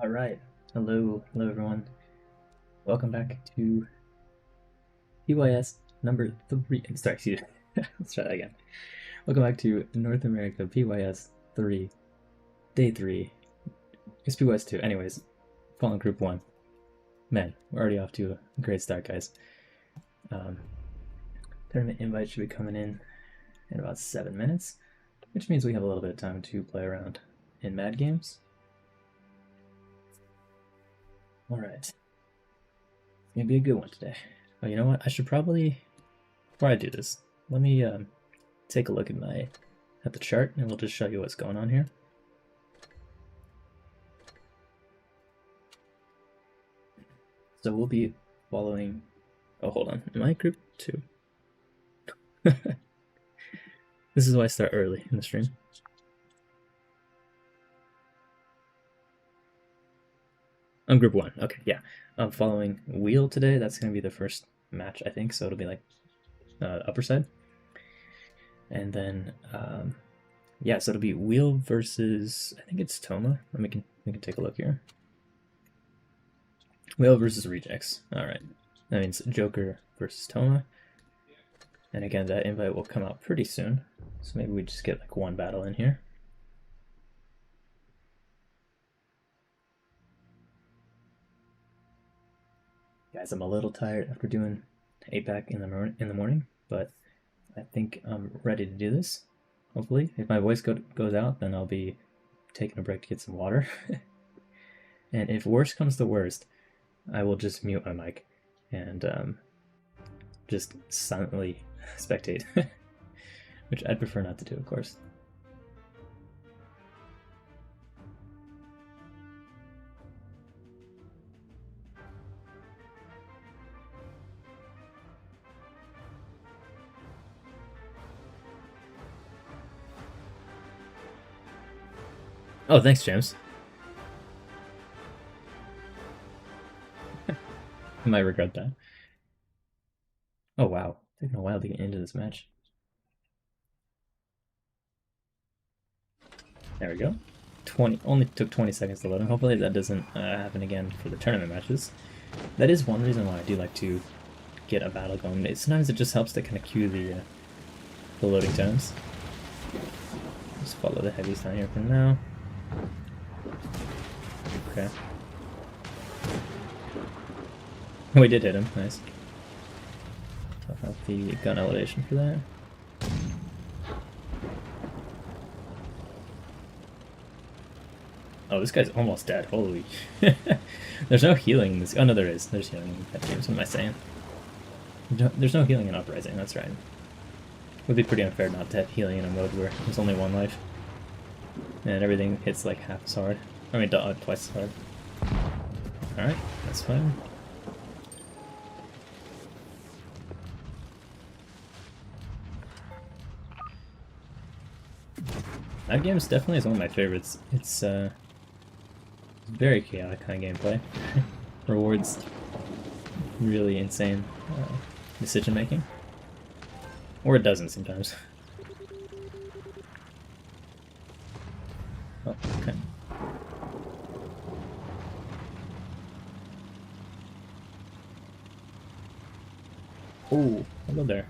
All right. Hello everyone. Welcome back to PYS number 3. Sorry, excuse me. Let's try that again. Welcome back to North America PYS 3, Day 3. It's PYS 2. Anyways, falling Group 1. Man, we're already off to a great start, guys. Tournament invite should be coming in about 7 minutes, which means we have a little bit of time to play around in Mad Games. Alright. It's gonna be a good one today. Oh, you know what? I should probably, before I do this, let me take a look at the chart, and we'll just show you what's going on here. So we'll be following. Oh, hold on. Am I Group 2? This is why I start early in the stream. I'm Group 1. Okay, yeah. I'm following Wheel today. That's going to be the first match, I think. So it'll be like upper side. And then, yeah, so it'll be Wheel versus, I think it's Toma. We can take a look here. Wheel versus Rejects. All right. That means Joker versus Toma. And again, that invite will come out pretty soon. So maybe we just get like one battle in here. Guys, I'm a little tired after doing 8-pack in the morning, but I think I'm ready to do this. Hopefully, if my voice goes out, then I'll be taking a break to get some water. And if worst comes to worst, I will just mute my mic and just silently spectate, which I'd prefer not to do, of course. Oh, thanks, James. I might regret that. Oh, wow. Taking a while to get into this match. There we go. Only took 20 seconds to load, and hopefully that doesn't happen again for the tournament matches. That is one reason why I do like to get a battle going. Sometimes it just helps to kind of cue the loading times. Just follow the heavies down here for now. Okay. We did hit him, nice. Tough out the gun elevation for that. Oh, this guy's almost dead, holy. There's no healing in this. Oh no, there is. There's healing in that games, what am I saying? There's no healing in Uprising, that's right. It would be pretty unfair not to have healing in a mode where there's only one life. And everything hits like half as hard. I mean, twice as hard. Alright, that's fine. That game definitely is one of my favorites. It's very chaotic kind of gameplay. Rewards really insane decision making. Or it doesn't sometimes. Oh, okay. Oh, hello there.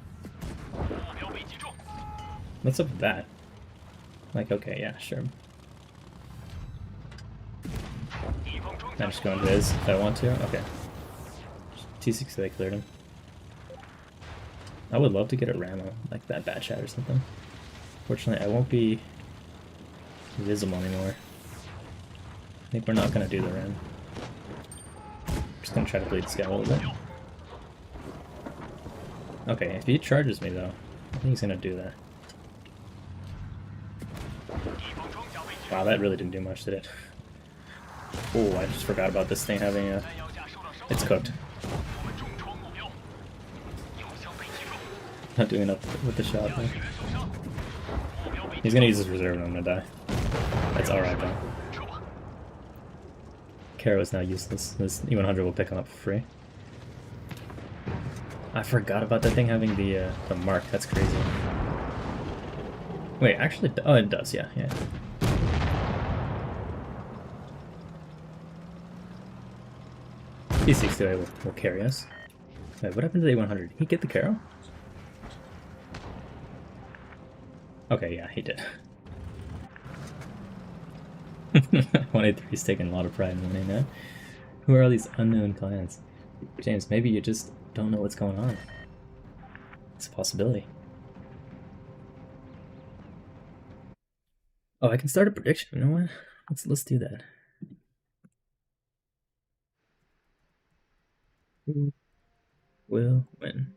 What's up with that? Like, okay, yeah, sure. I'm just going to his if I want to. Okay. T6, they cleared him. I would love to get a Ramo, like that bad shot or something. Fortunately, I won't be visible anymore. I think we're not going to do the Ram. Just going to try to bleed this guy a little bit. Okay, if he charges me though, I think he's going to do that. Wow, that really didn't do much, did it? Oh, I just forgot about this thing having a... It's cooked. Not doing enough with the shot there. He's gonna use his reserve and I'm gonna die. That's alright though. Kara is now useless. This E100 will pick him up for free. I forgot about that thing having the mark. That's crazy. Wait, actually, oh, it does, yeah. P62A will carry us. Wait, what happened to the A100? Did he get the Caro? Okay, yeah, he did. 183's taking a lot of pride in winning that. Who are all these unknown clans? James, maybe you just don't know what's going on. It's a possibility. Oh, I can start a prediction. You know what? Let's do that. Who will win?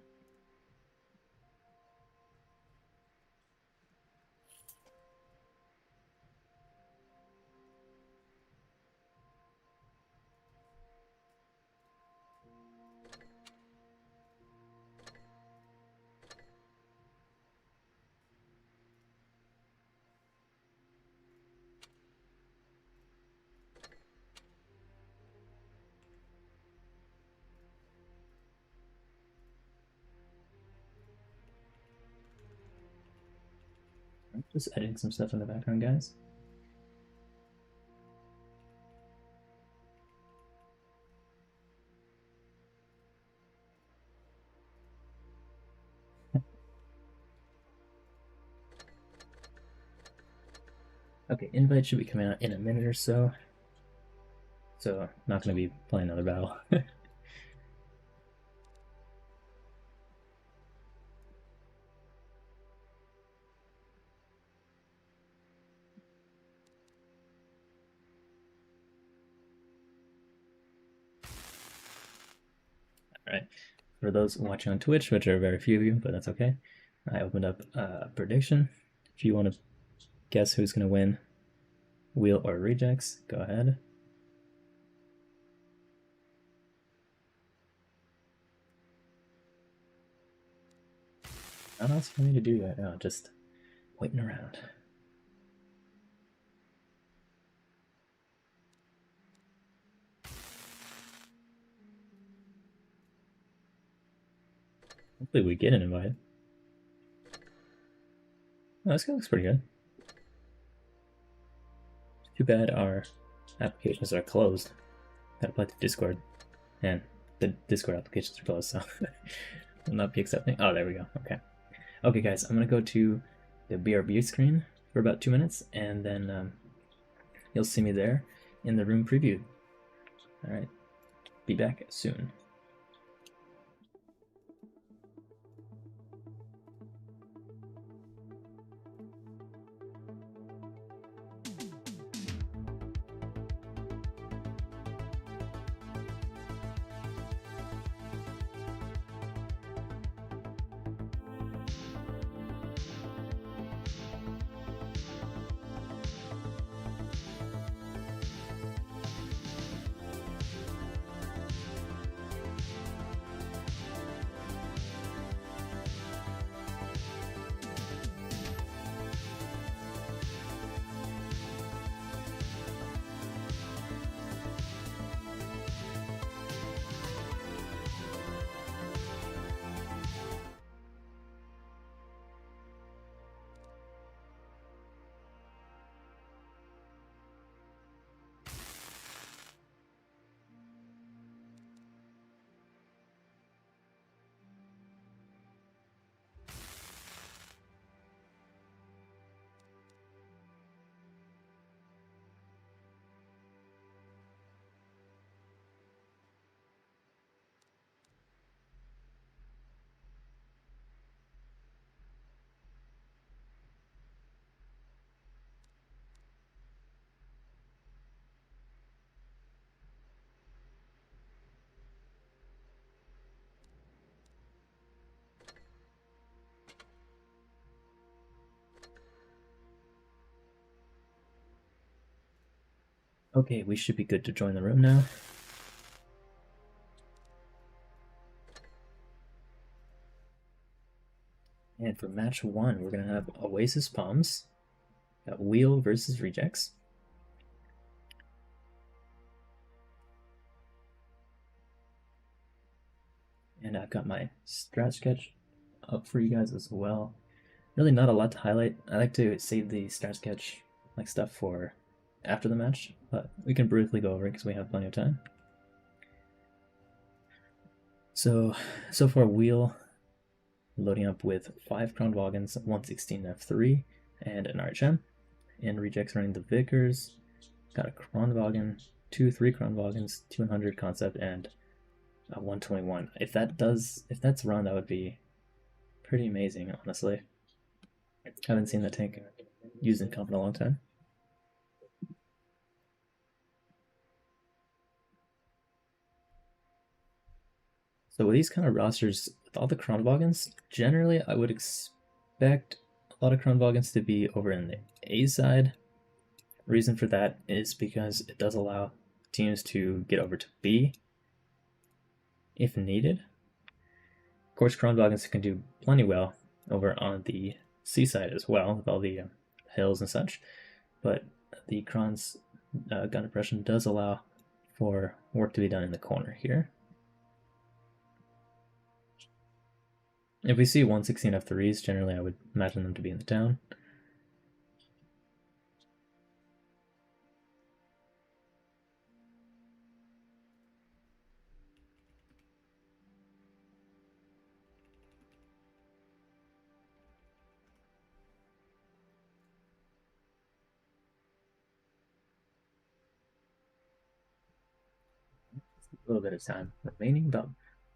I'm just editing some stuff in the background, guys. Okay, invite should be coming out in a minute or so. So, not going to be playing another battle. Alright, for those watching on Twitch, which are very few of you, but that's okay, I opened up a prediction. If you want to guess who's going to win, wheel or rejects, go ahead. Not else for me to do right now, just waiting around. Hopefully we get an invite. Oh, this guy looks pretty good. Too bad our applications are closed. Gotta apply to Discord. And the Discord applications are closed, so will not be accepting. Oh, there we go. Okay. Okay, guys, I'm gonna go to the BRB screen for about 2 minutes, and then you'll see me there in the room preview. Alright, be back soon. Okay, we should be good to join the room now. And for match 1, we're going to have Oasis Palms, got Wheel versus Rejects. And I've got my strat sketch up for you guys as well. Really not a lot to highlight. I like to save the strat sketch like stuff for after the match, but we can briefly go over it because we have plenty of time. So far wheel loading up with 5 Kronwagens, 116 F3, and an RHM. And rejects running the Vickers, got a Kronwagen, 3 Kronwagens, 200 concept, and a 121. If that's run, that would be pretty amazing, honestly. Haven't seen that tank used in comp in a long time. So with these kind of rosters, with all the Kronwagens, generally I would expect a lot of Kronwagens to be over in the A side. Reason for that is because it does allow teams to get over to B if needed. Of course, Kronwagens can do plenty well over on the C side as well, with all the hills and such, but the Kron's gun depression does allow for work to be done in the corner here. If we see 116 F3s, generally I would imagine them to be in the town. A little bit of time remaining, about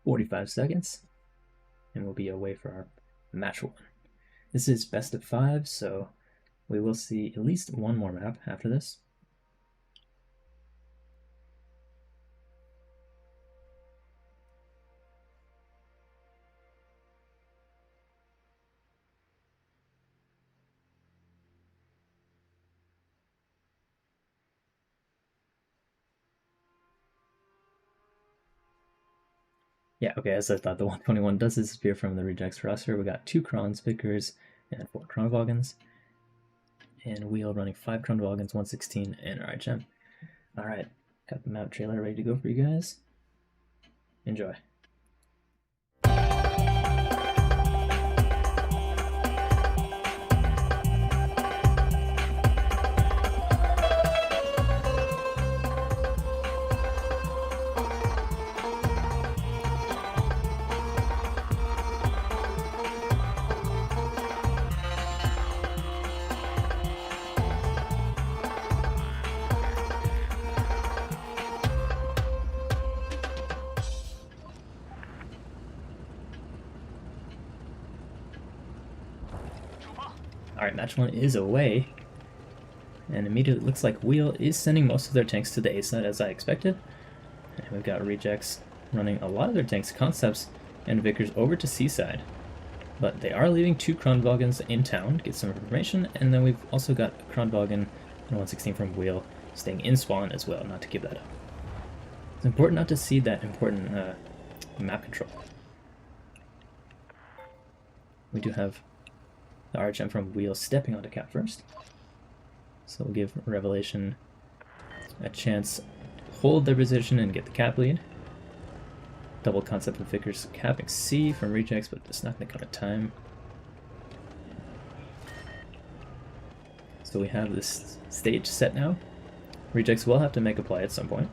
45 seconds, and we'll be away for our match 1. This is best of 5, so we will see at least one more map after this. Yeah, okay, as I thought, the 121 does disappear from the rejects roster. We got 2 Krons, Vickers, and 4 Kronwagens. And wheel running 5 Kronwagens, 116, and RHM. Alright, got the map trailer ready to go for you guys. Enjoy. Alright, match 1 is away. And immediately it looks like Wheel is sending most of their tanks to the A side as I expected. And we've got rejects running a lot of their tanks, concepts, and Vickers over to C side. But they are leaving 2 Kronwagens in town to get some information, and then we've also got a Kronwagen and 116 from Wheel staying in spawn as well, not to give that up. It's important not to cede that important map control. We do have the RHM from Wheel stepping onto cap first. So we'll give Revelation a chance to hold their position and get the cap lead. Double concept of Vickers capping C from rejects, but it's not going to come in time. So we have this stage set now. Rejects will have to make a play at some point.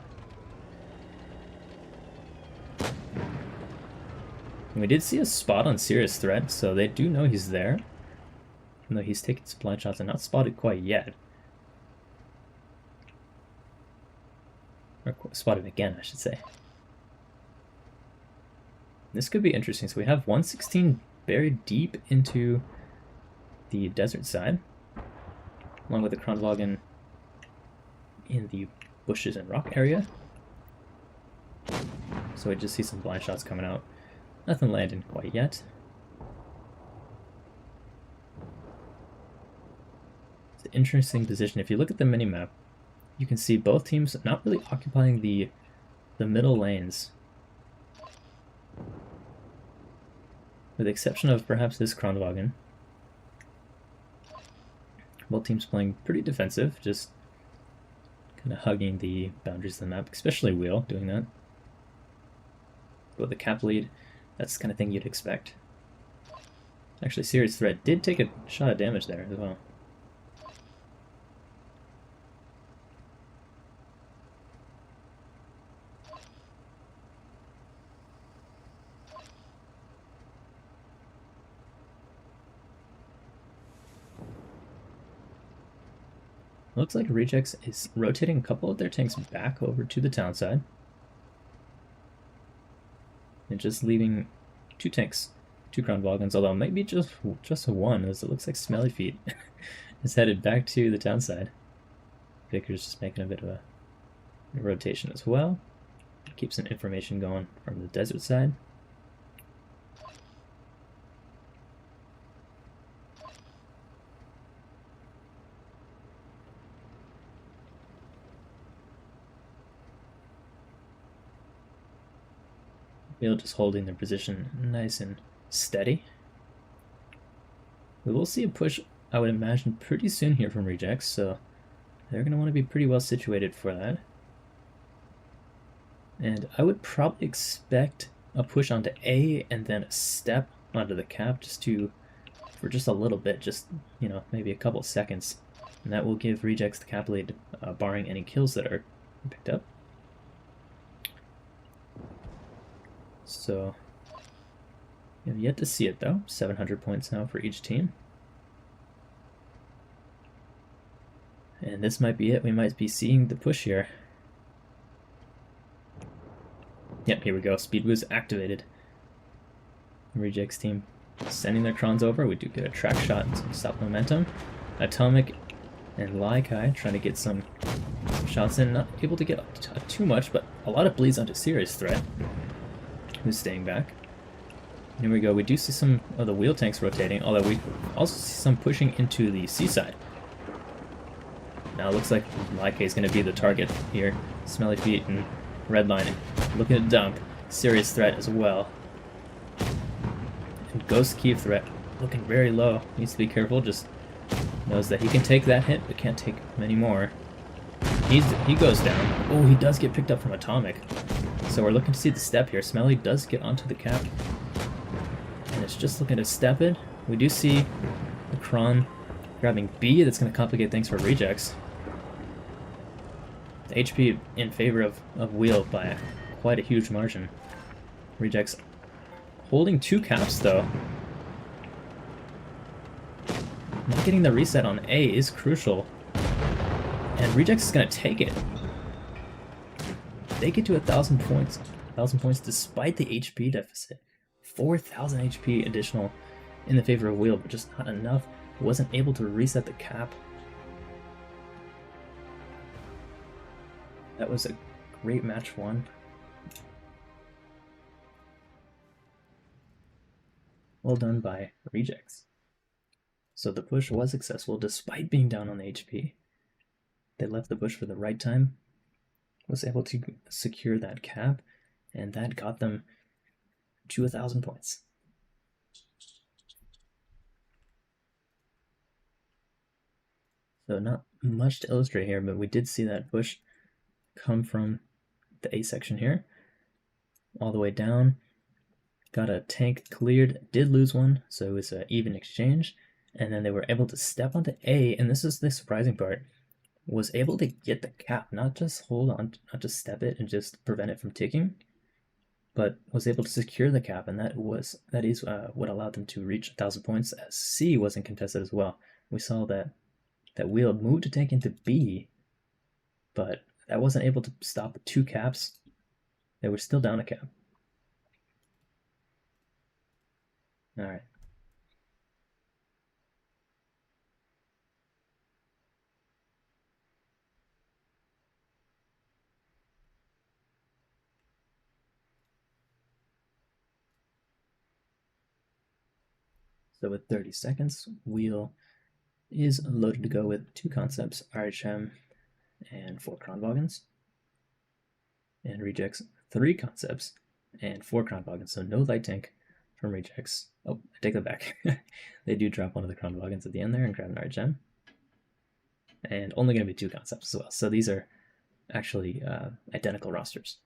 And we did see a spot on Serious Threat, so they do know he's there. Even though he's taking supply shots and not spotted quite yet. Or spotted again, I should say. This could be interesting. So we have 116 buried deep into the desert side, along with the Kronwagen in the bushes and rock area. So we just see some blind shots coming out. Nothing landed quite yet. It's an interesting position. If you look at the minimap, you can see both teams not really occupying the middle lanes. With the exception of perhaps this Kronwagen. Both teams playing pretty defensive, just kind of hugging the boundaries of the map, especially Wheel doing that. With the cap lead, that's the kind of thing you'd expect. Actually, Serious Threat did take a shot of damage there as well. looks like Rejects is rotating a couple of their tanks back over to the town side. And just leaving 2 tanks, 2 Crown Vulcans, although maybe just one, as it looks like Smelly Feet is headed back to the town side. Vickers just making a bit of a rotation as well. Keep some information going from the desert side. Wheel just holding their position nice and steady. We will see a push, I would imagine, pretty soon here from Rejects, so they're going to want to be pretty well situated for that. And I would probably expect a push onto A and then a step onto the cap for just a little bit, just, you know, maybe a couple seconds. And that will give Rejects the cap lead, barring any kills that are picked up. So, we have yet to see it though. 700 points now for each team. And this might be it. We might be seeing the push here. Yep, here we go. Speed boost activated. Rejects team sending their Krons over. We do get a track shot and some stop momentum. Atomic and Laikai trying to get some shots in. Not able to get too much, but a lot of bleeds onto Serious Threat, who's staying back. Here we go. We do see some of the wheel tanks rotating, although we also see some pushing into the seaside. Now it looks like Laikai is going to be the target here. Smelly Feet and Redline looking to dump. Serious Threat as well. And Ghost Key Threat looking very low. Needs to be careful. Just knows that he can take that hit, but can't take many more. He goes down. Oh, he does get picked up from Atomic. So we're looking to see the step here. Smelly does get onto the cap. And it's just looking to step it. We do see the Kron grabbing B. That's going to complicate things for Rejects. The HP in favor of Wheel by quite a huge margin. Rejects holding 2 caps though. Not getting the reset on A is crucial. And Rejects is going to take it. They get to 1,000 points. 1,000 points despite the HP deficit. 4,000 HP additional in the favor of Wheel, but just not enough. Wasn't able to reset the cap. That was a great match 1. Well done by Rejects. So the push was successful despite being down on the HP. They left the bush for the right time, was able to secure that cap, and that got them to 1,000 points. So not much to illustrate here, but we did see that push come from the A section here, all the way down. Got a tank cleared, did lose one, so it was an even exchange, and then they were able to step onto A, and this is the surprising part, was able to get the cap, not just hold on, not just step it and just prevent it from ticking, but was able to secure the cap, and that is what allowed them to reach 1,000 points, as C wasn't contested as well. We saw that Wheel moved to tank into B, but that wasn't able to stop the 2 caps. They were still down a cap. Alright. So with 30 seconds, Wheel is loaded to go with 2 concepts, RHM and 4 Kronwagens. And Rejects 3 concepts and 4 Kronwagens, so no light tank from Rejects. Oh, I take that back. They do drop one of the Kronwagens at the end there and grab an RHM. And only going to be 2 concepts as well, so these are actually identical rosters.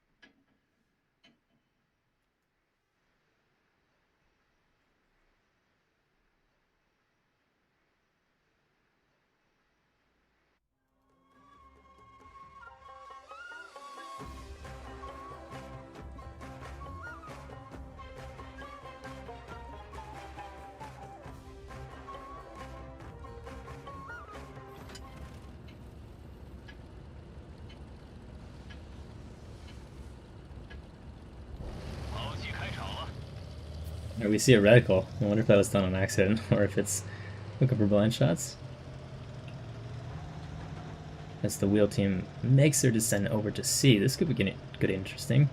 we see a reticle. I wonder if that was done on accident or if it's looking for blind shots. As the wheel team makes their descent over to C, this could be getting good interesting.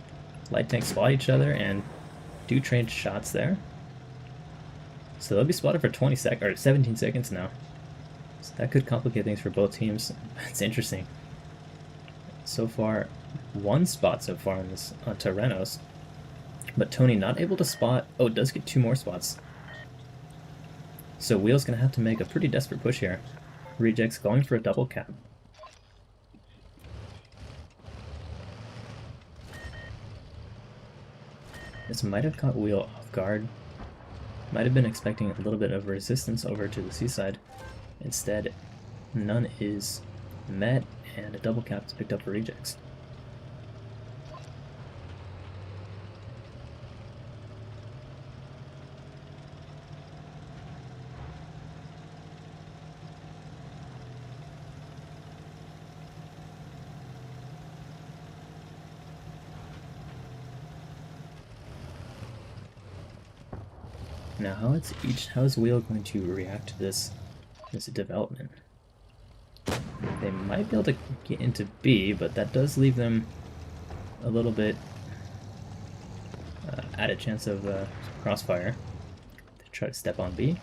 Light tanks spot each other and do trade shots there. So they'll be spotted for 17 seconds now. So that could complicate things for both teams. It's interesting. So far, one spot so far on this Tyrannos, but Tony not able to spot. Oh, does get 2 more spots. So Wheel's gonna have to make a pretty desperate push here. Rejects going for a double cap. This might have caught Wheel off guard. Might have been expecting a little bit of resistance over to the seaside. Instead, none is met, and a double cap is picked up for Rejects. Now, how is Wheel going to react to this development? They might be able to get into B, but that does leave them a little bit added chance of crossfire. They try to step on B.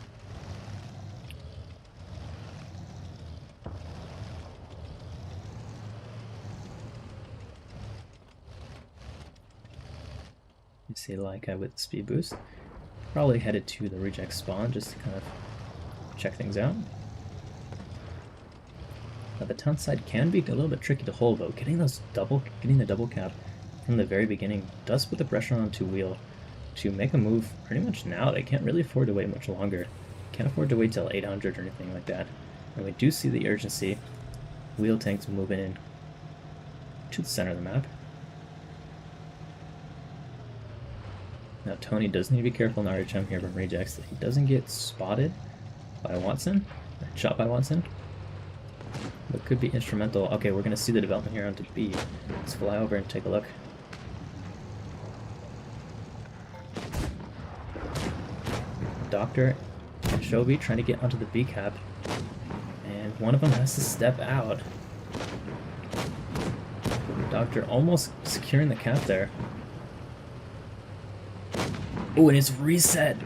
You see Leica with speed boost. Probably headed to the reject spawn just to kind of check things out. Now the town side can be a little bit tricky to hold though. Getting the double cap from the very beginning does put the pressure on to Wheel to make a move pretty much now. They can't really afford to wait much longer. Can't afford to wait till 800 or anything like that. And we do see the urgency. Wheel tanks moving in to the center of the map. Now Tony does need to be careful in RHM here from Rejects that he doesn't get spotted by Watson, or shot by Watson. But could be instrumental. Okay, we're gonna see the development here onto B. Let's fly over and take a look. Doctor and Shobi trying to get onto the B cap, and one of them has to step out. Doctor almost securing the cap there. Oh, and it's reset!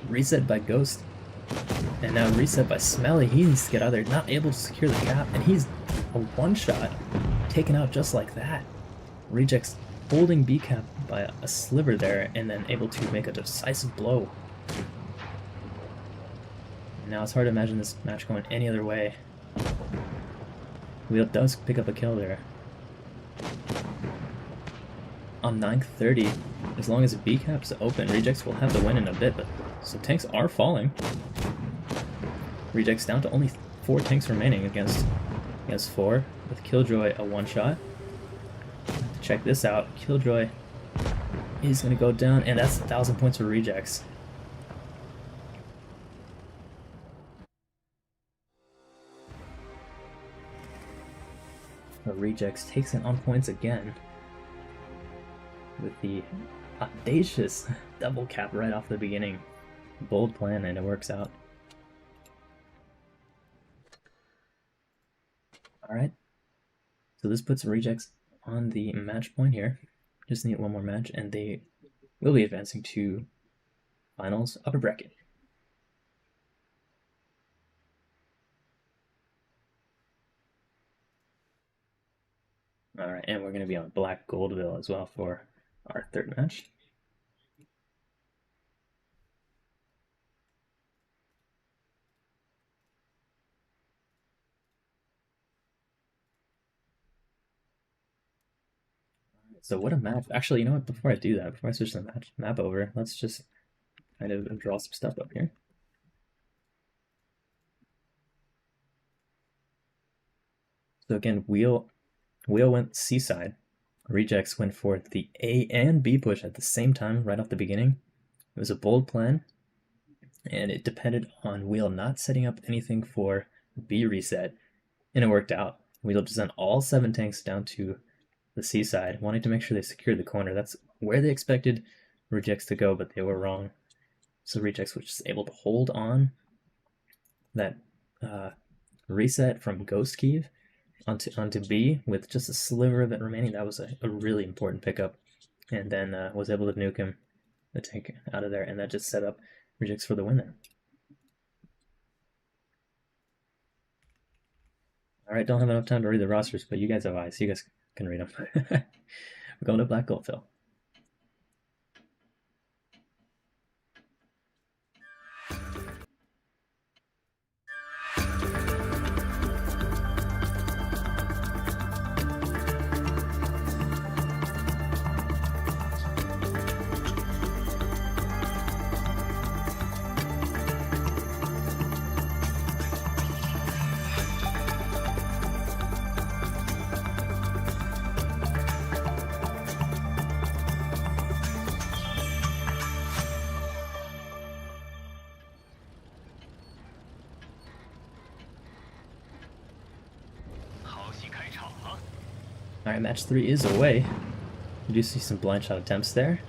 Reset by Ghost. And now reset by Smelly. He needs to get out of there. Not able to secure the cap, and he's a one-shot. Taken out just like that. Rejects holding B cap by a sliver there, and then able to make a decisive blow. Now it's hard to imagine this match going any other way. Wheel does pick up a kill there. On 9:30, as long as B cap's open, Rejects will have the win in a bit, but so tanks are falling. Rejects down to only 4 tanks remaining against 4, with Killjoy a one-shot. Check this out, Killjoy is going to go down, and that's 1,000 points for Rejects. But Rejects takes it on points again with the audacious double cap right off the beginning. Bold plan, and it works out. Alright, so this puts Rejects on the match point here. Just need one more match, and they will be advancing to finals upper bracket. Alright, and we're going to be on Black Goldville as well for our third match. So what a map. Actually, you know what, before I do that, before I switch the map over, let's just kind of draw some stuff up here. So again, Wheel went C-side. Rejects went for the A and B push at the same time right off the beginning. It was a bold plan, and it depended on Wheel not setting up anything for B reset, and it worked out. Wheel just sent all 7 tanks down to the C side, wanting to make sure they secured the corner. That's where they expected rejects to go, but they were wrong. So rejects was just able to hold on that reset from Ghost Kiev onto B with just a sliver of it remaining. That was a really important pickup, and then was able to nuke him, the tank, out of there, and that just set up rejects for the win there. All right, don't have enough time to read the rosters, but you guys have eyes, so you guys can read them. We're going to Black Gold Phil. Alright, match 3 is away. We do see some blind shot attempts there.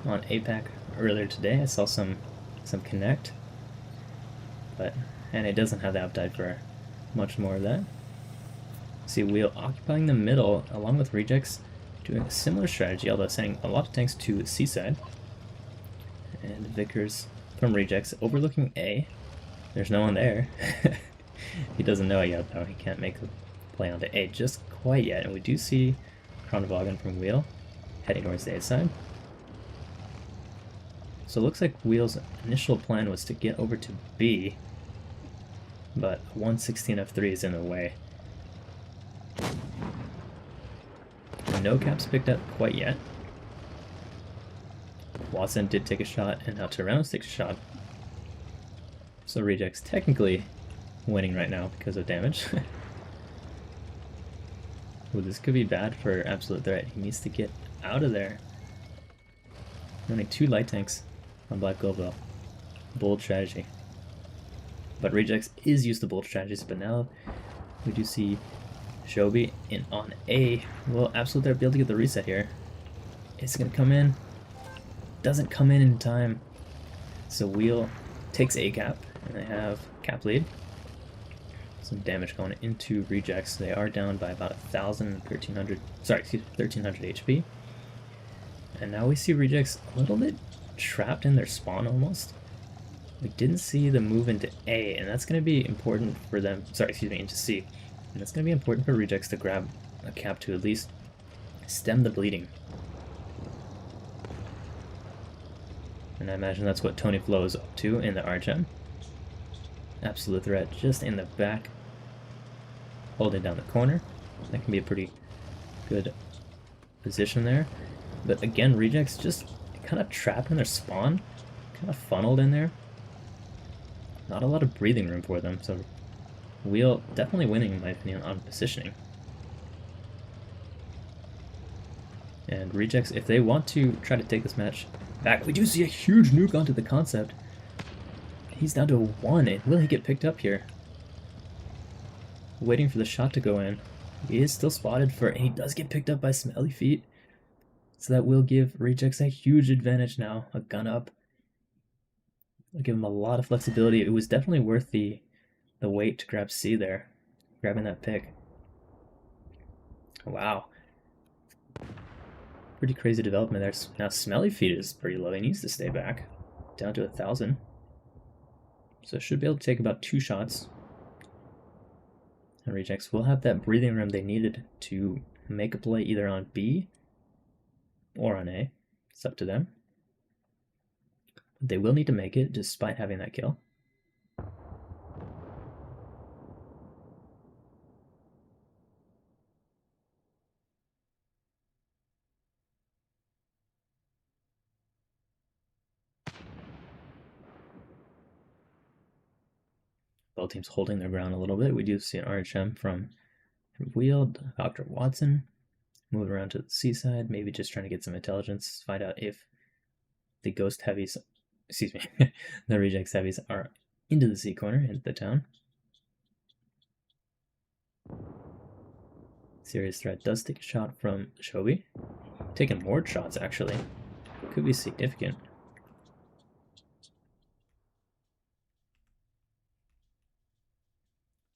On APAC earlier today, I saw some connect. And it doesn't have the appetite for much more of that. See Wheel occupying the middle, along with rejects, doing a similar strategy, although sending a lot of tanks to C side. And Vickers from rejects overlooking A. There's no one there. He doesn't know it yet, though. He can't make the play onto A just quite yet. And we do see Kronvagen from Wheel heading towards the A side. So it looks like Wheel's initial plan was to get over to B, but 116 F3 is in the way. No caps picked up quite yet. Watson did take a shot, and now Tyrannos takes a shot. So rejects technically winning right now because of damage. Ooh, this could be bad for Absolute Threat. He needs to get out of there. Only 2 light tanks on Black Gold though. Bold strategy. But rejects is used to bold strategies, but now we do see Shobi on A. Will Absolute Threat be able to get the reset here? It's gonna come in. Doesn't come in time. So Wheel takes A cap, and they have cap lead. Some damage going into rejects. They are down by about 1300 HP. And now we see rejects a little bit trapped in their spawn almost. We didn't see the move into A, and that's going to be important for them. Into C. And that's going to be important for rejects to grab a cap to at least stem the bleeding. And I imagine that's what Tony Flo is up to in the RHM. Absolute Threat just in the back, holding down the corner. That can be a pretty good position there. But again, rejects just kind of trapped in their spawn, kind of funneled in there. Not a lot of breathing room for them, so Wheel definitely winning in my opinion on positioning. And rejects, if they want to try to take this match back, we do see a huge nuke onto the concept. He's down to a 1, and will he get picked up here? Waiting for the shot to go in. He is still spotted for, and he does get picked up by Smelly Feet. So that will give rejects a huge advantage now, a gun up. It'll give him a lot of flexibility. It was definitely worth the wait to grab C there, grabbing that pick. Wow. Pretty crazy development there. Now Smelly Feet is pretty low. He needs to stay back, down to 1,000. So should be able to take about 2 shots. And rejects will have that breathing room they needed to make a play either on B or on A. It's up to them. They will need to make it despite having that kill. Both teams holding their ground a little bit. We do see an RHM from Wheel, Dr. Watson, moving around to the C side, maybe just trying to get some intelligence, find out if the Ghost Heavies, the Rejects Heavies are into the C corner, into the town. Serious Threat does take a shot from Shobi. Taking more shots, actually. could be significant.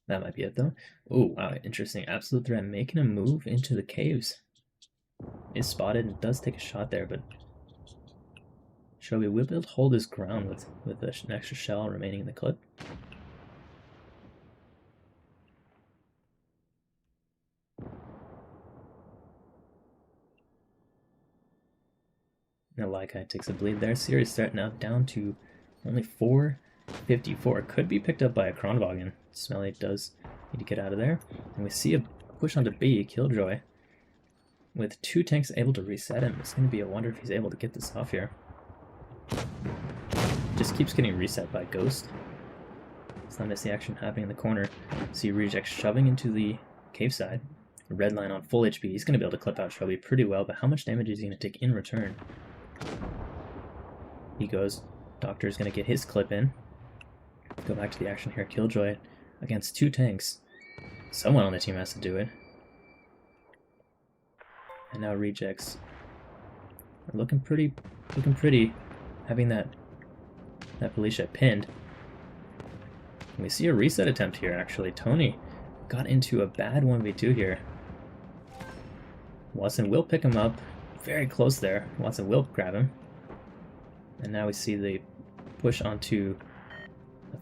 That might be it, though. Oh, wow, interesting. Absolute threat making a move into the caves. Is spotted and does take a shot there, but Shobi will be able to hold his ground with an extra shell remaining in the clip. Now Laikai takes a bleed there. Serious threat now down to only 454. Could be picked up by a Kronwagen. Smelly does need to get out of there. And we see a push onto B, Killjoy. With 2 tanks able to reset him, it's going to be a wonder if he's able to get this off here. Just keeps getting reset by Ghost. It's not missing action happening in the corner. See Reject shoving into the cave side. Red line on full HP. He's going to be able to clip out Shobi pretty well, but how much damage is he going to take in return? He goes. Doctor's going to get his clip in. Go back to the action here. Killjoy against 2 tanks. Someone on the team has to do it. And now Rejects are looking pretty, having that Felicia pinned. And we see a reset attempt here, actually. Tony got into a bad 1v2 here. Watson will pick him up. Very close there. Watson will grab him. And now we see the push onto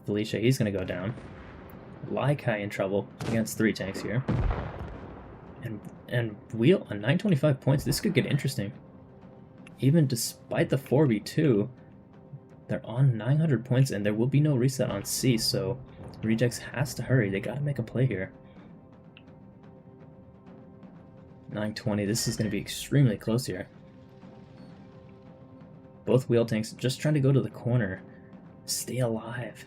Felicia. He's going to go down. Laikai in trouble against 3 tanks here. And Wheel on 925 points. This could get interesting. Even despite the 4v2, they're on 900 points and there will be no reset on C, so Rejects has to hurry. They got to make a play here. 920. This is going to be extremely close here. Both Wheel tanks just trying to go to the corner. Stay alive.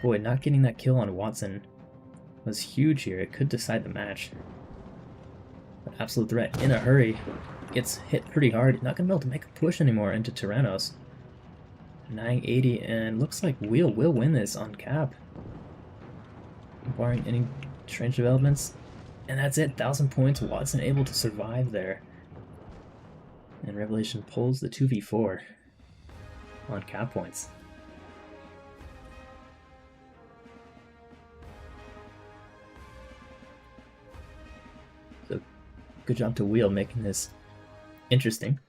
Boy, not getting that kill on Watson was huge here. It could decide the match. But Absolute Threat in a hurry. Gets hit pretty hard. Not going to be able to make a push anymore into Tyrannos. 980, and looks like Wheel will win this on cap. Barring any strange developments. And that's it. 1,000 points. Watson able to survive there. And Revelation pulls the 2v4 on cap points. So, good job to Wheel making this interesting.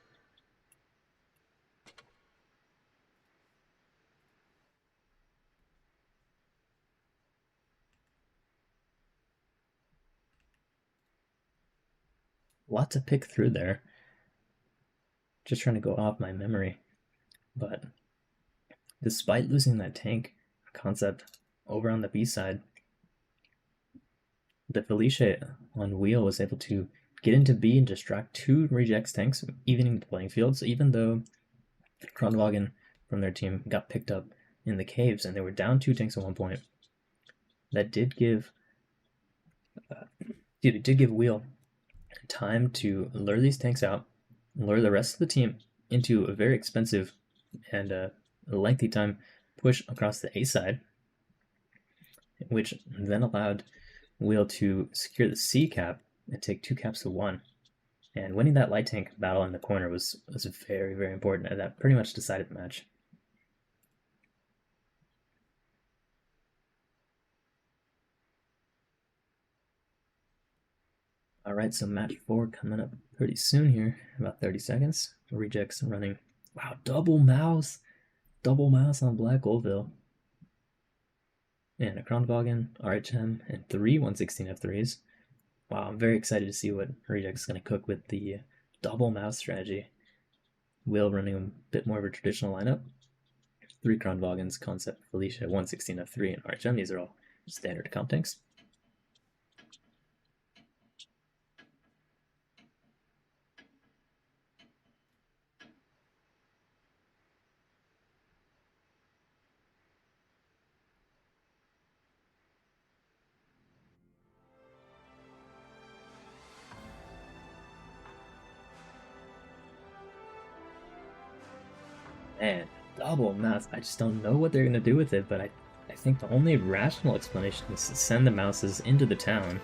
Lot to pick through there. Just trying to go off my memory. But despite losing that tank concept over on the B side, the Felicia on Wheel was able to get into B and distract 2 Rejects tanks, evening the playing field. So even though Kronwagen from their team got picked up in the caves and they were down 2 tanks at one point, that did give Wheel time to lure these tanks out, lure the rest of the team into a very expensive and a lengthy time push across the A side, which then allowed Wheel to secure the C cap and take 2 caps to 1. And winning that light tank battle in the corner was very, very important, and that pretty much decided the match. Alright, so match 4 coming up pretty soon here, about 30 seconds. Rejects running, wow, double mouse on Black Goldville. And a Kronwagen, RHM, and 3 116 F3s. Wow, I'm very excited to see what Rejects is going to cook with the double mouse strategy. Will running a bit more of a traditional lineup. 3 Kronwagens, Concept, Felicia, 116 F3, and RHM. These are all standard comp tanks. Man, double mouse. I just don't know what they're going to do with it, but I think the only rational explanation is to send the mouses into the town.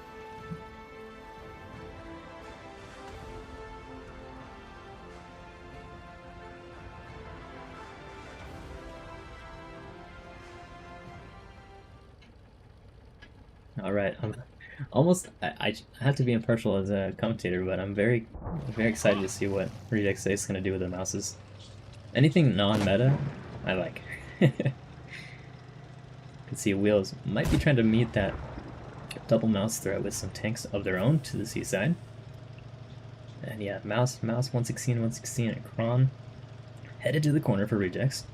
All right, I'm almost. I have to be impartial as a commentator, but I'm very excited to see what Reject is going to do with the mouses. Anything non-meta, I like. You can see Wheels might be trying to meet that double mouse threat with some tanks of their own to the seaside. And yeah, mouse 116, 116, and Kron headed to the corner for rejects.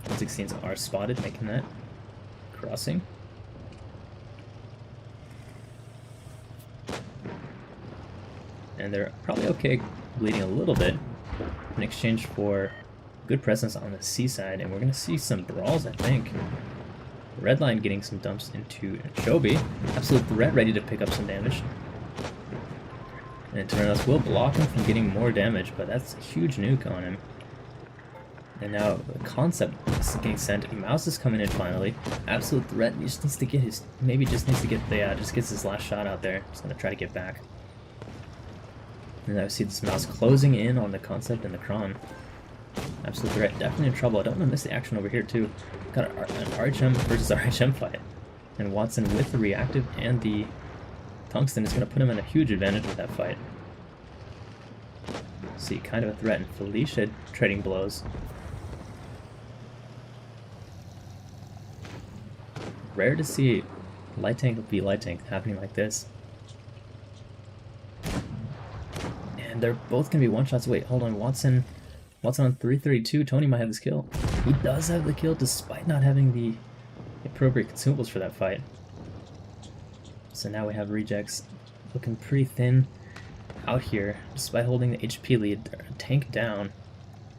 116s are spotted, making that crossing. And they're probably okay bleeding a little bit in exchange for good presence on the seaside, and we're going to see some brawls, I think. Redline getting some dumps into Shobi. Absolute threat, ready to pick up some damage. And Terranos will block him from getting more damage, but that's a huge nuke on him. And now the concept is getting sent. Mouse is coming in finally. Absolute threat. He just needs to get his. Maybe just needs to get the. Just gets his last shot out there. Just gonna try to get back. And I see this mouse closing in on the concept and the Kron. Absolute threat. Definitely in trouble. I don't want to miss the action over here too. Got an RHM versus RHM fight. And Watson with the reactive and the tungsten is going to put him in a huge advantage with that fight. See, kind of a threat, and Felicia trading blows. Rare to see light tank v light tank happening like this. And they're both going to be one-shots. Wait, hold on, Watson on 332. Tony might have this kill. He does have the kill despite not having the appropriate consumables for that fight. So now we have rejects looking pretty thin out here, despite holding the HP lead. They're tank down,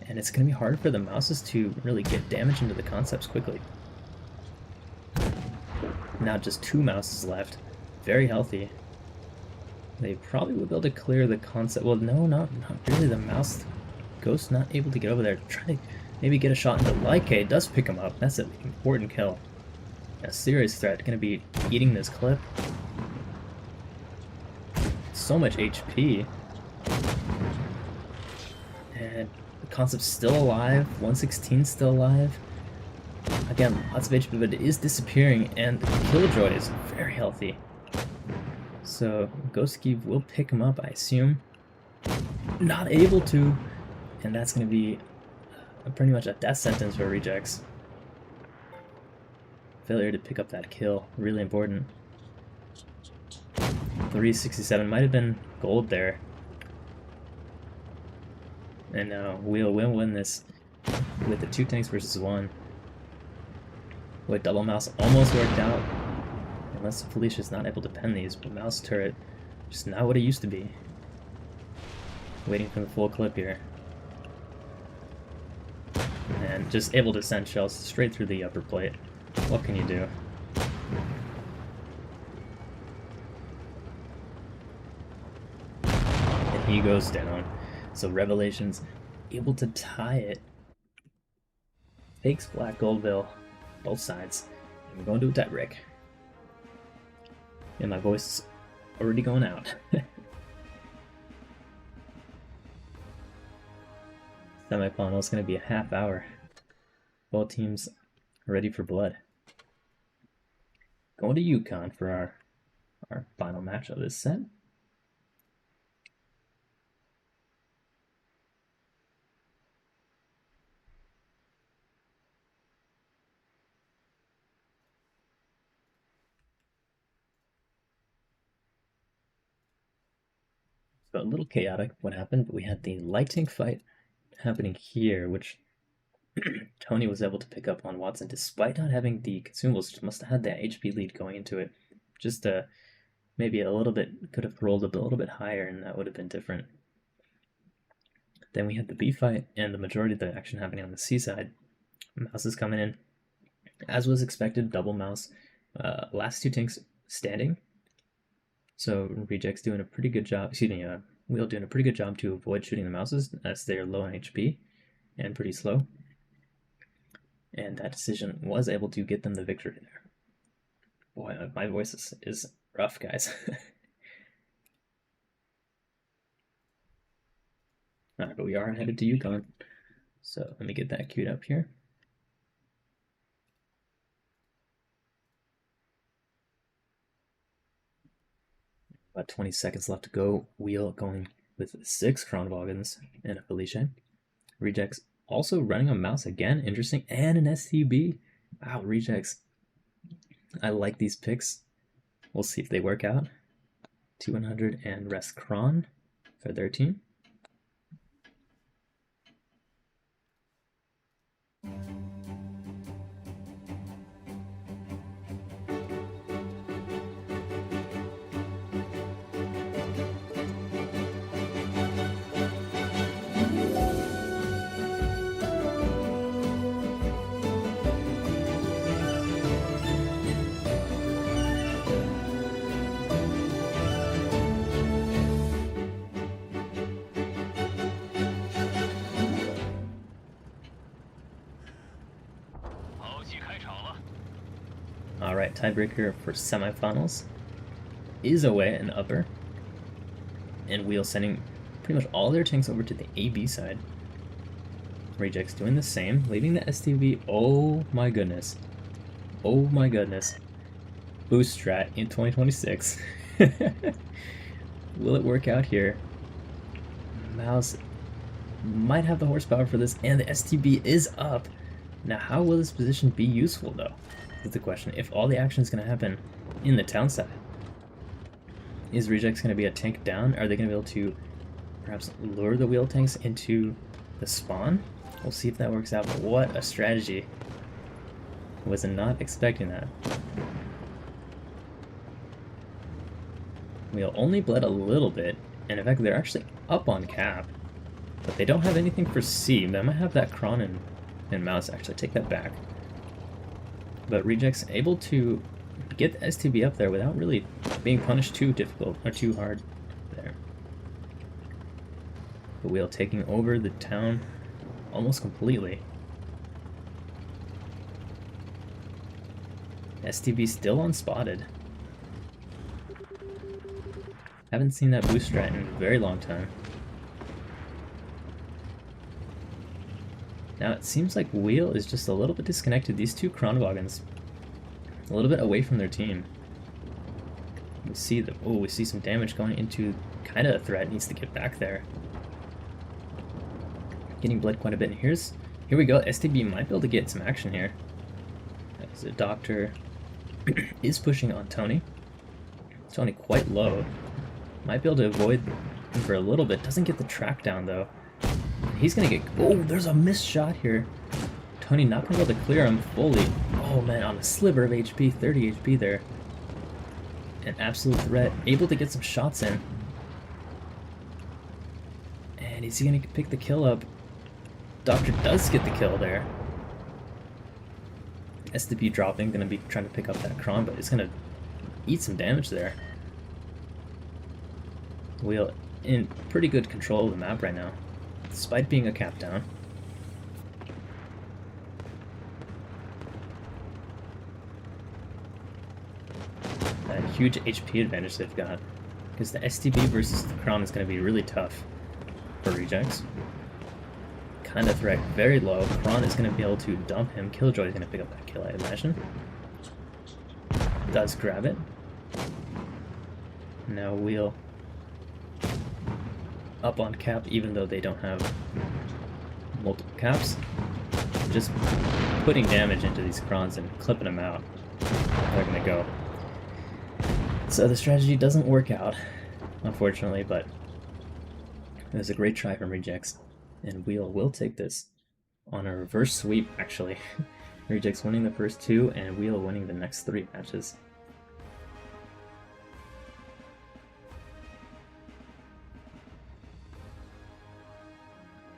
and it's going to be hard for the mouses to really get damage into the concepts quickly. Now just 2 mouses left, very healthy. They probably will be able to clear the concept. Well, no, not really. The mouse Ghost not able to get over there. Trying to maybe get a shot into Like does pick him up. That's an important kill. A serious threat. Going to be eating this clip. So much HP. And the concept's still alive. 116 still alive. Again, lots of HP, but it is disappearing, and Killjoy is very healthy. So Ghostski will pick him up, I assume. Not able to, and that's going to be pretty much a death sentence for rejects. Failure to pick up that kill, really important. 367 might have been gold there. And now we'll win this with the 2 tanks versus 1. With double mouse almost worked out. Unless Felicia's not able to pen these, but mouse turret just not what it used to be. Waiting for the full clip here. And just able to send shells straight through the upper plate. What can you do? And he goes down. So Revelations able to tie it. Takes Black Goldville, both sides. And we're going to a tie break. And my voice is already going out. Semifinal is going to be a half hour. Both teams ready for blood. Going to Yukon for our final match of this set. So a little chaotic what happened, but we had the light tank fight happening here, which Tony was able to pick up on Watson despite not having the consumables. Must have had that HP lead going into it. Just maybe a little bit, could have rolled a little bit higher and that would have been different. Then we had the B fight and the majority of the action happening on the C side. Mouse is coming in. As was expected, double mouse. Last 2 tanks standing. So Reject's doing a pretty good job, Wheel doing a pretty good job to avoid shooting the mouses as they're low on HP and pretty slow. And that decision was able to get them the victory there. Boy, my voice is rough, guys. Alright, but we are headed to Yukon. So let me get that queued up here. About 20 seconds left to go. Wheel going with 6 Kronwagens and a Felice. Rejects also running a mouse again. Interesting. And an STB. Wow, Rejects. I like these picks. We'll see if they work out. 200 and rest Kron for their team. Alright, tiebreaker for semifinals is away and upper. And Wheel sending pretty much all their tanks over to the AB side. Rejects doing the same, leaving the STV. Oh my goodness. Oh my goodness. Boost strat in 2026. Will it work out here? Mouse might have the horsepower for this, and the STB is up. Now, how will this position be useful, though? Is the question. If all the action is going to happen in the town side, is Rejects going to be a tank down? Are they going to be able to perhaps lure the wheel tanks into the spawn? We'll see if that works out, but what a strategy. Was not expecting that. Wheel only bled a little bit, and in fact they're actually up on cap, but they don't have anything for C. They might have that Kron and Mouse. Actually, take that back. But Rejects able to get the STB up there without really being punished too difficult or too hard there. The Wheel taking over the town almost completely. STB still unspotted. Haven't seen that boost strat in a very long time. Now it seems like Wheel is just a little bit disconnected. These two Kronwagens a little bit away from their team. We see the we see some damage going into kind of a threat. Needs to get back there. Getting bled quite a bit. And here we go. STB might be able to get some action here. As the Doctor is pushing on Tony. Tony quite low. Might be able to avoid him for a little bit. Doesn't get the track down though. He's gonna get. Oh, there's a missed shot here. Tony not gonna be able to clear him fully. Oh man, on a sliver of HP, 30 HP there. An absolute threat. Able to get some shots in. And is he gonna pick the kill up? Doctor does get the kill there. STP dropping, gonna be trying to pick up that Kron, but it's gonna eat some damage there. Wheel in pretty good control of the map right now, despite being a cap down. That huge HP advantage they've got, because the STB versus the Kron is going to be really tough for Rejects. Kind of threat very low. Kron is going to be able to dump him. Killjoy is going to pick up that kill, I imagine. Does grab it. Now Wheel up on cap, even though they don't have multiple caps. Just putting damage into these Krons and clipping them out. They're gonna go. So the strategy doesn't work out, unfortunately, but it was a great try from Rejects. And Wheel will take this on a reverse sweep, actually. Rejects winning the first 2, and Wheel winning the next 3 matches.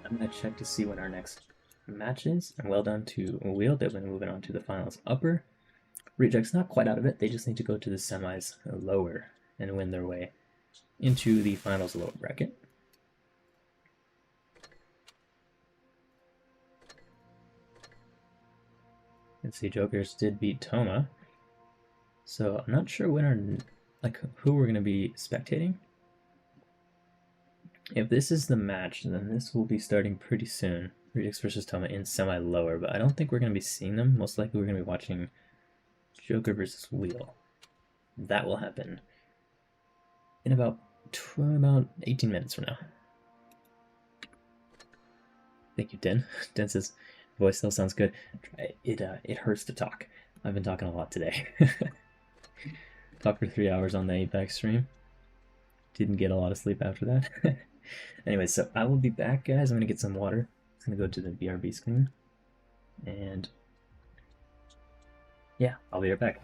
I'm going to check to see what our next match is. And well done to Wheel. They've been moving on to the finals upper. Rejects not quite out of it. They just need to go to the semis lower and win their way into the finals lower bracket. Let's see, Jokers did beat Toma. So I'm not sure when who we're going to be spectating. If this is the match, then this will be starting pretty soon. Rejects versus Toma in semi-lower, but I don't think we're going to be seeing them. Most likely we're going to be watching Joker versus Wheel. That will happen in about 18 minutes from now. Thank you, Den. Den says, voice still sounds good. It hurts to talk. I've been talking a lot today. Talked for 3 hours on the Apex stream. Didn't get a lot of sleep after that. Anyway, so I will be back, guys. I'm gonna get some water. I'm gonna go to the BRB screen. And yeah, I'll be right back.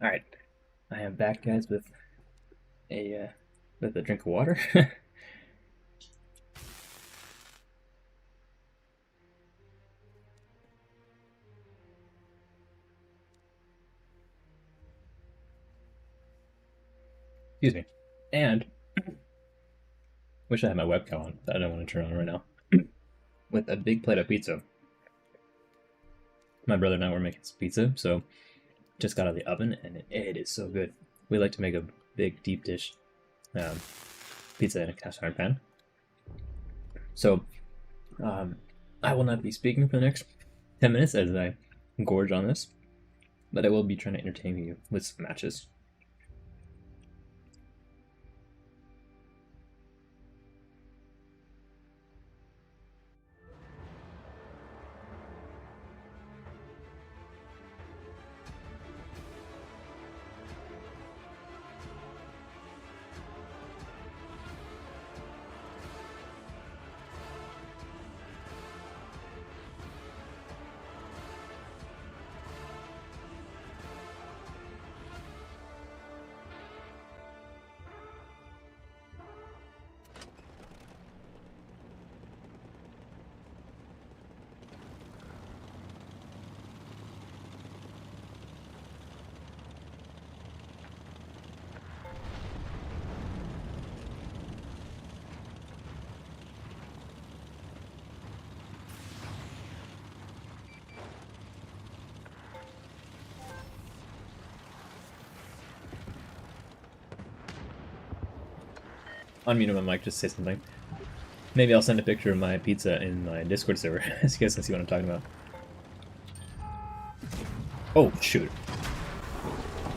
All right, I am back, guys, with a drink of water. Excuse me. And wish I had my webcam on, but I don't want to turn on right now. With a big plate of pizza. My brother and I were making some pizza, so just got out of the oven, and it is so good. We like to make a big deep dish pizza in a cast iron pan. So I will not be speaking for the next 10 minutes as I gorge on this, but I will be trying to entertain you with some matches. unmute my mic, just say something. Maybe I'll send a picture of my pizza in my Discord server, so you guys can see what I'm talking about. Oh, shoot.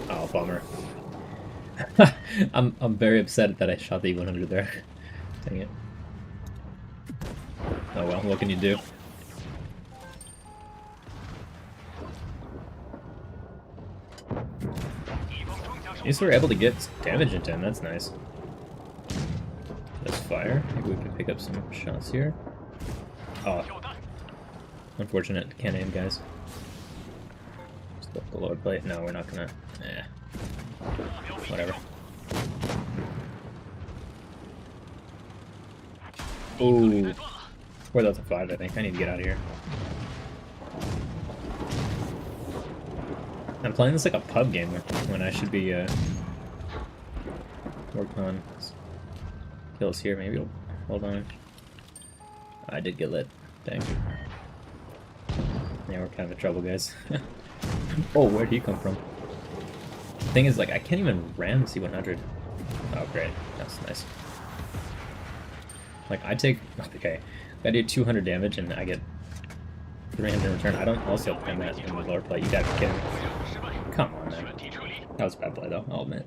Oh, bummer. I'm very upset that I shot the E100 there. Dang it. Oh well, what can you do? At least we're able to get damage into him, that's nice. Just fire. Maybe we can pick up some shots here. Oh. Unfortunate. Can't aim, guys. Just up the lower plate. No, we're not gonna... Eh. Whatever. Ooh. Or that's a 5, I think. I need to get out of here. I'm playing this like a pub game when I should be working on kills here. Maybe we'll hold on. I did get lit. Dang. Yeah, we're kind of in trouble, guys. Oh, where'd he come from? The thing is, like, I can't even ram C100. Oh, great. That's nice. Like, I take... Okay. I do 200 damage and I get 300 in return. I don't also pin that in the lower plate. You gotta be kidding me. Come on, man. That was a bad play, though. I'll admit.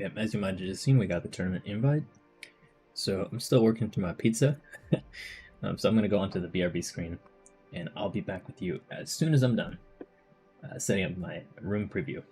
Okay, as you might have just seen, we got the tournament invite. So I'm still working through my pizza. So I'm going to go onto the BRB screen, and I'll be back with you as soon as I'm done setting up my room preview.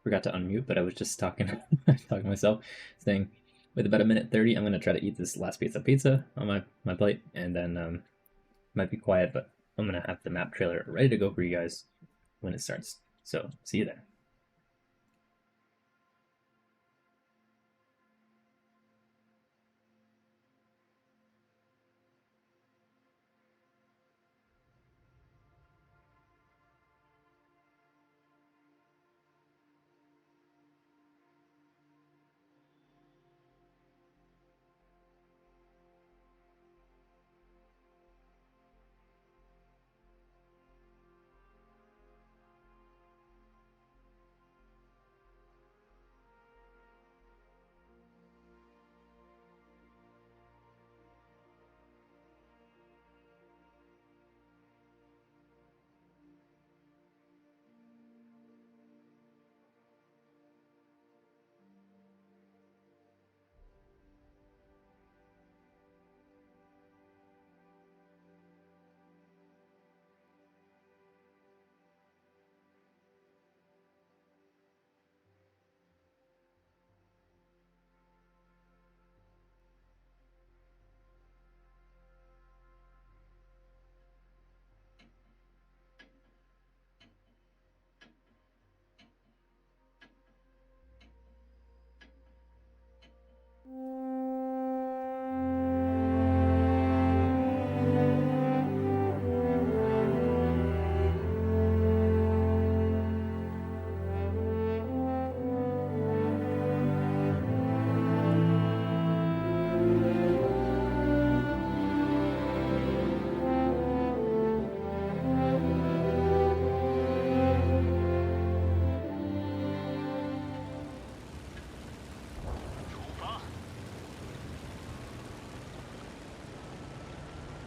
Forgot to unmute, but I was just talking talking to myself, saying with about 1:30, I'm gonna try to eat this last piece of pizza on my plate, and then might be quiet, but I'm gonna have the map trailer ready to go for you guys when it starts. So see you there.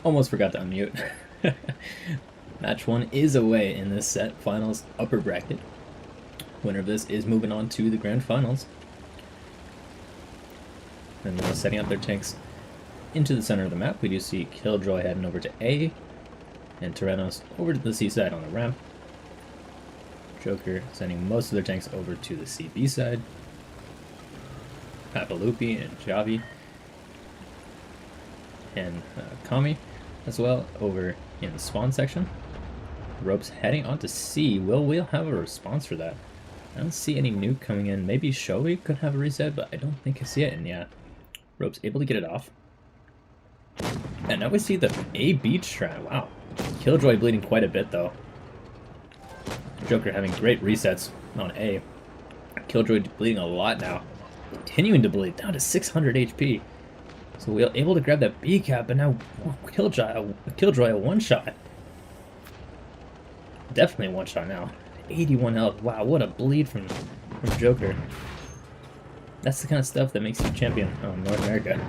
Almost forgot to unmute. Match 1 is away in this set, finals upper bracket. Winner of this is moving on to the grand finals. And now setting up their tanks into the center of the map, we do see Killjoy heading over to A, and Tyrannos over to the C side on the ramp. Joker sending most of their tanks over to the CB side. Papalupi and Javi and Kami as well over in the spawn section. Ropes heading onto C. Will we have a response for that? I don't see any nuke coming in. Maybe Shoei could have a reset, but I don't think I see it. And yeah, Ropes able to get it off. And now we see the A beach strat. Wow. Killjoy bleeding quite a bit though. Joker having great resets on A. Killjoy bleeding a lot now. Continuing to bleed down to 600 HP. So we're able to grab that B cap, but now Killjoy a one-shot. Definitely one shot now. 81 health. Wow, what a bleed from Joker. That's the kind of stuff that makes you champion North America.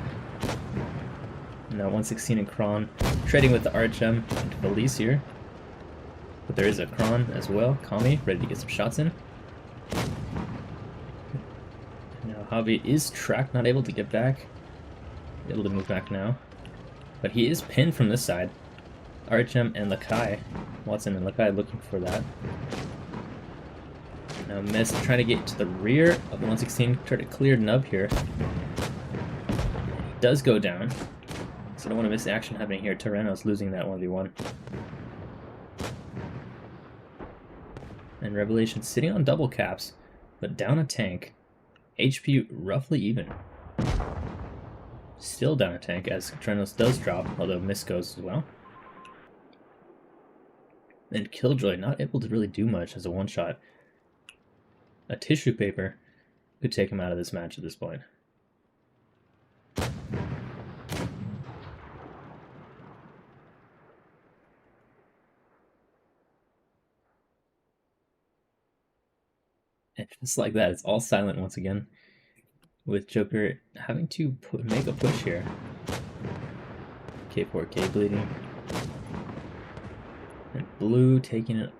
Now 116 in Kron, trading with the RHM and Felice here. But there is a Kron as well. Kami ready to get some shots in. Now Javi is tracked, not able to get back. Able to move back now. But he is pinned from this side. RHM and Lakai. Watson and Lakai looking for that. Now Mist trying to get to the rear of the 116. Try to clear Nub here. He does go down. So I don't want to miss the action happening here. Tyrannos losing that 1v1. And Revelation sitting on double caps, but down a tank. HP roughly even. Still down a tank as Tyrannos does drop, although Mist goes as well. And Killjoy not able to really do much as a one-shot. A tissue paper could take him out of this match at this point. And just like that, it's all silent once again, with Joker having to make a push here. K4K bleeding. And Blue taking a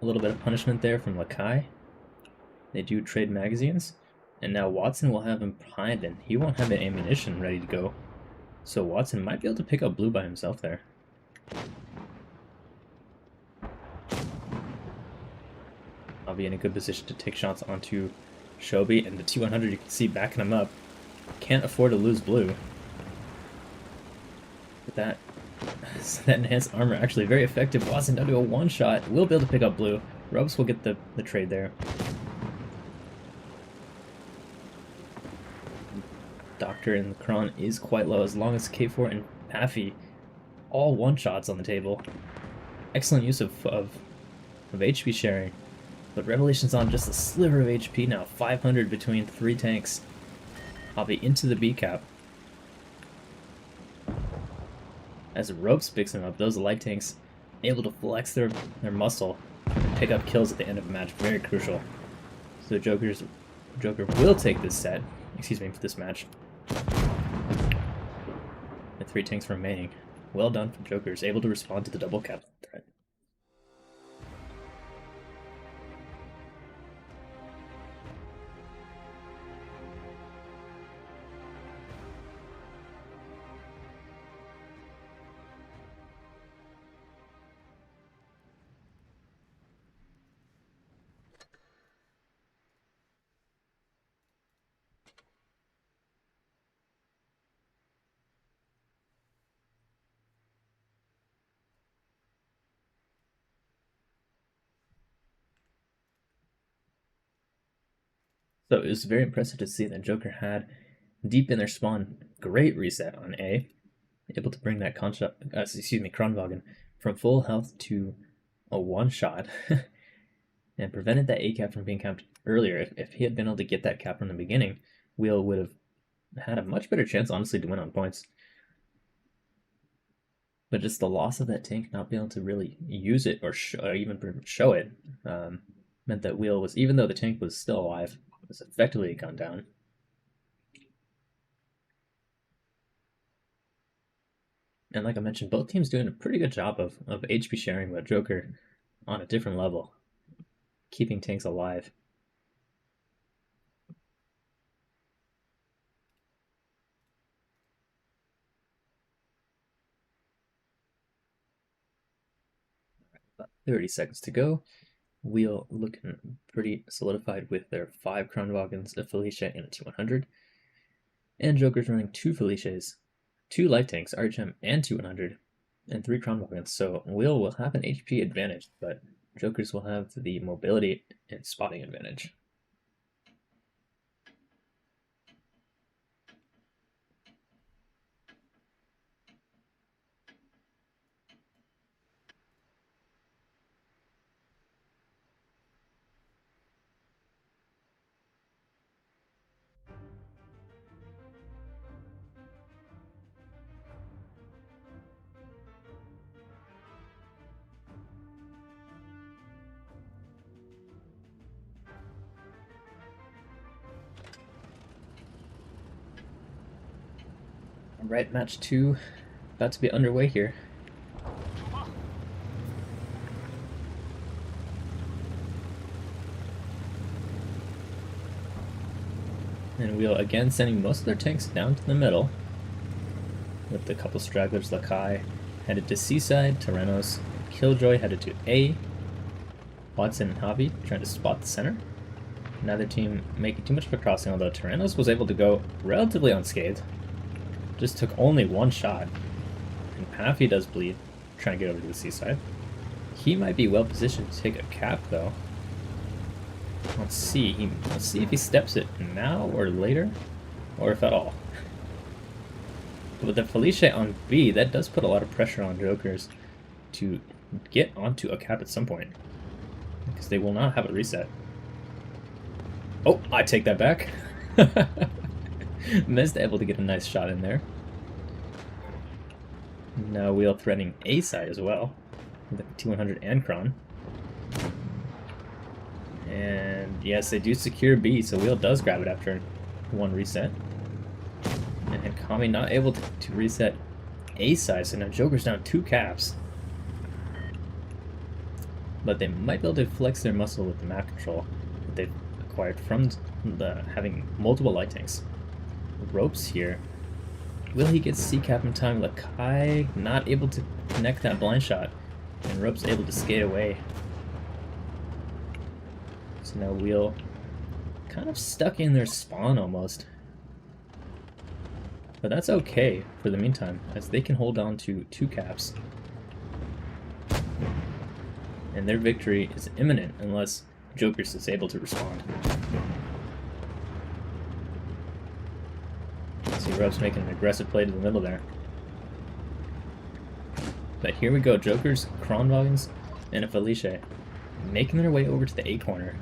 little bit of punishment there from Lakai. They do trade magazines. And now Watson will have him behind, and he won't have an ammunition ready to go. So Watson might be able to pick up Blue by himself there. I'll be in a good position to take shots onto Shobi, and the T100 you can see backing him up. Can't afford to lose Blue. But that enhanced armor actually very effective. Watson down to a one-shot. Will be able to pick up Blue. Ropes will get the trade there. Doctor in the Kron is quite low, as long as K4 and Paffy all one-shots on the table. Excellent use of HP sharing. But Revelation's on just a sliver of HP now. 500 between 3 tanks. I'll be into the B cap. As Ropes picks him up, those light tanks able to flex their muscle and pick up kills at the end of the match. Very crucial. So Joker will take this set. Excuse me, for this match. And 3 tanks remaining. Well done from Joker's, able to respond to the double cap threat. So it was very impressive to see that Joker had, deep in their spawn, great reset on A, able to bring that Kronwagen from full health to a one-shot, and prevented that A cap from being capped earlier. If he had been able to get that cap from the beginning, Wheel would have had a much better chance, honestly, to win on points. But just the loss of that tank, not being able to really use it or even show it, meant that Wheel was, even though the tank was still alive, was effectively gone down. And like I mentioned, both teams doing a pretty good job of HP sharing, but Joker on a different level, keeping tanks alive. About 30 seconds to go. Wheel looking pretty solidified with their 5 Kronwagens, a Felicia, and a T100. And Joker's running 2 Felicias, 2 life tanks, RHM, and T100, and 3 Kronwagens. So Wheel will have an HP advantage, but Joker's will have the mobility and spotting advantage. Alright, match 2 about to be underway here. And Wheel again sending most of their tanks down to the middle, with a couple stragglers. Lakai headed to Seaside, Tyrannos, Killjoy headed to A, Watson and Javi trying to spot the center. Neither team making too much of a crossing, although Tyrannos was able to go relatively unscathed. Just took only 1 shot. And Paffy does bleed, trying to get over to the Seaside. He might be well positioned to take a cap though. Let's see if he steps it now or later, or if at all. But with the Felicia on B, that does put a lot of pressure on Jokers to get onto a cap at some point, because they will not have a reset. Oh, I take that back. Missed, able to get a nice shot in there. Now Wheel threatening A side as well, with the T100 and Kron. And yes, they do secure B, so Wheel does grab it after 1 reset. And Kami not able to reset A side, so now Joker's down 2 caps. But they might be able to flex their muscle with the map control that they've acquired from having multiple light tanks. Ropes here. Will he get C cap in time? Lakai not able to connect that blind shot, and Ropes able to skate away. So now Wheel kind of stuck in their spawn almost. But that's okay for the meantime, as they can hold on to 2 caps. And their victory is imminent unless Jokers is able to respond. See Ropes making an aggressive play to the middle there. But here we go, Jokers, Kronwagens, and a Felicia making their way over to the A corner.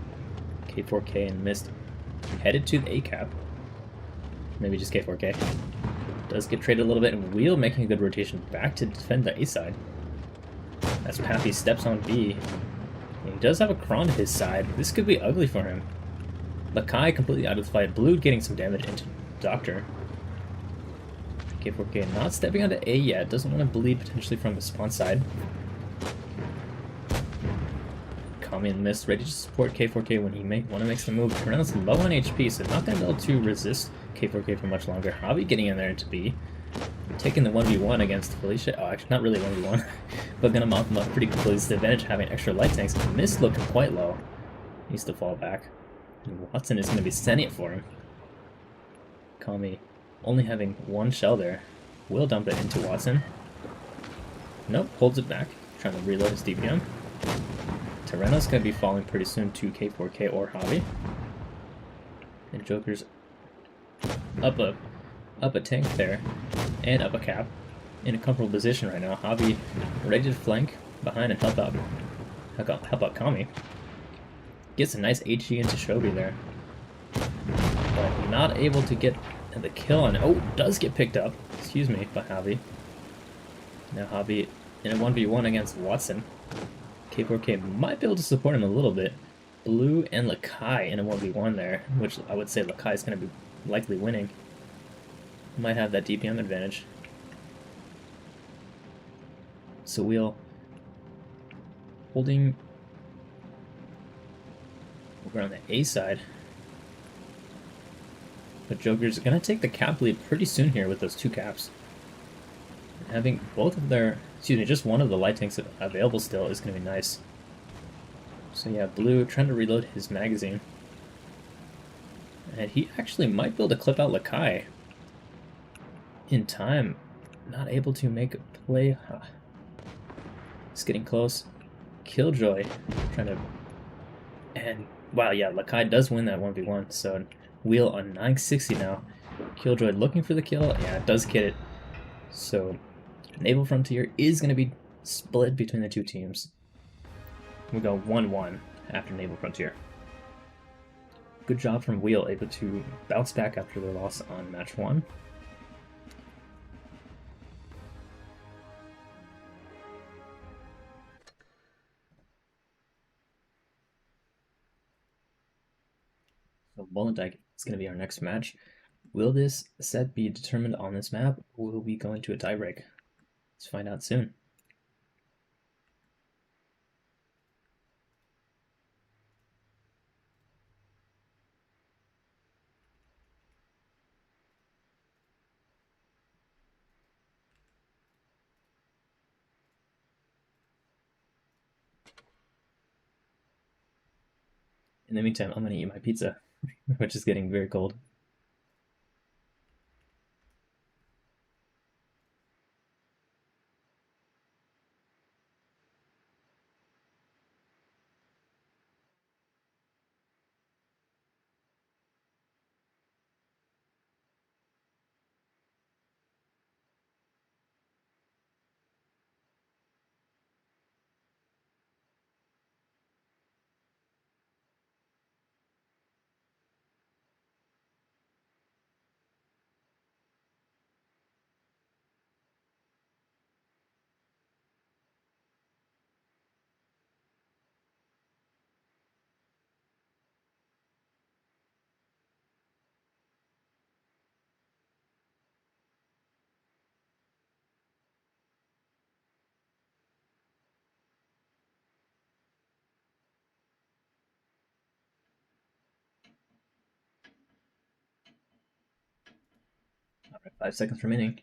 K4K and Mist headed to the A cap. Maybe just K4K. Does get traded a little bit, and Wheel making a good rotation back to defend the A side. As Pappy steps on B. And he does have a Kron to his side. This could be ugly for him. Lakai completely out of the fight. Blue getting some damage into Doctor. K4K not stepping onto A yet. Doesn't want to bleed potentially from the spawn side. Kami and Mist ready to support K4K when he want to make some move. Tyrannos low on HP, so not going to be able to resist K4K for much longer. Javi getting in there into B. Taking the 1v1 against Felicia. Oh, actually, not really 1v1. But gonna mop him up pretty quickly. It's the advantage of having extra light tanks. Mist looking quite low. Needs to fall back. And Watson is going to be sending it for him. Kami only having 1 shell there. Will dump it into Watson. Nope, holds it back. Trying to reload his DPM. Tyrannos going to be falling pretty soon to K4K or Javi. And Joker's up a tank there, and up a cap, in a comfortable position right now. Javi ready to flank behind and help out Kami. Gets a nice HG into Shobi there, but not able to get the kill on. Oh, does get picked up. Excuse me, by Javi. Now Javi in a 1v1 against Watson. K4K might be able to support him a little bit. Blue and Lakai in a 1v1 there, which I would say Lakai is going to be likely winning. Might have that DPM advantage. So Wheel holding over on the A side. But Joker's going to take the cap lead pretty soon here with those 2 caps. Having both of their excuse me, just one of the light tanks available still is going to be nice. So yeah, Blue trying to reload his magazine. And he actually might be able to clip out Lakai in time. Not able to make a play. It's getting close. Killjoy trying to... And wow, yeah, Lakai does win that 1v1. So Wheel on 960 now. Killjoy looking for the kill. Yeah, it does get it. So Naval Frontier is going to be split between the two teams. We go 1-1 after Naval Frontier. Good job from Wheel, able to bounce back after their loss on match 1. So Wollendijk is going to be our next match. Will this set be determined on this map, or will we go into a tiebreak? Let's find out soon. In the meantime, I'm going to eat my pizza, which is getting very cold. All right, 5 seconds remaining.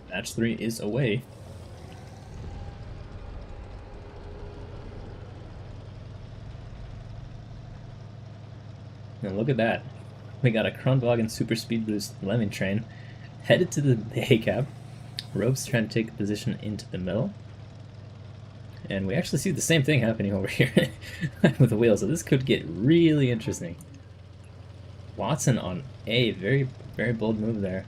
Match 3 is away. And look at that. We got a Kronwagen Super Speed Boost Lemon Train headed to the A-cap. Rope's trying to take a position into the middle. And we actually see the same thing happening over here with the wheel, so this could get really interesting. Watson on A, very, very bold move there.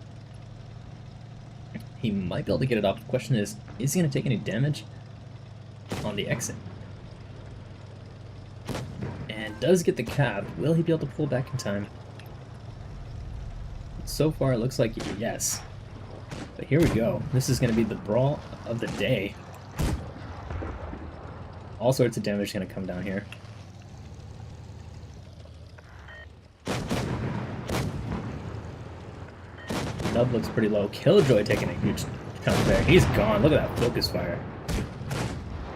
He might be able to get it off. The question is he going to take any damage on the exit? And does get the cap. Will he be able to pull back in time? So far, it looks like yes. But here we go. This is going to be the brawl of the day. All sorts of damage is going to come down here. Nub looks pretty low. Killjoy taking a huge chunk there. He's gone. Look at that focus fire.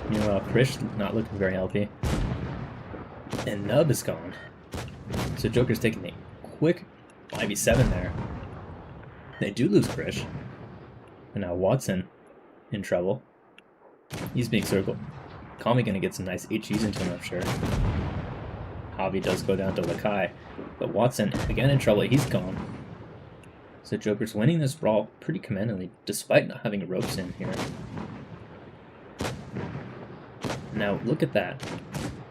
Meanwhile, Krish not looking very healthy. And Nub is gone. So Joker's taking a quick 5v7 there. They do lose Krish. And now Watson in trouble. He's being circled. Kami gonna get some nice HEs into him, I'm sure. Javi does go down to Lakai. But Watson, again in trouble. He's gone. So Joker's winning this brawl pretty commandingly, despite not having ropes in here. Now, look at that.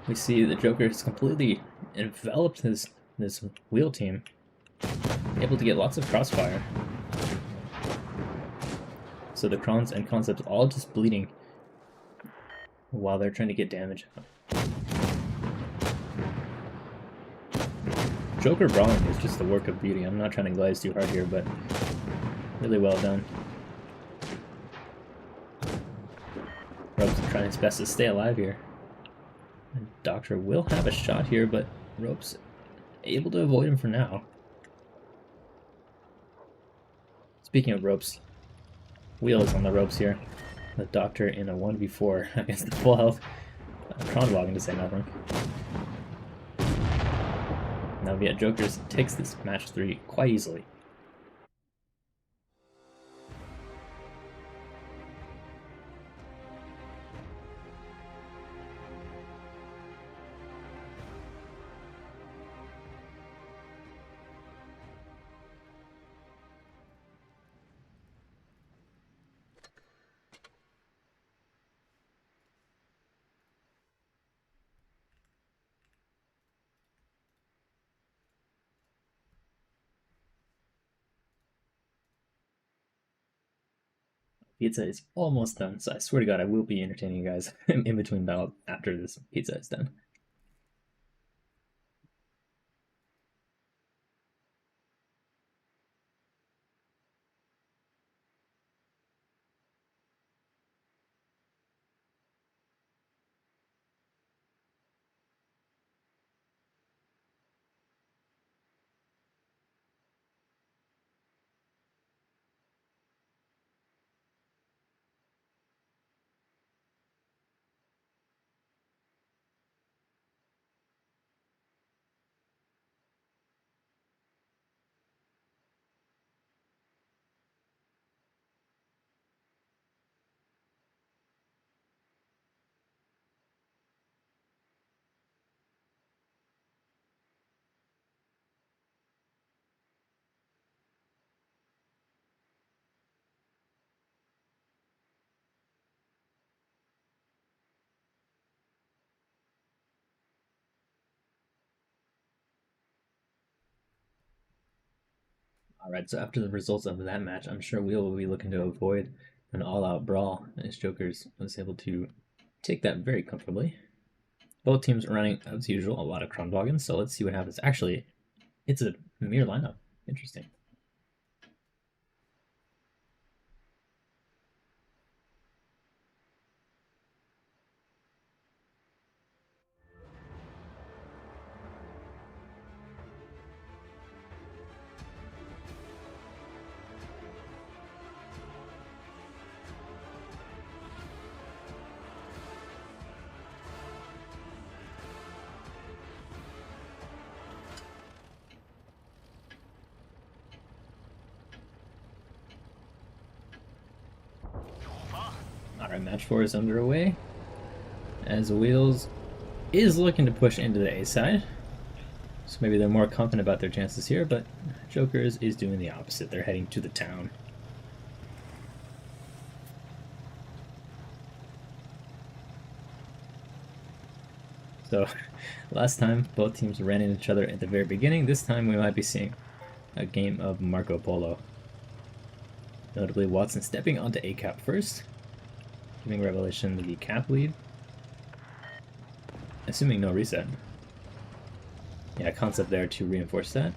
We see the Joker has completely enveloped this wheel team, able to get lots of crossfire. So the Krons and Concepts all just bleeding while they're trying to get damage. Joker brawling is just the work of beauty. I'm not trying to glaze too hard here, but really well done. Rope's trying his best to stay alive here. And Doctor will have a shot here, but Rope's able to avoid him for now. Speaking of ropes, Wheel is on the ropes here. The Doctor in a 1v4 against the full health Kronwagen, to say nothing. Now Viet Jokers takes this match 3 quite easily. Pizza is almost done, so I swear to God I will be entertaining you guys in between battle after this pizza is done. Alright, so after the results of that match, I'm sure we will be looking to avoid an all-out brawl, as Jokers was able to take that very comfortably. Both teams are running, as usual, a lot of Kronwagens, so let's see what happens. Actually, it's a mirror lineup. Interesting. Alright, match 4 is underway, as Wheels is looking to push into the A side. So maybe they're more confident about their chances here, but Jokers is doing the opposite. They're heading to the town. So last time both teams ran into each other at the very beginning. This time we might be seeing a game of Marco Polo. Notably Watson stepping onto A cap first, giving Revelation the cap lead. Assuming no reset. Yeah, concept there to reinforce that.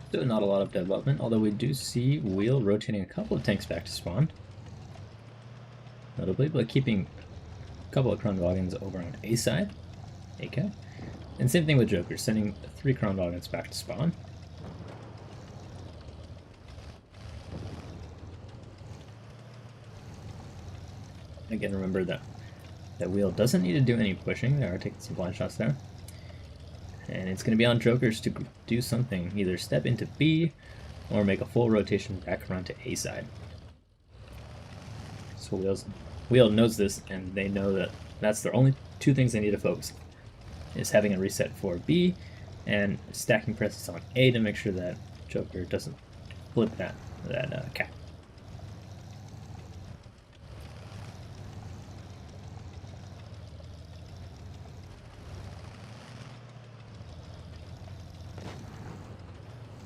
Still not a lot of development, although we do see Wheel rotating a couple of tanks back to spawn. Notably, but keeping a couple of Kronwagens over on A side. AK. And same thing with Joker, sending 3 Kronwagens back to spawn. Again, remember that Wheel doesn't need to do any pushing. They are taking some blind shots there. And it's going to be on Jokers to do something, either step into B or make a full rotation back around to A side. So Wheel knows this, and they know that that's the only 2 things they need to focus on, is having a reset for B and stacking presses on A to make sure that Joker doesn't flip that cap.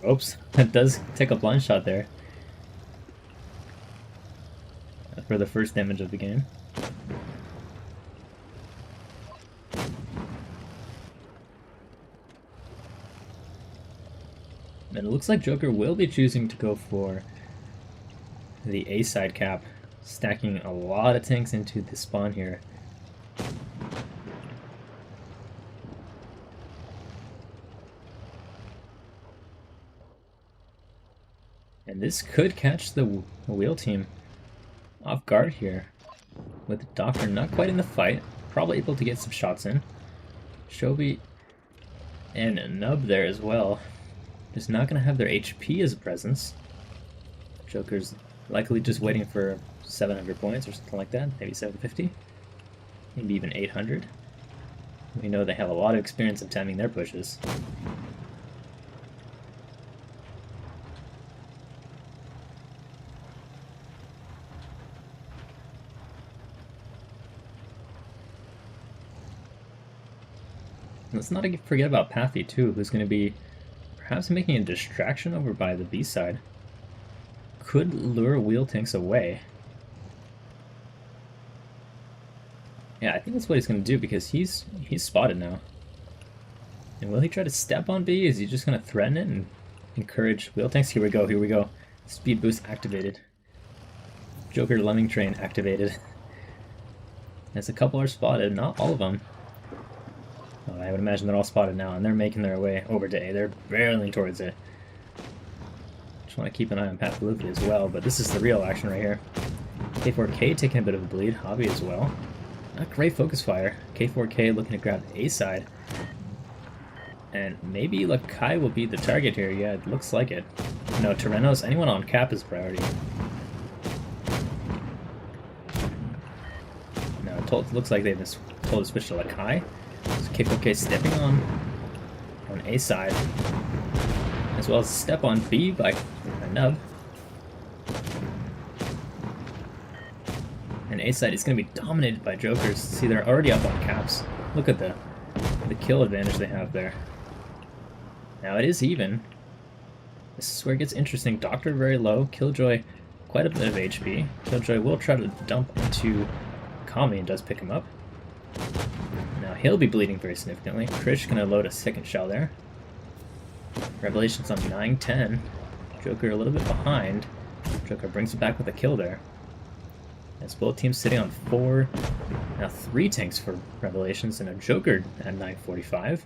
Oops, that does take a blind shot there for the first damage of the game. And it looks like Joker will be choosing to go for the A side cap, stacking a lot of tanks into the spawn here. And this could catch the wheel team off guard here, with the Doctor not quite in the fight, probably able to get some shots in. Shobi and Nub there as well. Just not going to have their HP as a presence. Joker's likely just waiting for 700 points or something like that, maybe 750, maybe even 800. We know they have a lot of experience in timing their pushes. Let's not forget about Pathy too, who's going to be perhaps making a distraction over by the B side. Could lure wheel tanks away. Yeah, I think that's what he's going to do because he's spotted now. And will he try to step on B? Is he just going to threaten it and encourage wheel tanks? Here we go, here we go. Speed boost activated. Joker Lemming Train activated. As a couple are spotted, not all of them. I would imagine they're all spotted now, and they're making their way over to A. They're barreling towards it. Just want to keep an eye on Pat Luffy as well, but this is the real action right here. K4K taking a bit of a bleed, Hobby as well. Not great focus fire. K4K looking to grab A side. And maybe Lakai will be the target here. Yeah, it looks like it. No, Tyrannos, anyone on cap is priority. No, it looks like they've been told to switch to Lakai. So K4K stepping on A side, as well as a step on B by Nub. And A side is going to be dominated by Jokers. See, they're already up on caps. Look at the kill advantage they have there. Now it is even. This is where it gets interesting. Doctor very low, Killjoy quite a bit of HP. Killjoy will try to dump into Kami and does pick him up. Now he'll be bleeding very significantly. Krish gonna load a second shell there. Revelations on 9-10. Joker a little bit behind. Joker brings it back with a kill there. As both teams sitting on 4, now 3 tanks for Revelations and a Joker at 945.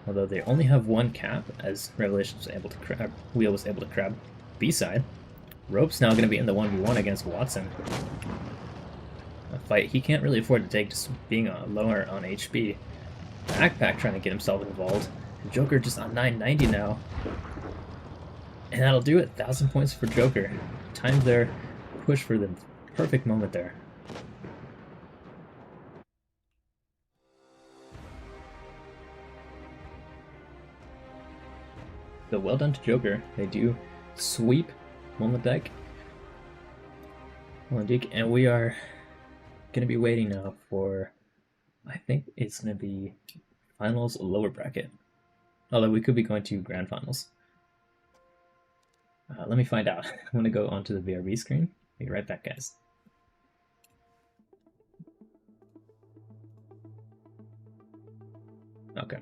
Although they only have 1 cap, as Revelations was able to grab, Wheel was able to grab B side. Rope's now gonna be in the 1v1 against Watson. A fight he can't really afford to take, just being lower on HP. Backpack trying to get himself involved. Joker just on 990 now. And that'll do it. 1,000 points for Joker. Timed their push for the perfect moment there. So well done to Joker. They do sweep Molnedek. And we are going to be waiting now for, I think it's going to be finals lower bracket. Although we could be going to grand finals. Let me find out. I'm going to go onto the VRB screen. Be right back, guys. Okay.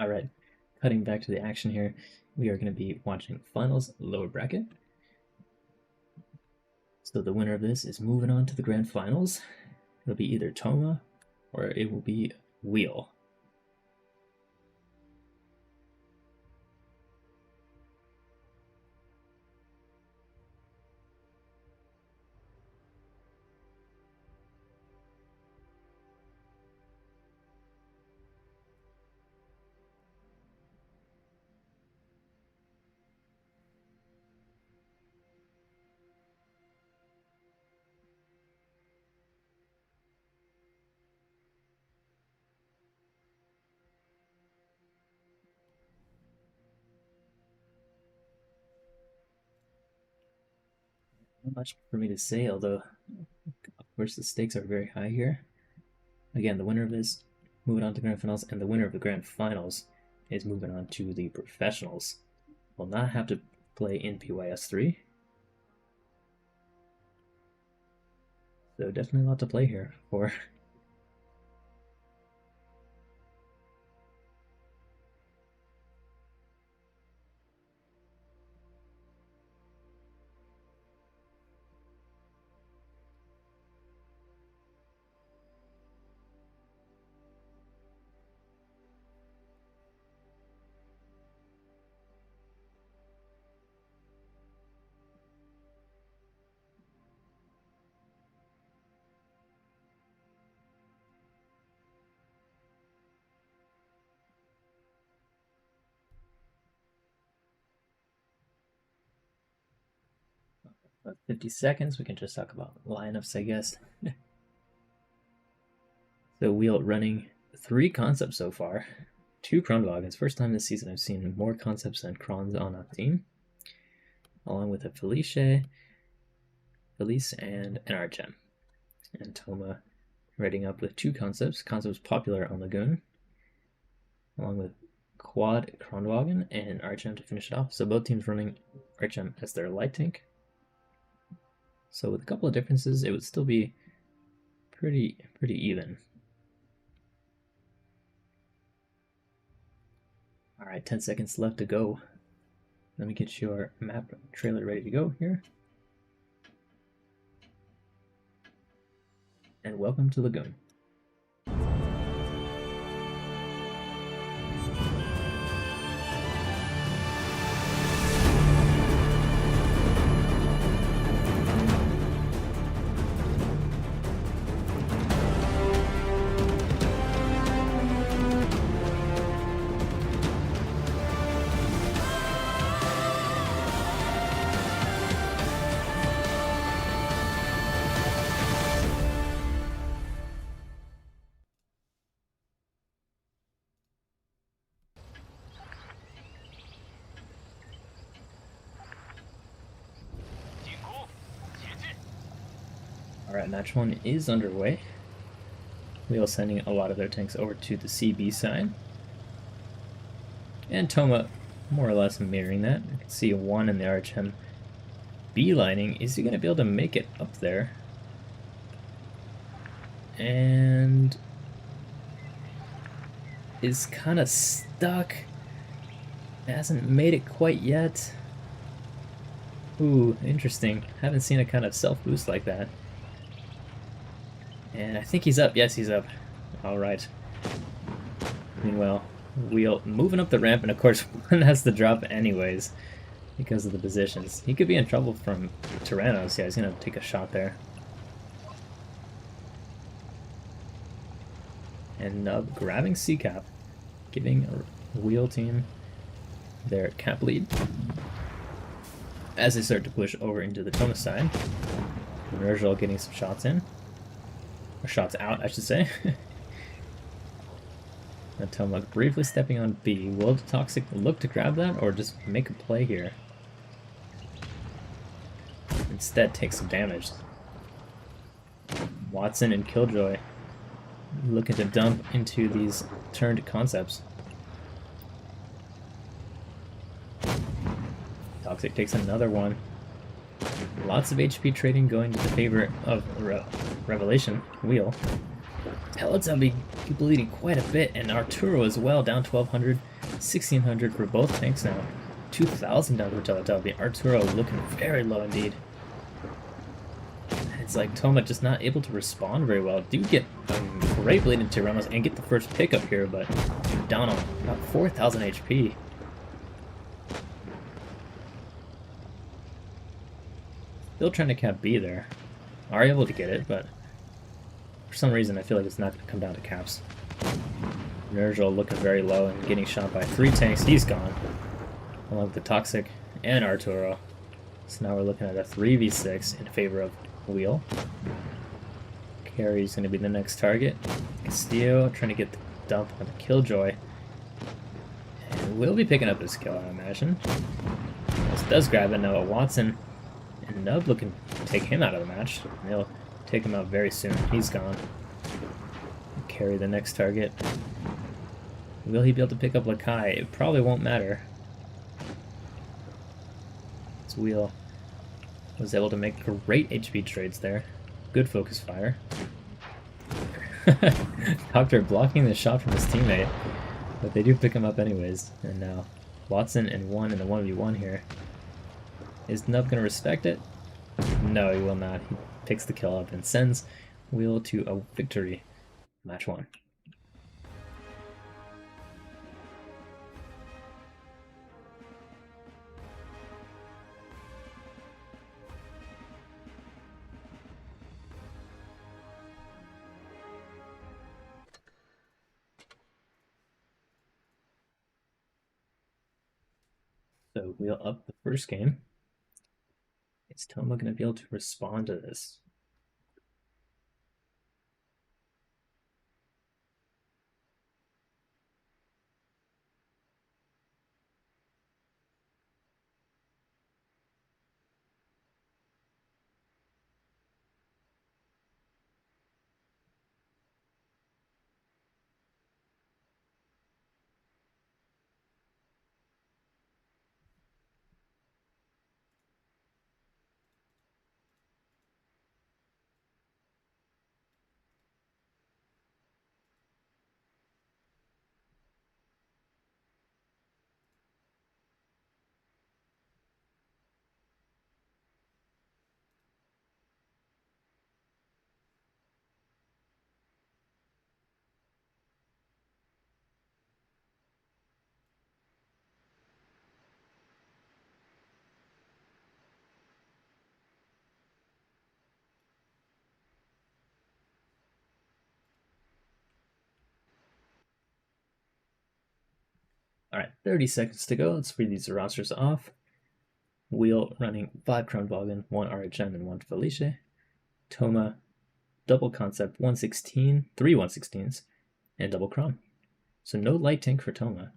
Alright, cutting back to the action here, we are going to be watching finals lower bracket. So the winner of this is moving on to the grand finals. It'll be either Toma or it will be Wheel. Not much for me to say, although of course the stakes are very high here. Again, the winner of this moving on to grand finals, and the winner of the grand finals is moving on to the professionals. Will not have to play in PYS 3. So definitely a lot to play here for. About 50 seconds, we can just talk about lineups, I guess. So Wheel running 3 concepts so far. 2 Kronwagens. First time this season I've seen more concepts than Krons on a team. Along with a Felice and an Archem. And Toma rating up with 2 concepts. Concepts popular on Lagoon. Along with Quad Kronwagen and Archem to finish it off. So both teams running Archem as their light tank. So with a couple of differences, it would still be pretty even. Alright, 10 seconds left to go. Let me get your map trailer ready to go here. And welcome to Lagoon. Alright, match 1 is underway. Wheel sending a lot of their tanks over to the CB side. And Toma more or less mirroring that. You can see 1 in the Archem beelining. Is he going to be able to make it up there? And is kind of stuck. Hasn't made it quite yet. Ooh, interesting. Haven't seen a kind of self-boost like that. And I think he's up. Yes, he's up. Alright. Meanwhile, Wheel moving up the ramp, and of course one has to drop anyways because of the positions. He could be in trouble from Tyrannos. Yeah, he's going to take a shot there. And Nub grabbing C-Cap, giving a Wheel team their cap lead as they start to push over into the Toma side. Nergal getting some shots in. Or shots out, I should say. And Toma briefly stepping on B. Will the Toxic look to grab that or just make a play here? Instead, take some damage. Watson and Killjoy looking to dump into these turned concepts. Toxic takes another one. Lots of HP trading going to the favor of Revelation. Wheel. Pellets will be bleeding quite a bit, and Arturo as well, down 1200. 1600 for both tanks now. 2000 down for Teletubby. Arturo looking very low indeed. It's like Toma just not able to respond very well. Do get a great bleed into Ramos and get the first pickup here, but Donald, about 4,000 HP. Still trying to cap B there. Are able to get it, but for some reason I feel like it's not going to come down to caps. Nergal looking very low and getting shot by 3 tanks. He's gone. Along with the Toxic and Arturo. So now we're looking at a 3v6 in favor of Wheel. Carrie's going to be the next target. Castillo trying to get the dump on the Killjoy. And we'll be picking up this kill, I imagine. This does grab it now. Watson and Nub looking to take him out of the match. They'll take him out very soon. He's gone. Carry the next target. Will he be able to pick up Lakai? It probably won't matter. This Wheel was able to make great HP trades there. Good focus fire. Doctor blocking the shot from his teammate, but they do pick him up anyways. And now Watson and 1 in the 1v1 here. Is Nub going to respect it? No, he will not. He picks the kill up and sends Wheel to a victory. Match 1. So Wheel up the first game. Is Toma going to be able to respond to this? Alright, 30 seconds to go. Let's read these rosters off. Wheel running 5 Kronwagen, 1 RHM, and 1 Felice. Toma, double concept, 116, 3 116s, and double Kron. So no light tank for Toma.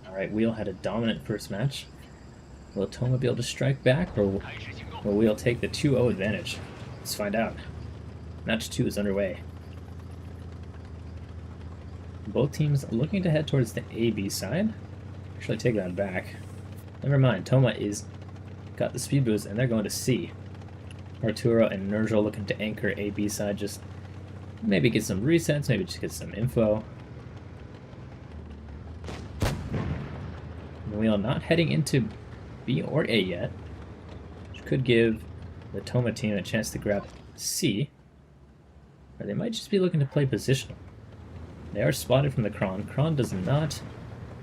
Alright, Wheel had a dominant first match. Will Toma be able to strike back, or will Wheel take the 2-0 advantage? Let's find out. Match 2 is underway. Both teams looking to head towards the A-B side. Actually, take that back. Never mind, Toma is got the speed boost, and they're going to C. Arturo and Nergal looking to anchor A-B side, just maybe get some resets, maybe just get some info. Wheel not heading into B or A yet, which could give the Toma team a chance to grab C, or they might just be looking to play positional. They are spotted from the Kron. Kron does not.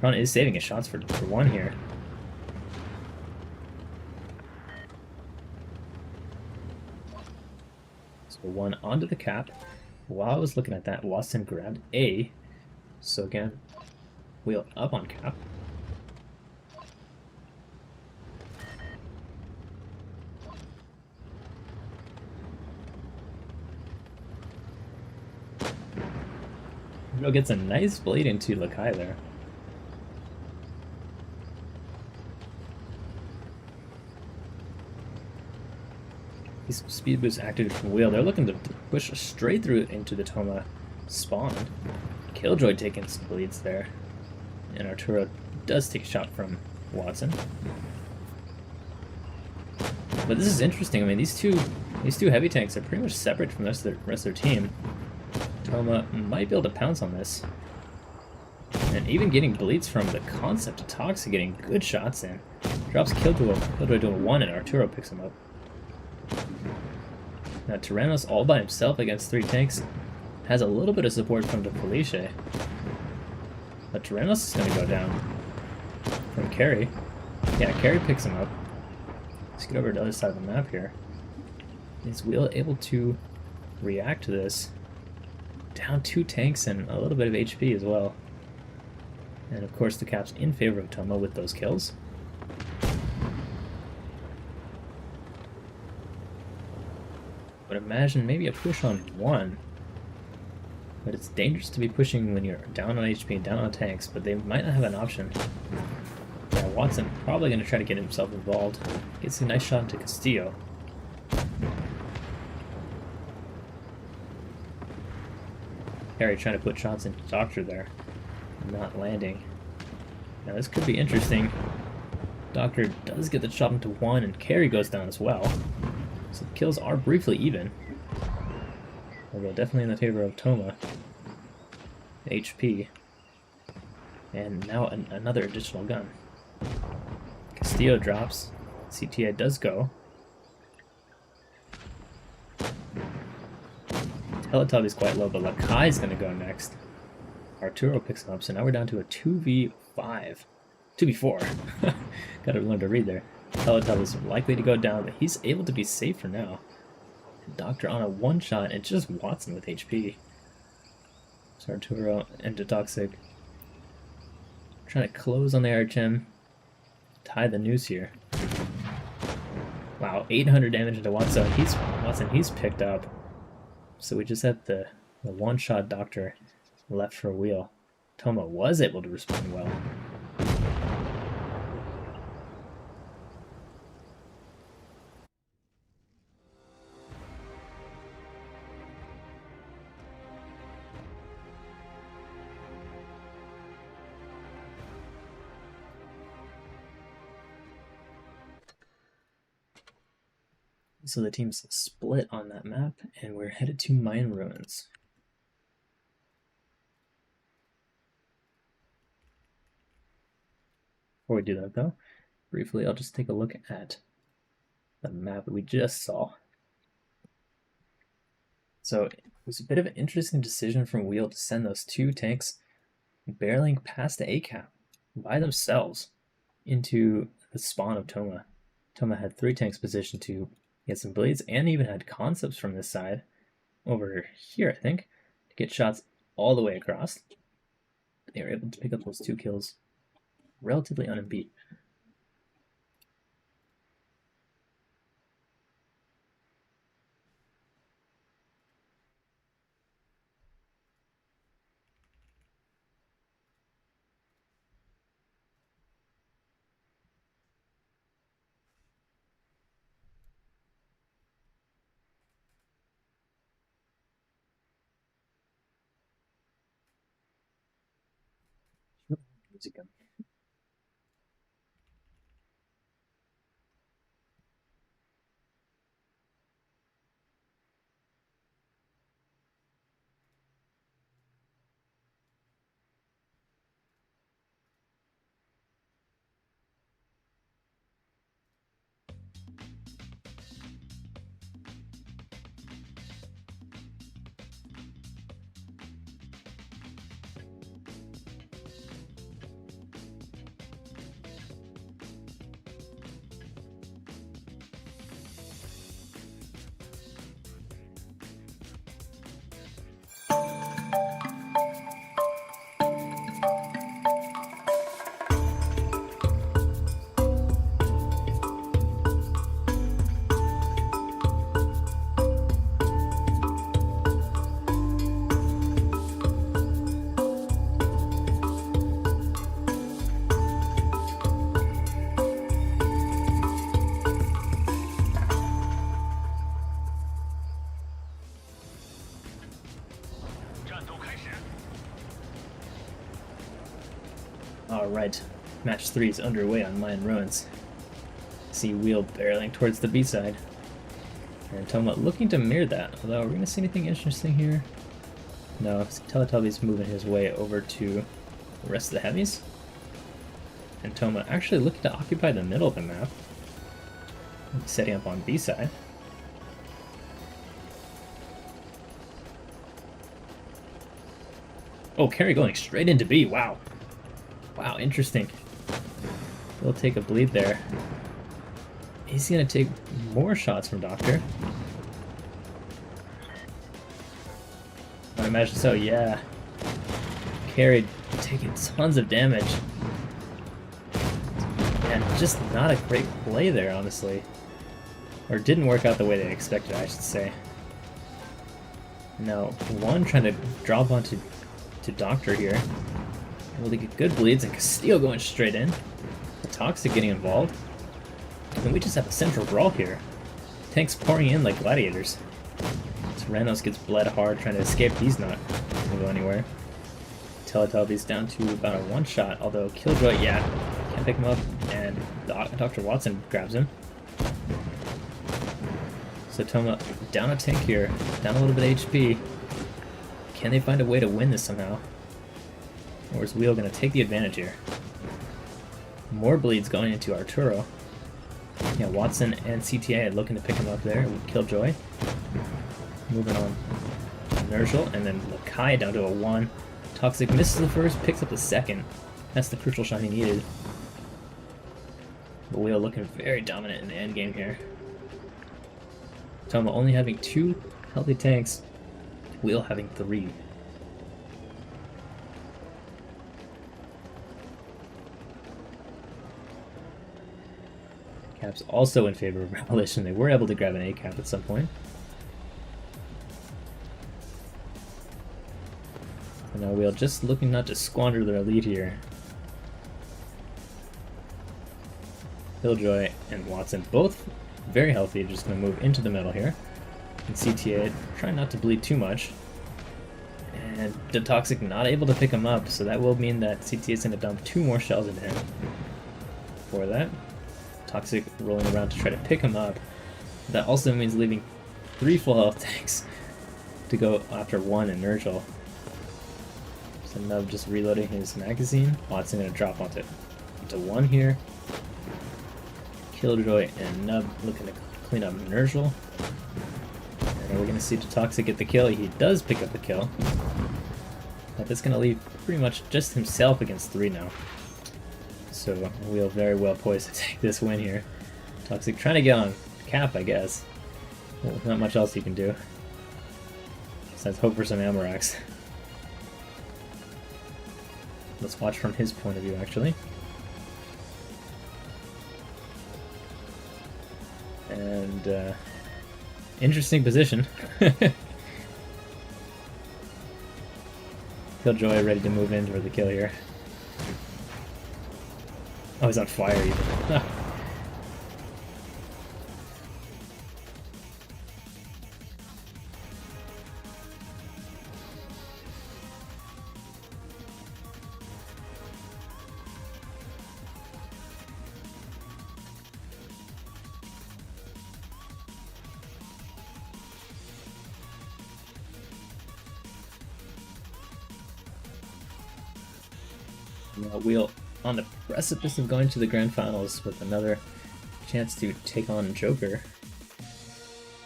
Kron is saving his shots for 1 here. So 1 onto the cap. While I was looking at that, Watson grabbed A. So again, Wheel up on cap. Arturo gets a nice blade into Lakai there. These speed boosts activated from Wheel. They're looking to push straight through into the Toma spawn. Killjoy taking some bleeds there. And Arturo does take a shot from Watson. But this is interesting. I mean, these two heavy tanks are pretty much separate from the rest of their team. Toma might be able to pounce on this. And even getting bleeds from the concept of Toxic, getting good shots in. Drops Killjoy to a 1 and Arturo picks him up. Now Tyrannos all by himself against 3 tanks has a little bit of support from the Felice. But Tyrannos is going to go down from Carry. Yeah, Carry picks him up. Let's get over to the other side of the map here. Is Wheel able to react to this? Down 2 tanks and a little bit of HP as well. And of course the cap's in favor of Toma with those kills. But imagine maybe a push on 1. But it's dangerous to be pushing when you're down on HP and down on tanks, but they might not have an option. Yeah, Watson probably going to try to get himself involved. Gets a nice shot into Castillo. Harry trying to put shots into Doctor there. Not landing. Now this could be interesting. Doctor does get the shot into 1 and Carry goes down as well. So the kills are briefly even. Although definitely in the favor of Toma. HP. And now another additional gun. Castillo drops. CTA does go. Teletub is quite low, but Lakai is going to go next. Arturo picks him up, so now we're down to a 2v5. 2v4. Gotta learn to read there. Teletub is likely to go down, but he's able to be safe for now. Doctor on a 1-shot, and just Watson with HP. So Arturo into Toxic. Trying to close on the Archem. Tie the noose here. Wow, 800 damage into Watson. He's picked up. So we just had the 1-shot Doctor left for a Wheel. Toma was able to respond well. So the team's split on that map, and we're headed to Mine Ruins. Before we do that though, briefly I'll just take a look at the map that we just saw. So it was a bit of an interesting decision from Wheel to send those 2 tanks barreling past the A-cap by themselves into the spawn of Toma. Toma had 3 tanks positioned to get some blades and even had concepts from this side over here, I think, to get shots all the way across. They were able to pick up those 2 kills relatively unimpeed. Music. Alright, match 3 is underway on Mayan Ruins. See Wheel barreling towards the B side. And Toma looking to mirror that, although are we going to see anything interesting here? No, Teletubby's moving his way over to the rest of the heavies. And Toma actually looking to occupy the middle of the map. Setting up on B side. Oh, Carry going straight into B, wow. Wow, interesting. He'll take a bleed there. He's gonna take more shots from Doctor. I imagine so, yeah. Carry taking tons of damage. And just not a great play there, honestly. Or didn't work out the way they expected, I should say. Now, one trying to drop onto Doctor here. Able to get good bleeds, and Castillo going straight in. The Toxic getting involved. And we just have a central brawl here. Tanks pouring in like gladiators. Tyrannos gets bled hard trying to escape. He's not going to go anywhere. Teletubby's down to about a one-shot, although Killjoy, yeah, can't pick him up, and Dr. Watson grabs him. So Toma down a tank here, down a little bit of HP. Can they find a way to win this somehow? Or is Wheel going to take the advantage here? More bleeds going into Arturo. Yeah, Watson and CTA looking to pick him up there with Killjoy. Moving on. Nergal, and then Lakai down to a 1. Toxic misses the first, picks up the second. That's the crucial shot he needed. But Wheel looking very dominant in the end game here. Toma only having 2 healthy tanks. Wheel having 3. Cap's also in favor of Revelation. They were able to grab an A cap at some point. And now Wheel just looking not to squander their lead here. Killjoy and Watson both very healthy, just going to move into the middle here. And CTA trying not to bleed too much. And the Toxic not able to pick him up, so that will mean that CTA is going to dump 2 more shells into him. For that, Toxic rolling around to try to pick him up. That also means leaving 3 full health tanks to go after 1 in Nergal. So Nub just reloading his magazine. Watson going to drop onto 1 here. Killjoy and Nub looking to clean up Nergal. And we're going to see the Toxic get the kill. He does pick up the kill. But that's going to leave pretty much just himself against 3 now. So Wheel very well poised to take this win here. Toxic trying to get on Cap, I guess. Well, not much else he can do. Besides hope for some ammo racks. Let's watch from his point of view, actually. And, interesting position. Killjoy ready to move in for the kill here. Oh, he's on fire even. Wheel on the precipice of going to the grand finals with another chance to take on Joker.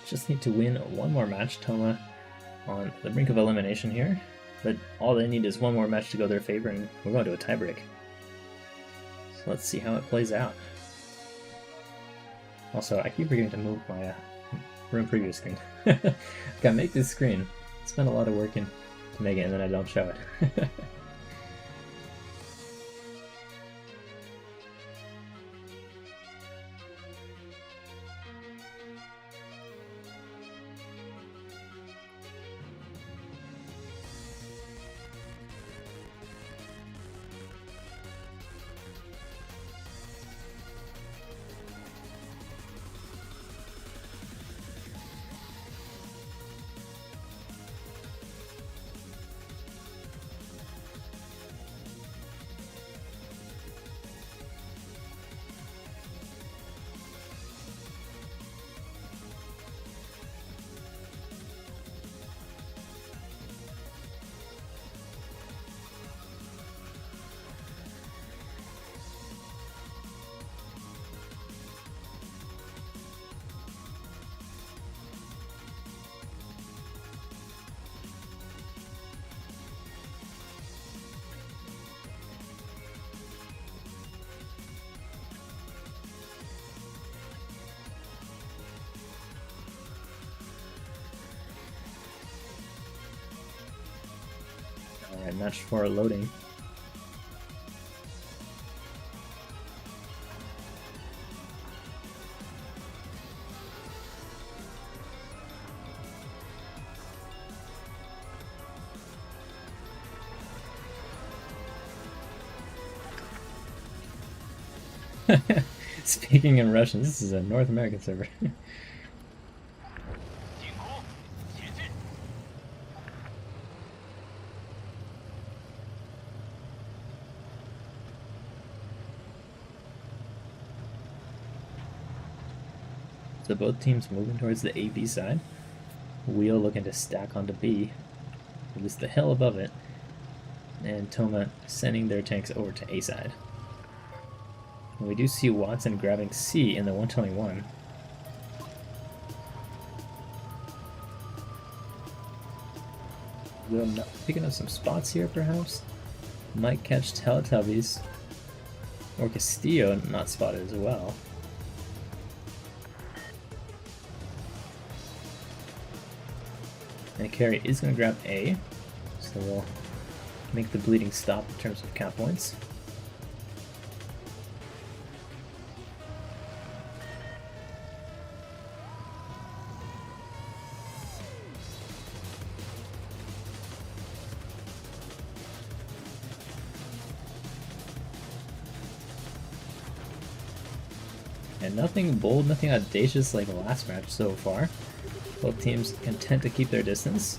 Just need to win 1 more match. Toma on the brink of elimination here, but all they need is 1 more match to go their favor, and we're going to a tiebreak. So let's see how it plays out. Also, I keep forgetting to move my room preview screen. Gotta make this screen. Spend a lot of work to make it, and then I don't show it. match for loading. Speaking in Russian, this is a North American server. So both teams moving towards the A-B side. Wheel looking to stack onto B, at least the hill above it, and Toma sending their tanks over to A side. And we do see Watson grabbing C in the 121. Wheel picking up some spots here, perhaps. Might catch Teletubbies, or Castillo not spotted as well. And Carry is going to grab A, so we'll make the bleeding stop in terms of cap points. And nothing bold, nothing audacious like the last match so far. Both teams content to keep their distance,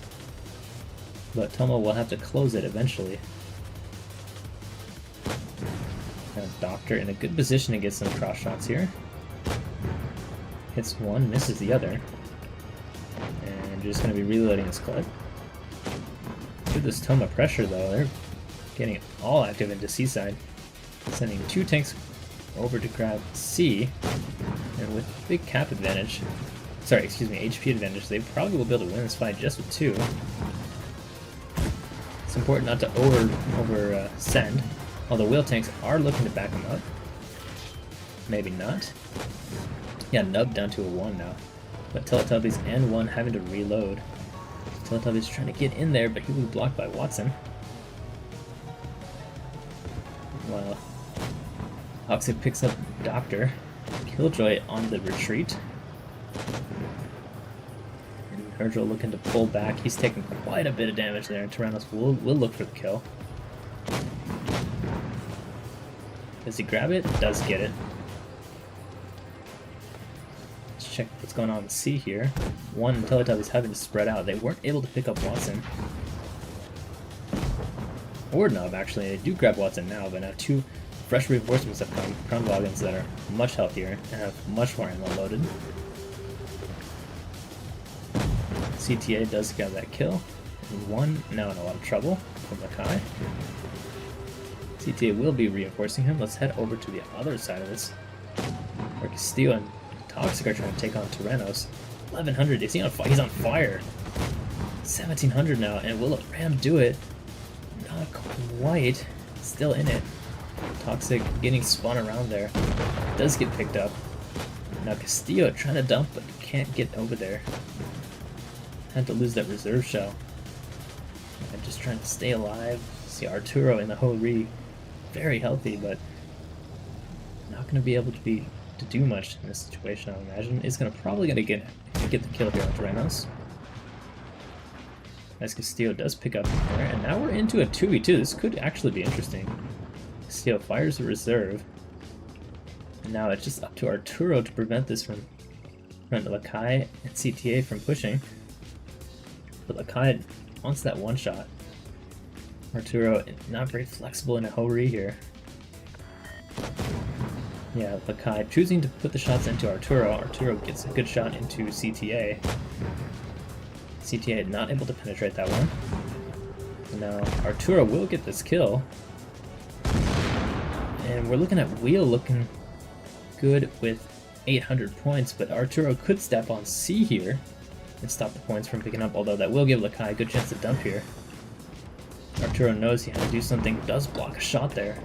but Toma will have to close it eventually. And Doctor in a good position to get some cross shots here. Hits one, misses the other. And just going to be reloading his clip. With this Toma pressure though, they're getting all active into C side. Sending two tanks over to grab C, and with big cap advantage, HP advantage, they probably will be able to win this fight just with two. It's important not to over send, although wheel tanks are looking to back them up. Maybe not. Yeah, Nub down to a 1 now, but Teletubbies and 1 having to reload. Teletubbies trying to get in there, but he was blocked by Watson. Wow. Toxic picks up Doctor. Killjoy on the retreat. And Virgil looking to pull back. He's taking quite a bit of damage there, and Tyrannos will look for the kill. Does he grab it? Does get it. Let's check what's going on with C here. One Teletubbies having to spread out. They weren't able to pick up Watson. Or Nub, actually. They do grab Watson now, but now two fresh reinforcements have come. Kronwagens that are much healthier and have much more ammo loaded. CTA does grab that kill. And 1 now in a lot of trouble from Lakai. CTA will be reinforcing him. Let's head over to the other side of this, where Castillo and Toxic are trying to take on Tyrannos. 1100, is he on fire? He's on fire! 1700 now, and will a ram do it? Not quite. Still in it. Toxic getting spun around there. Does get picked up. Now Castillo trying to dump, but can't get over there. Had to lose that reserve shell. And just trying to stay alive. See Arturo in the Ho-Ri. Very healthy, but not going to be able to do much in this situation, I would imagine. Is probably going to get the kill here on Tyrannos. As Castillo does pick up there, and now we're into a 2v2. This could actually be interesting. Castillo fires a reserve, and now it's just up to Arturo to prevent this from Lakai and CTA from pushing. But Lakai wants that one shot. Arturo not very flexible in a Ho-Ri here. Yeah, Lakai choosing to put the shots into Arturo. Arturo gets a good shot into CTA. CTA not able to penetrate that one. And now Arturo will get this kill. And we're looking at Wheel looking good with 800 points, but Arturo could step on C here and stop the points from picking up, although that will give Lakai a good chance to dump here. Arturo knows he had to do something, does block a shot there.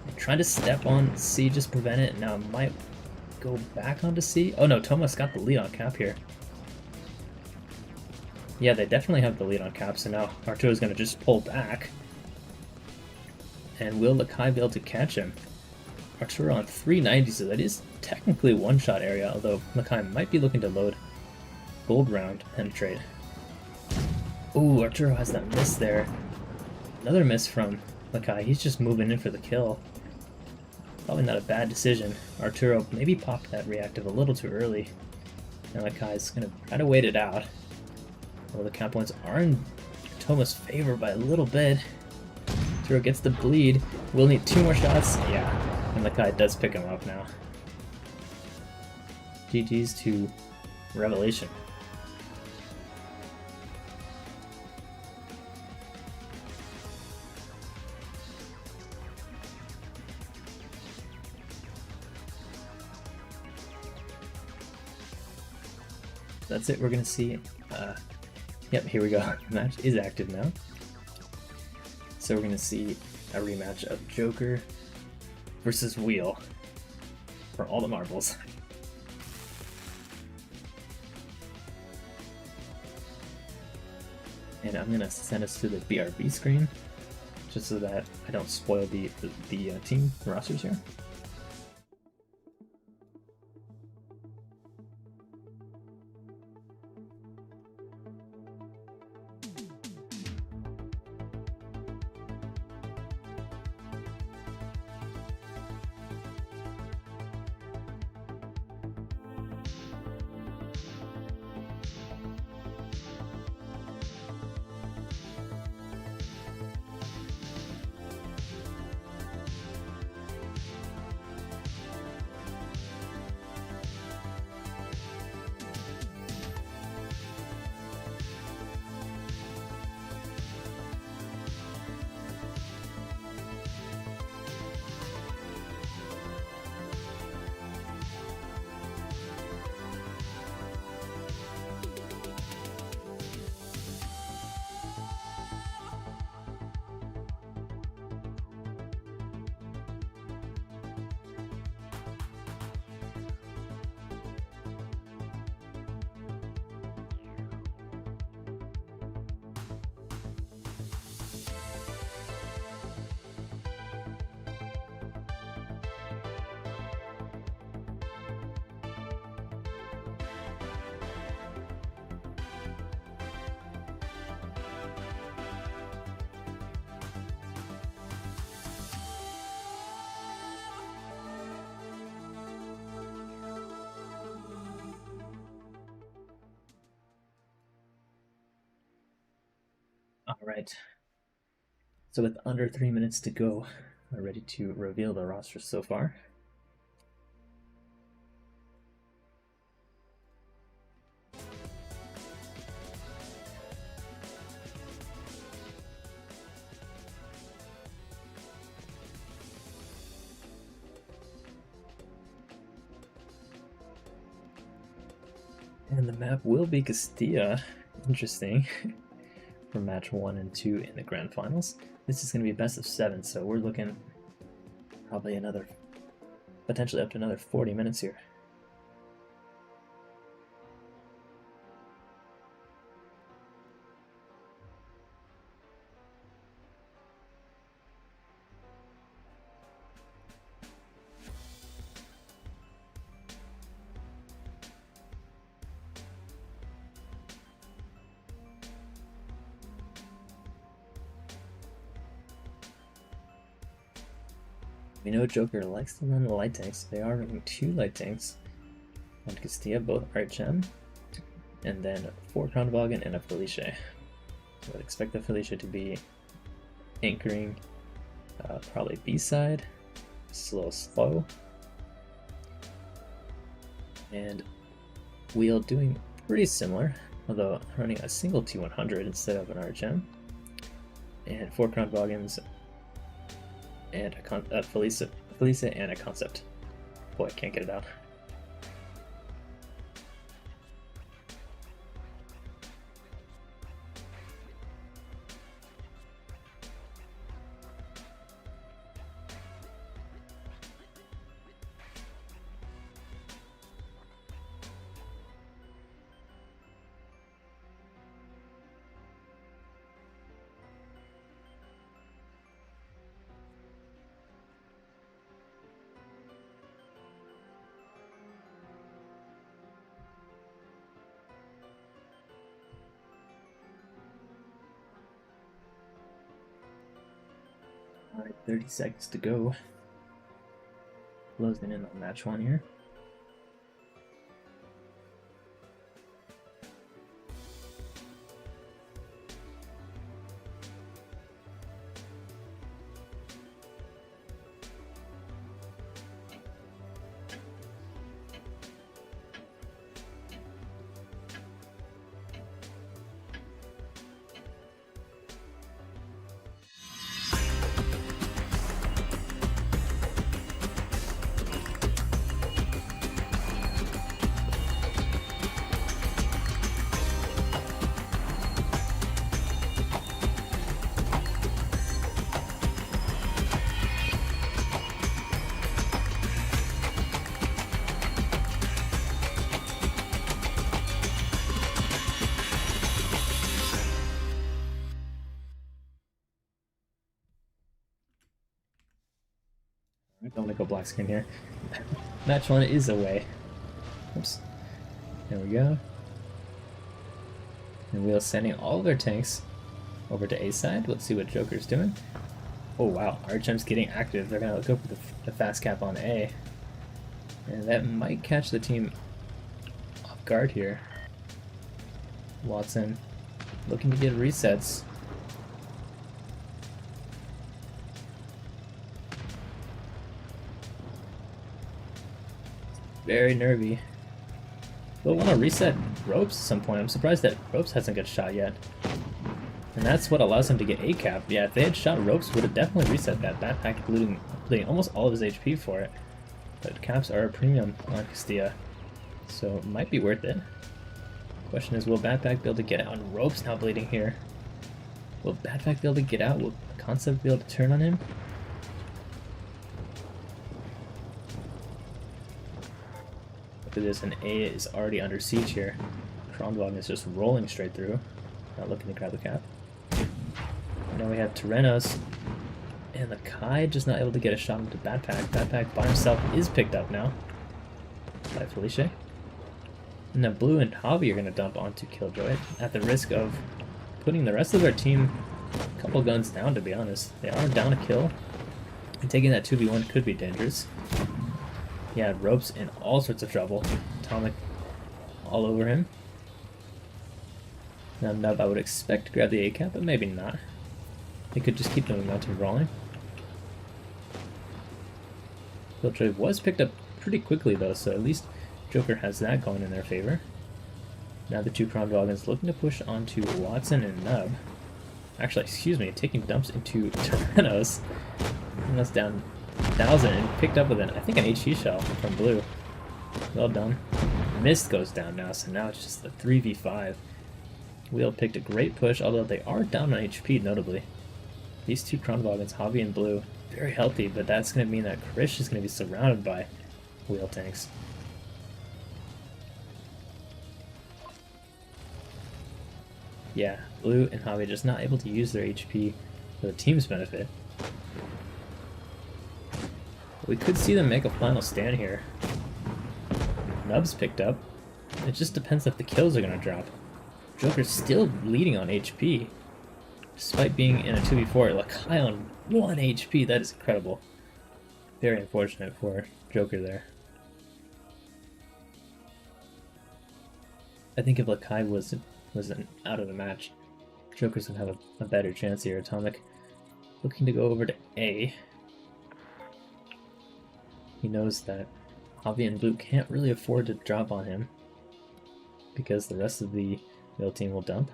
And trying to step on C, just prevent it, now might go back onto C. Oh no, Tomas got the lead on cap here. Yeah, they definitely have the lead on cap, so now Arturo's going to just pull back. And will Lakai be able to catch him? Arturo on 390, so that is technically one-shot area, although Lakai might be looking to load gold round penetrate. Ooh, Arturo has that miss there. Another miss from Lakai. He's just moving in for the kill. Probably not a bad decision. Arturo maybe popped that reactive a little too early. And Lakai's going to try to wait it out. Well, the count points are in Toma's favor by a little bit. Arturo gets the bleed. We'll need 2 more shots. Yeah, and Lakai does pick him up now. GG's to Revelation. That's it. We're gonna see. Yep, here we go. The match is active now. So we're gonna see a rematch of Joker versus Wheel for all the marbles. And I'm gonna send us to the BRB screen just so that I don't spoil the team rosters here. Alright, so with under 3 minutes to go, we're ready to reveal the roster so far. And the map will be Castilla. Interesting. For match 1 and 2 in the grand finals. This is going to be a best of 7, so we're looking probably potentially up to another 40 minutes here. We know Joker likes to run the light tanks. They are running 2 light tanks on Castilla, both Archem, and then 4 Kronwagen and a Felicia. So I'd expect the Felicia to be anchoring probably B-side, slow, and Wheel doing pretty similar, although running a single T100 instead of an Archem, and 4 Kronwagens and a Felicia and a Concept. Boy, I can't get it out. Alright, 30 seconds to go. Closing in on match 1 here. I don't want to go black screen here. Match 1 is away. Oops. There we go. And we're sending all of their tanks over to A side. Let's see what Joker's doing. Oh wow, Archem's getting active. They're going to go for the fast cap on A. And that might catch the team off guard here. Watson looking to get resets. Very nervy. They'll want to reset Ropes at some point. I'm surprised that Ropes hasn't got shot yet. And that's what allows him to get A cap. Yeah, if they had shot Ropes, would have definitely reset that backpack, bleeding almost all of his HP for it. But caps are a premium on Castilla, so it might be worth it. Question is, will Backpack be able to get out? And Ropes now bleeding here. Will Backpack be able to get out? Will Concept be able to turn on him? Look at this, and A is already under siege here. Kronwagen is just rolling straight through, not looking to grab the cap. Now we have Tyrannos, and the Kai just not able to get a shot into Backpack. Backpack by himself is picked up now by Felice. And now Blue and Javi are going to dump onto Killjoy at the risk of putting the rest of their team a couple guns down, to be honest. They are down a kill, and taking that 2v1 could be dangerous. Yeah, Ropes in all sorts of trouble. Atomic all over him. Now Nub I would expect to grab the A cap, but maybe not. They could just keep the momentum rolling. Killjoy was picked up pretty quickly though, so at least Joker has that going in their favor. Now the two Kronwagons looking to push onto Watson and Nub. Actually, excuse me, taking dumps into Tyrannos. And that's down 1,000 and picked up with I think an HE shell from Blue. Well done. Mist goes down now, so now it's just a 3v5. Wheel picked a great push, although they are down on HP notably. These two Kronwagons, Javi and Blue, very healthy, but that's going to mean that Krish is going to be surrounded by Wheel tanks. Yeah, Blue and Javi just not able to use their HP for the team's benefit. We could see them make a final stand here. Nub's picked up. It just depends if the kills are going to drop. Joker's still leading on HP, despite being in a 2v4. Lakai on 1 HP, that is incredible. Very unfortunate for Joker there. I think if Lakai wasn't out of the match, Joker's would have a better chance here. Atomic looking to go over to A. He knows that Javi and Blue can't really afford to drop on him because the rest of the Wheel team will dump.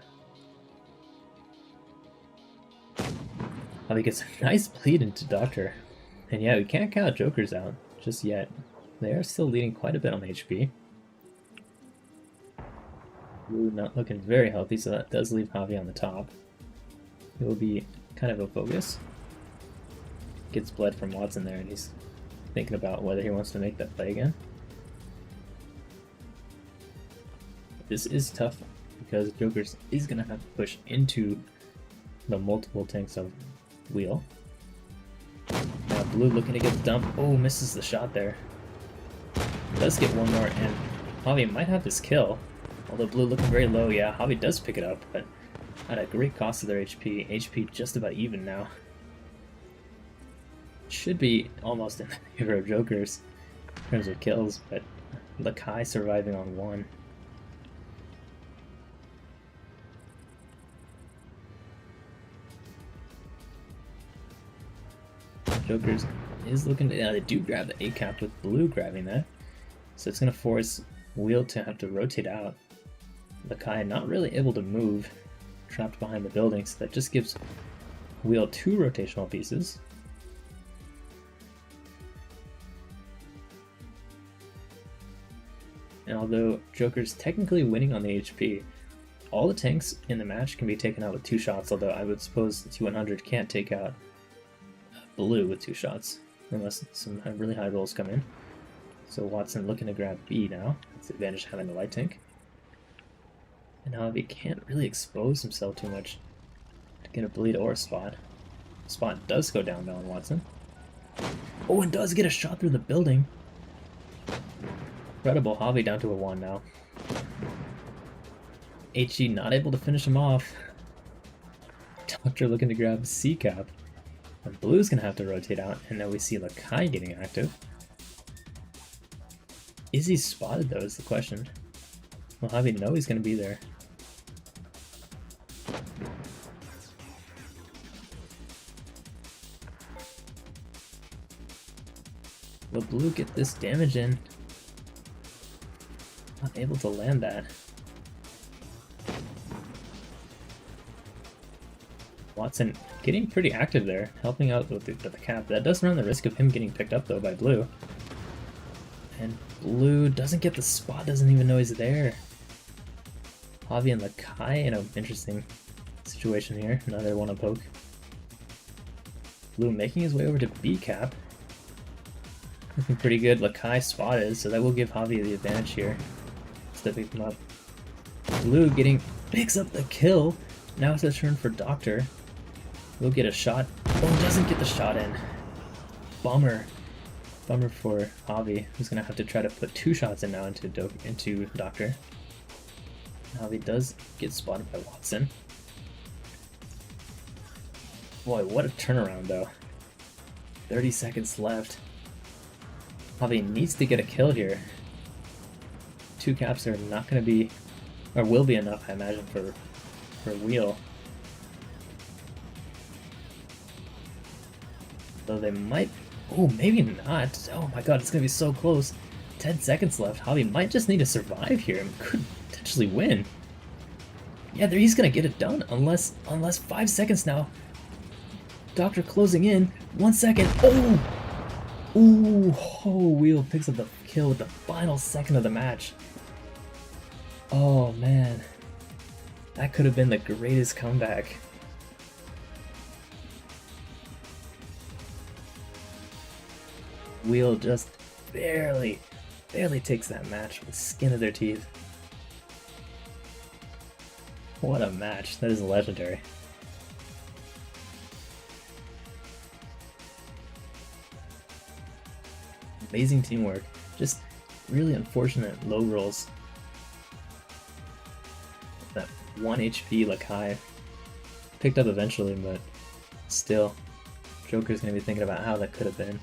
Javi gets a nice bleed into Doctor. And yeah, we can't count Jokers out just yet. They are still leading quite a bit on HP. Blue not looking very healthy, so that does leave Javi on the top. It will be kind of a focus. Gets bled from Watson there, and he's thinking about whether he wants to make that play again. This is tough because Jokers is going to have to push into the multiple tanks of Wheel. Now Blue looking to get the dump. Oh, misses the shot there. Does get one more, and Javi might have this kill. Although Blue looking very low, yeah, Javi does pick it up, but at a great cost of their HP. HP just about even now. should be almost in favor of Jokers in terms of kills, but Lakai surviving on 1. Jokers is looking to, yeah, they do grab the 8 cap with blue grabbing that. So it's going to force Wheel to have to rotate out. Lakai not really able to move, trapped behind the building, so that just gives Wheel 2 rotational pieces. And although Joker's technically winning on the HP, all the tanks in the match can be taken out with 2 shots, although I would suppose the T100 can't take out blue with 2 shots, unless some really high rolls come in. So Watson looking to grab B now. That's the advantage of having the light tank. And now he can't really expose himself too much to get a bleed or a spot. Spot does go down though on Watson. Oh, and does get a shot through the building. Incredible. Javi down to a 1 now. HG not able to finish him off. Doctor looking to grab C cap. And Blue's gonna have to rotate out, and now we see Lakai getting active. Is he spotted though is the question. Will Javi know he's gonna be there? Will Blue get this damage in? Not able to land that. Watson getting pretty active there, helping out with the cap. That does run the risk of him getting picked up though by Blue. And Blue doesn't get the spot, doesn't even know he's there. Javi and Lakai in an interesting situation here. Another one a poke. Blue making his way over to B cap. Looking pretty good. Lakai spotted, so that will give Javi the advantage here. Stepping him up. Blue picks up the kill. Now it's a turn for Doctor. We'll get a shot. Oh, doesn't get the shot in. Bummer. Bummer for Javi, who's gonna have to try to put 2 shots in now into Doctor. Javi does get spotted by Watson. Boy, what a turnaround though. 30 seconds left. Javi needs to get a kill here. 2 caps are not gonna be, or will be enough, I imagine, for Wheel. Though they might, oh, maybe not. Oh my god, it's gonna be so close. 10 seconds left. Javi might just need to survive here and could potentially win. Yeah, he's gonna get it done, unless 5 seconds now. Doctor closing in. 1 second. Oh! Ooh, oh, Wheel picks up the kill with the final second of the match. Oh man. That could have been the greatest comeback. Wheel just barely takes that match with the skin of their teeth. What a match. That is legendary. Amazing teamwork. Just really unfortunate low rolls. That 1 HP Lakai picked up eventually, but still, Joker's gonna be thinking about how that could have been.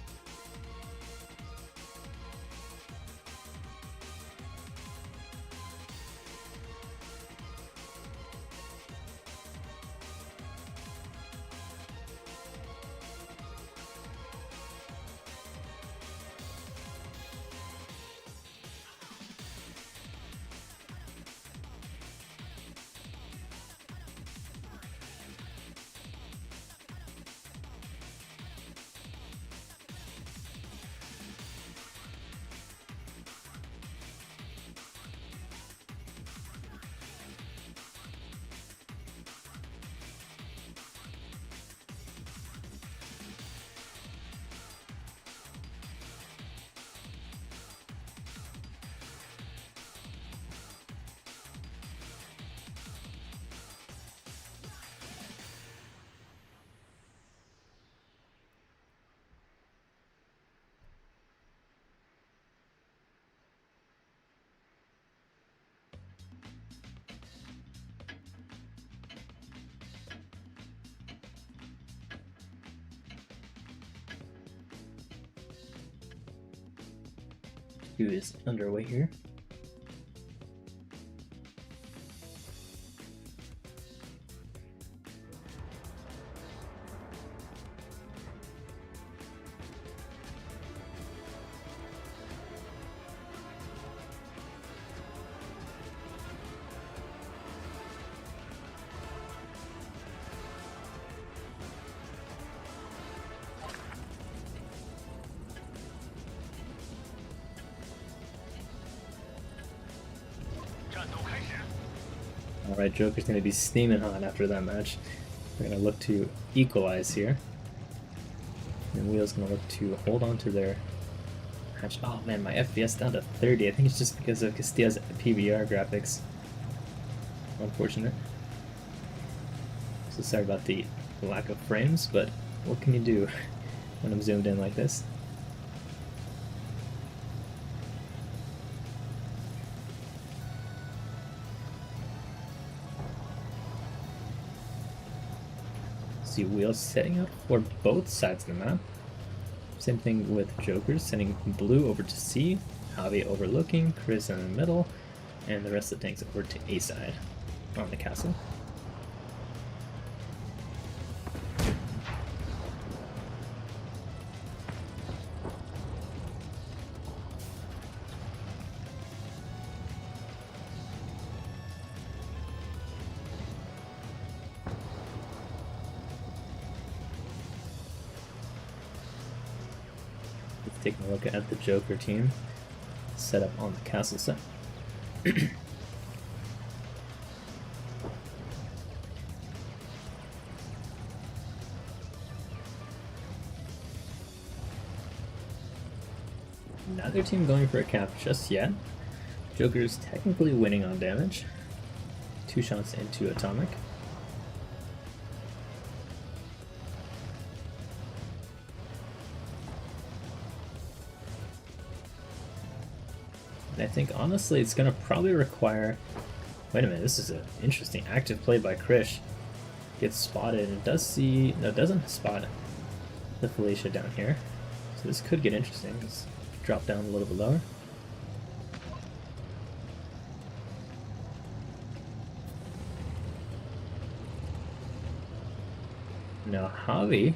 2 is underway here. Alright, Joker's going to be steaming hot after that match. We're going to look to equalize here. And Wheel's going to look to hold on to their match. Oh man, my FPS down to 30. I think it's just because of Castilla's PVR graphics. Unfortunate. So sorry about the lack of frames, but what can you do when I'm zoomed in like this? See Wheels setting up for both sides of the map. Same thing with Jokers, sending blue over to C, Javi overlooking, Chris in the middle, and the rest of the tanks over to A side on the castle. Taking a look at the Joker team set up on the castle set. Neither team going for a cap just yet. Joker's technically winning on damage. 2 shots into atomic. And I think honestly it's going to probably require... Wait a minute, this is an interesting active play by Krish. Gets spotted and does see... No, doesn't spot the Felicia down here. So this could get interesting. Let's drop down a little bit lower. Now Javi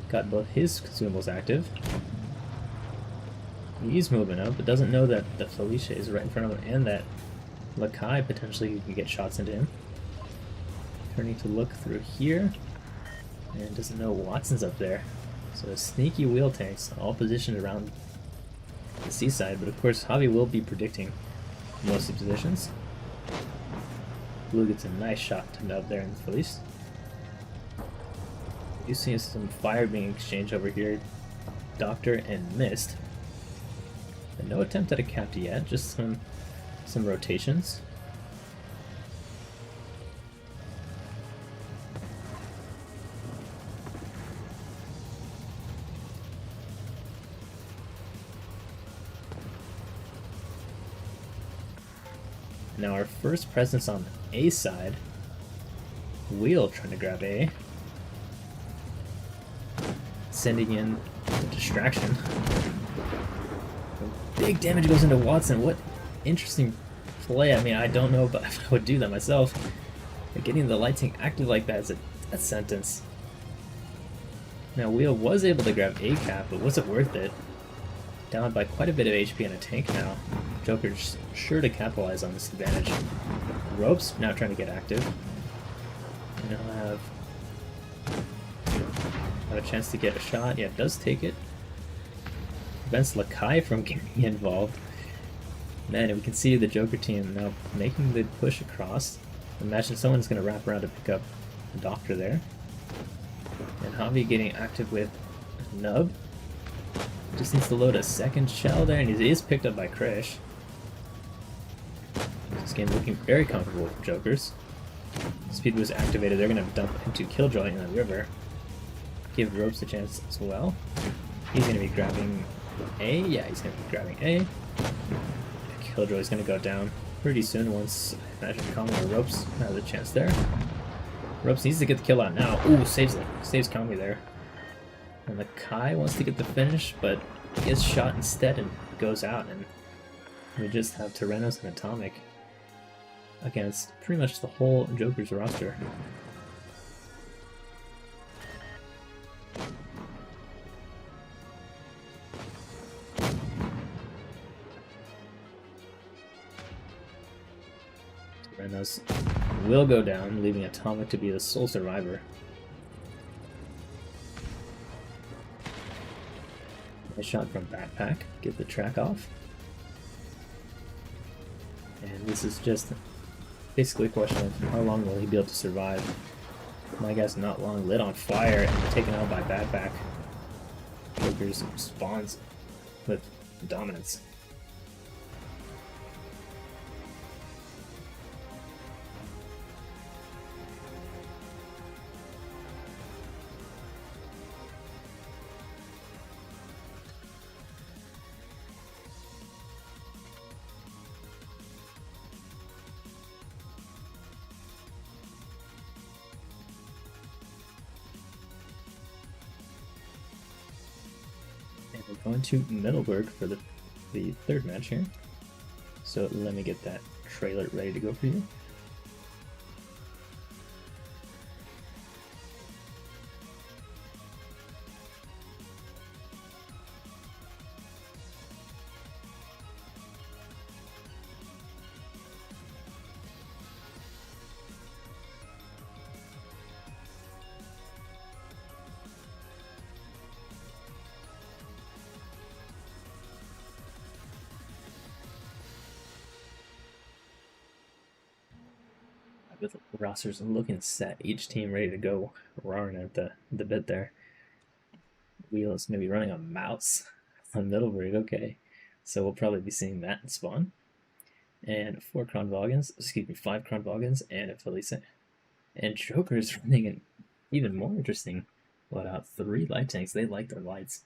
got both his consumables active. He's moving up, but doesn't know that the Felicia is right in front of him and that Lakai potentially can get shots into him. Turning to look through here, and doesn't know Watson's up there. So sneaky wheel tanks, all positioned around the seaside, but of course Javi will be predicting most of the positions. Blue gets a nice shot to nub there in the Felice. You see some fire being exchanged over here. Doctor and Mist. And no attempt at a cap yet, just some rotations. Now our first presence on A side. Wheel trying to grab A. Sending in the distraction. Big damage goes into Watson. What interesting play. I mean, I don't know if I would do that myself. But getting the light tank active like that is a death sentence. Now Wheel was able to grab A cap, but was it worth it? Down by quite a bit of HP and a tank now. Joker's sure to capitalize on this advantage. Ropes now trying to get active. And he'll have a chance to get a shot. Yeah, does take it. Prevents Lakai from getting involved. Man, and we can see the Joker team now making the push across. Imagine someone's going to wrap around to pick up the Doctor there. And Javi getting active with Nub. Just needs to load a second shell there, and he is picked up by Krish. This game looking very comfortable for Jokers. Speed was activated, they're going to dump into Killjoy in the river. Give Ropes a chance as well. He's going to be grabbing A. Yeah, he's going to be grabbing A. Killjoy's going to go down pretty soon once I imagine Kami or Ropes has a chance there. Ropes needs to get the kill out now. Ooh, saves it. Saves Kami there. And the Kai wants to get the finish, but gets shot instead and goes out. And We just have Tyrannos and Atomic against pretty much the whole Joker's roster. Tyrannos will go down, leaving Atomic to be the sole survivor. A shot from Backpack, get the track off. And this is just basically a question of how long will he be able to survive. My guess not long, lit on fire and taken out by Backpack. Joker's spawns with dominance. We're going to Middleburg for the third match here. So let me get that trailer ready to go for you. With the rosters looking set, each team ready to go, roaring at the bit there. Wheel is maybe running a mouse on Middleburg, okay. So we'll probably be seeing that spawn. And 5 Kronvagans and a Felice. And Joker's running an even more interesting loadout. 3 light tanks, they like their lights.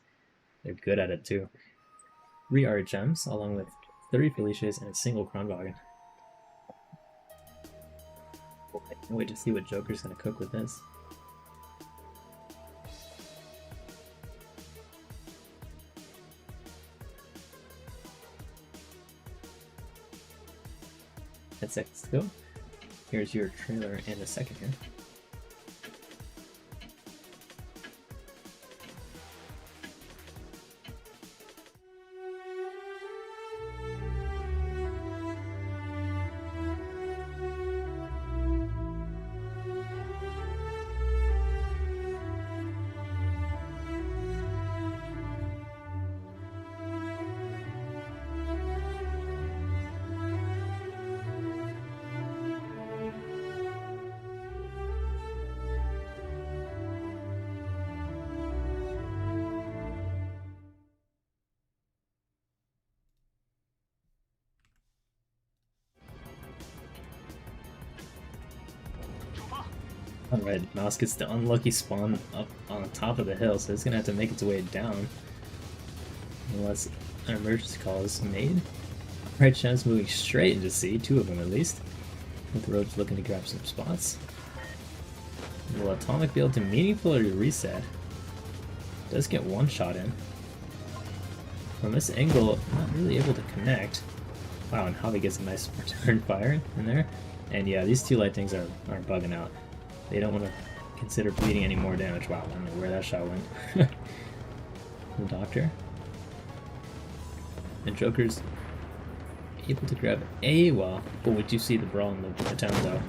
They're good at it too. 3 RHMs along with 3 Felices and a single Kronvagen. I can't wait to see what Joker's gonna cook with this. Ten seconds to go. Here's your trailer in a second here. Alright, Mouse gets the unlucky spawn up on the top of the hill, so it's gonna have to make its way down. Unless an emergency call is made. Alright, Shen's moving straight into C, 2 of them at least. With the Roach looking to grab some spots. Will Atomic be able to meaningfully reset? Does get 1 shot in. From this angle, not really able to connect. Wow, and Javi gets a nice return fire in there. And yeah, these 2 light things are bugging out. They don't want to consider bleeding any more damage. Wow, I don't know where that shot went. The Doctor. And Joker's able to grab a well. But we do see the brawl in the attempt though.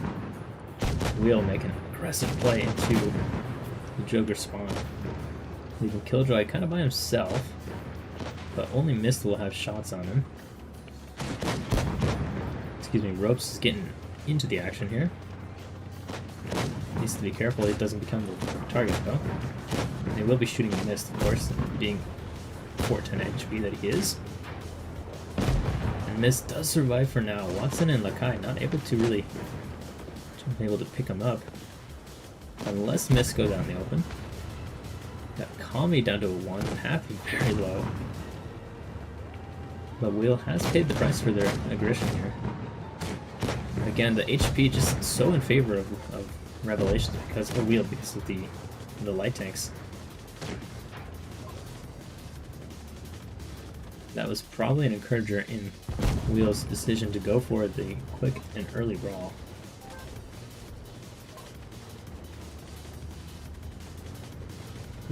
We'll make an aggressive play into the Joker spawn. Leaving Killjoy kind of by himself. But only Mist will have shots on him. Excuse me, Ropes is getting into the action here. Needs to be careful it doesn't become the target though. They will be shooting Mist, of course, being 410 HP that he is. And Mist does survive for now. Watson and Lakai not able to pick him up. Unless Mist goes out in the open. Got Kami down to a 1, Happy very low. But Wheel has paid the price for their aggression here. Again, the HP just so in favor of Revelations because of Wheel, because of the light tanks. That was probably an encourager in Wheel's decision to go for the quick and early brawl.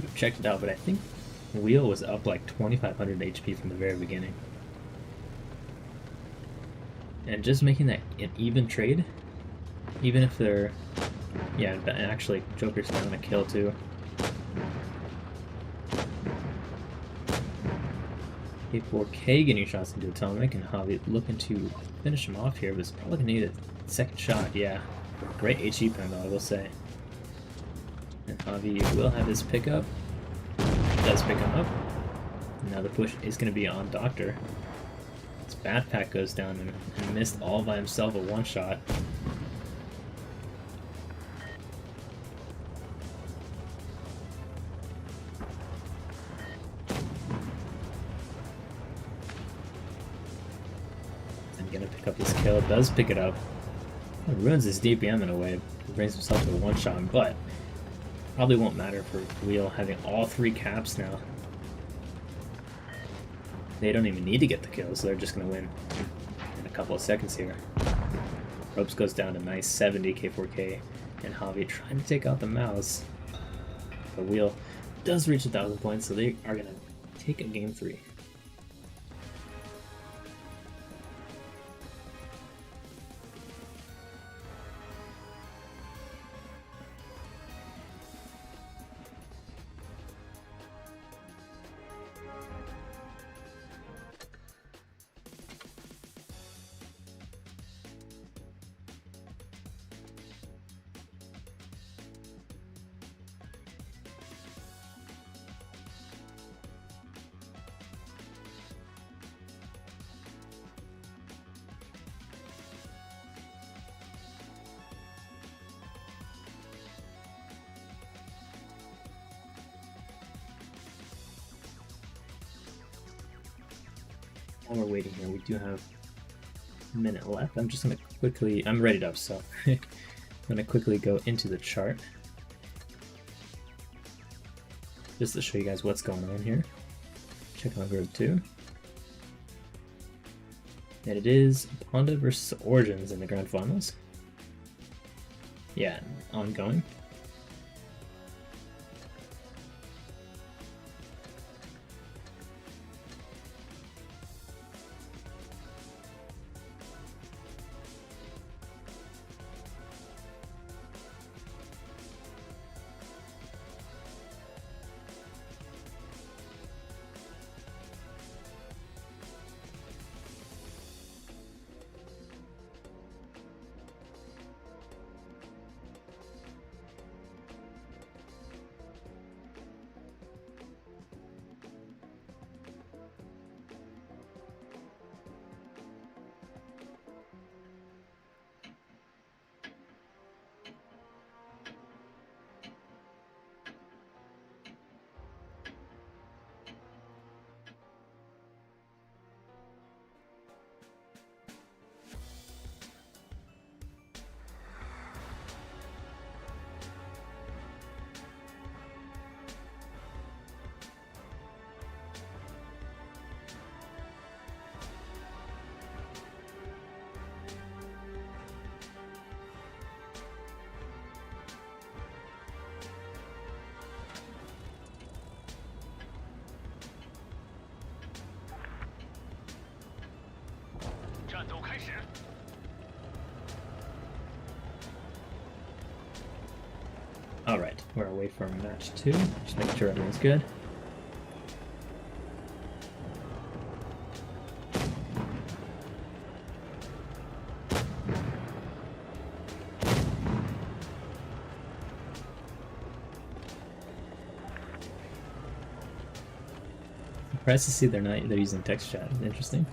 We've checked it out, but I think Wheel was up like 2500 HP from the very beginning. And just making that an even trade, even if they're... Yeah, actually, Joker's found a kill too. K4K getting shots into Atomic, and Javi looking to finish him off here, but it's probably gonna need a second shot, yeah. Great HE pen though, I will say. And Javi will have his pickup. Does pick him up. Now the push is gonna be on Doctor. His backpack goes down and missed all by himself a one-shot. Gonna pick up this kill, does pick it up. It ruins his DPM in a way, brings himself to a one-shot, but probably won't matter for Wheel having all 3 caps now. They don't even need to get the kill, so they're just gonna win in a couple of seconds here. Ropes goes down to nice 70 K4K, and Javi trying to take out the mouse. But Wheel does reach 1,000 points, so they are gonna take a game 3. While we're waiting here, we do have a minute left. I'm just gonna quickly, I'm ready up, so I'm gonna quickly go into the chart just to show you guys what's going on here. Check on group 2. And it is Ponda versus Origins in the grand finals. Yeah, ongoing. Alright, we're away from match 2. Just making sure everyone's good. Surprised to see they're using text chat. Interesting.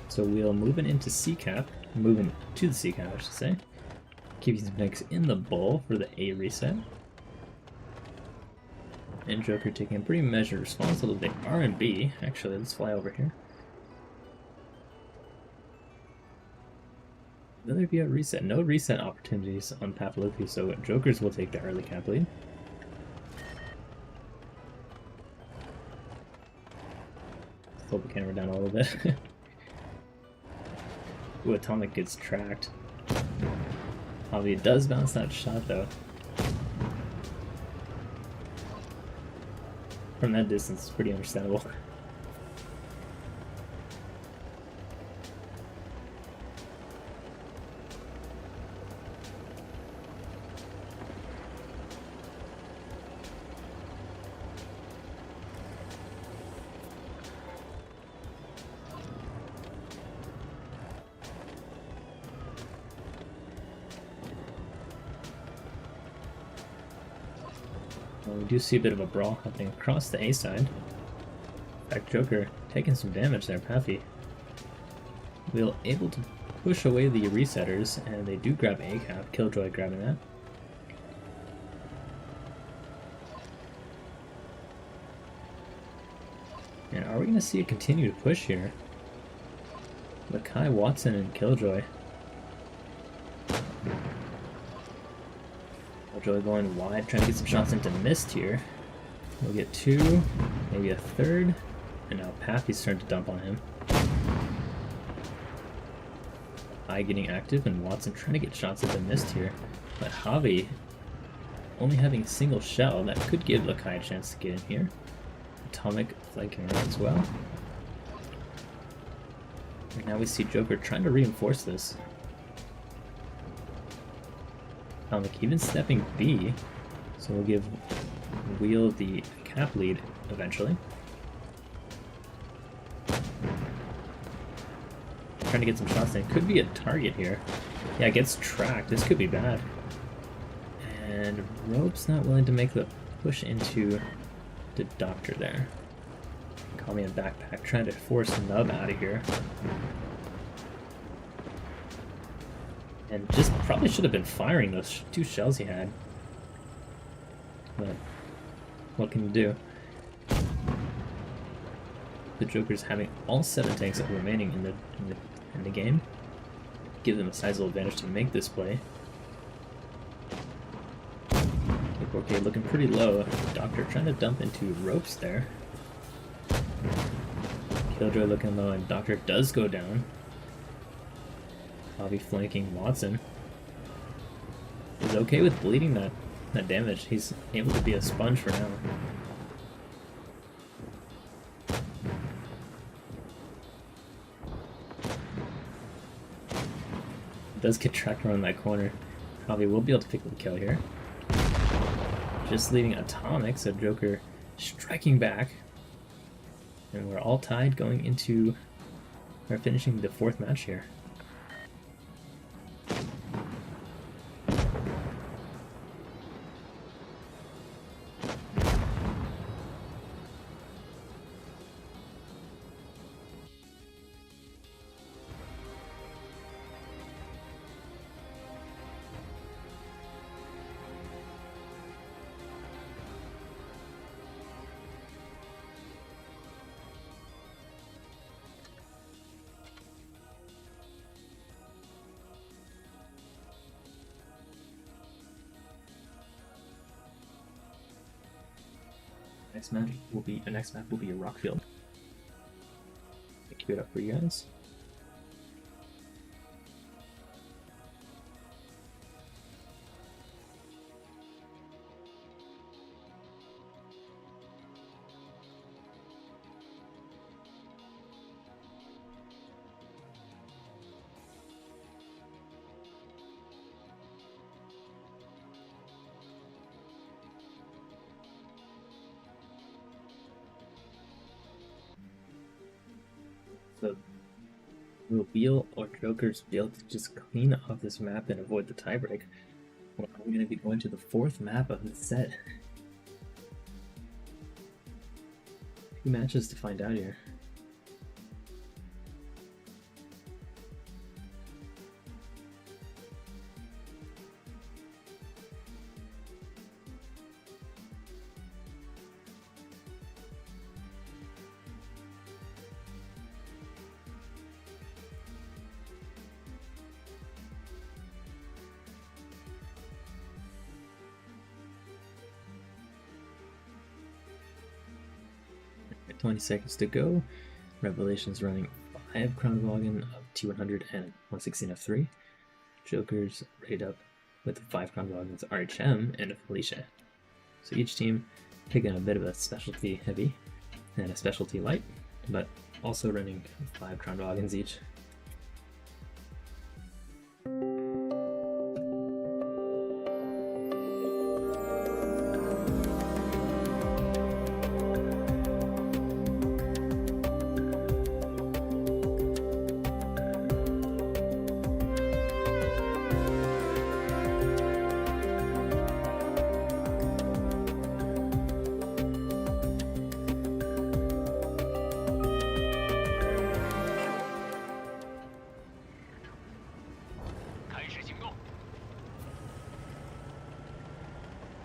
So we'll moving into C-cap, moving to the C-cap, I should say. Keeping some picks in the bowl for the A reset. And Joker taking a pretty measured response, although they are in B. Actually, let's fly over here. Another be a reset. No reset opportunities on Papalupi, so Jokers will take the early cap lead. pull the camera down a little bit. Ooh, Atomic gets tracked. Javi does bounce that shot though. From that distance, it's pretty understandable. We do see a bit of a brawl happening across the A side. In fact, Joker taking some damage there, Paffy. We're able to push away the resetters, and they do grab A cap. Killjoy grabbing that. And are we going to see a continued push here? Lakai, Watson, and Killjoy. Killjoy going wide, trying to get some shots into Mist here. We'll get two, maybe a third, and now Paffy's starting to dump on him. I getting active, and Watson trying to get shots into Mist here. But Javi only having a single shell, that could give Lakai a chance to get in here. Atomic flanking around as well. And now we see Joker trying to reinforce this. Atomic even stepping B, so we'll give Wheel the cap lead eventually. Trying to get some shots in. Could be a target here. Yeah, gets tracked. This could be bad. And Rope's not willing to make the push into the Doctor there. Call me a backpack, trying to force Nub out of here. And just probably should have been firing those two shells he had. But what can you do? The Joker's having all 7 tanks remaining in the game. Give them a sizable advantage to make this play. Okay, looking pretty low. Doctor trying to dump into Ropes there. Killjoy looking low, and Doctor does go down. Bobby flanking Watson. He's okay with bleeding that damage. He's able to be a sponge for now. Does get tracked around that corner. Probably will be able to pick up the kill here. Just leaving Atomic, so Joker striking back. And we're all tied going into... We're finishing the 4th match here. The next map will be a Rockfield. Queue it up for you guys. So, will Wheel or Joker's be able to just clean off this map and avoid the tiebreak? Well, I'm going to be going to the 4th map of the set. 2 matches to find out here. At 20 seconds to go. Revelation's running 5 Crown Wagon of T100 and 116 F3. Joker's rated up with 5 Crown Wagons RHM and a Felicia. So each team taking a bit of a specialty heavy and a specialty light, but also running 5 Crown Wagons each.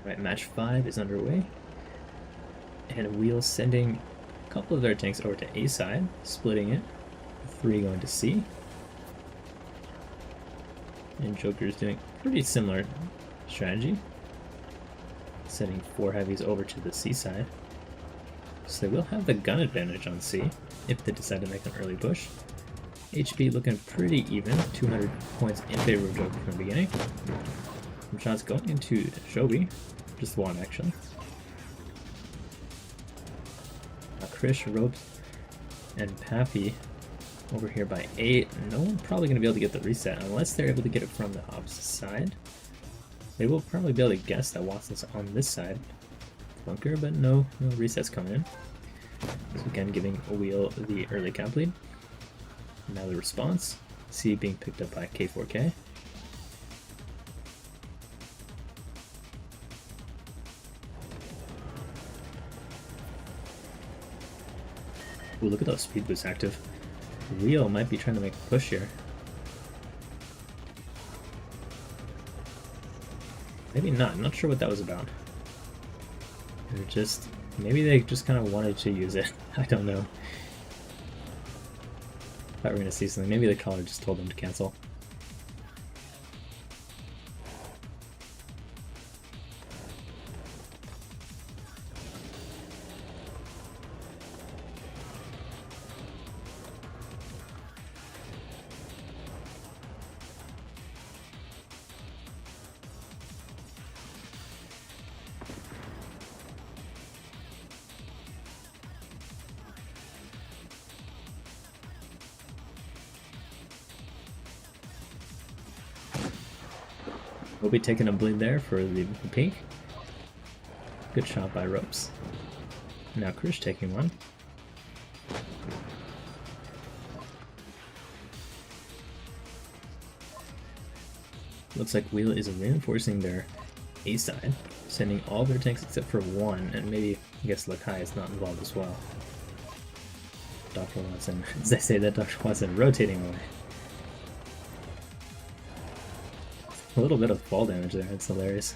Right, match 5 is underway, and Wheel's sending a couple of their tanks over to A side, splitting it, 3 going to C, and Joker's doing pretty similar strategy, sending 4 heavies over to the C side, so they will have the gun advantage on C if they decide to make an early push. HP looking pretty even, 200 points in favor of Joker from the beginning. Some shots going into Shobi, just 1 actually. Now Krish, Ropes, and Pappy over here by 8. No one probably going to be able to get the reset unless they're able to get it from the opposite side. They will probably be able to guess that Watson's on this side bunker, but no resets coming in. So again, giving Wheel the early cap lead. Now the response, C being picked up by K4K. Ooh, look at those speed boosts active. Wheel might be trying to make a push here. Maybe not. I'm not sure what that was about. Or just maybe they just kind of wanted to use it. I don't know. Thought we were gonna see something. Maybe the caller just told them to cancel. We'll be taking a bleed there for the pink. Good shot by Ropes. Now Krish taking one. Looks like Wheel is reinforcing their A side, sending all their tanks except for 1, and maybe, I guess, Lakai is not involved as well. Dr. Watson, as they say that Dr. Watson rotating away. A little bit of fall damage there, it's hilarious.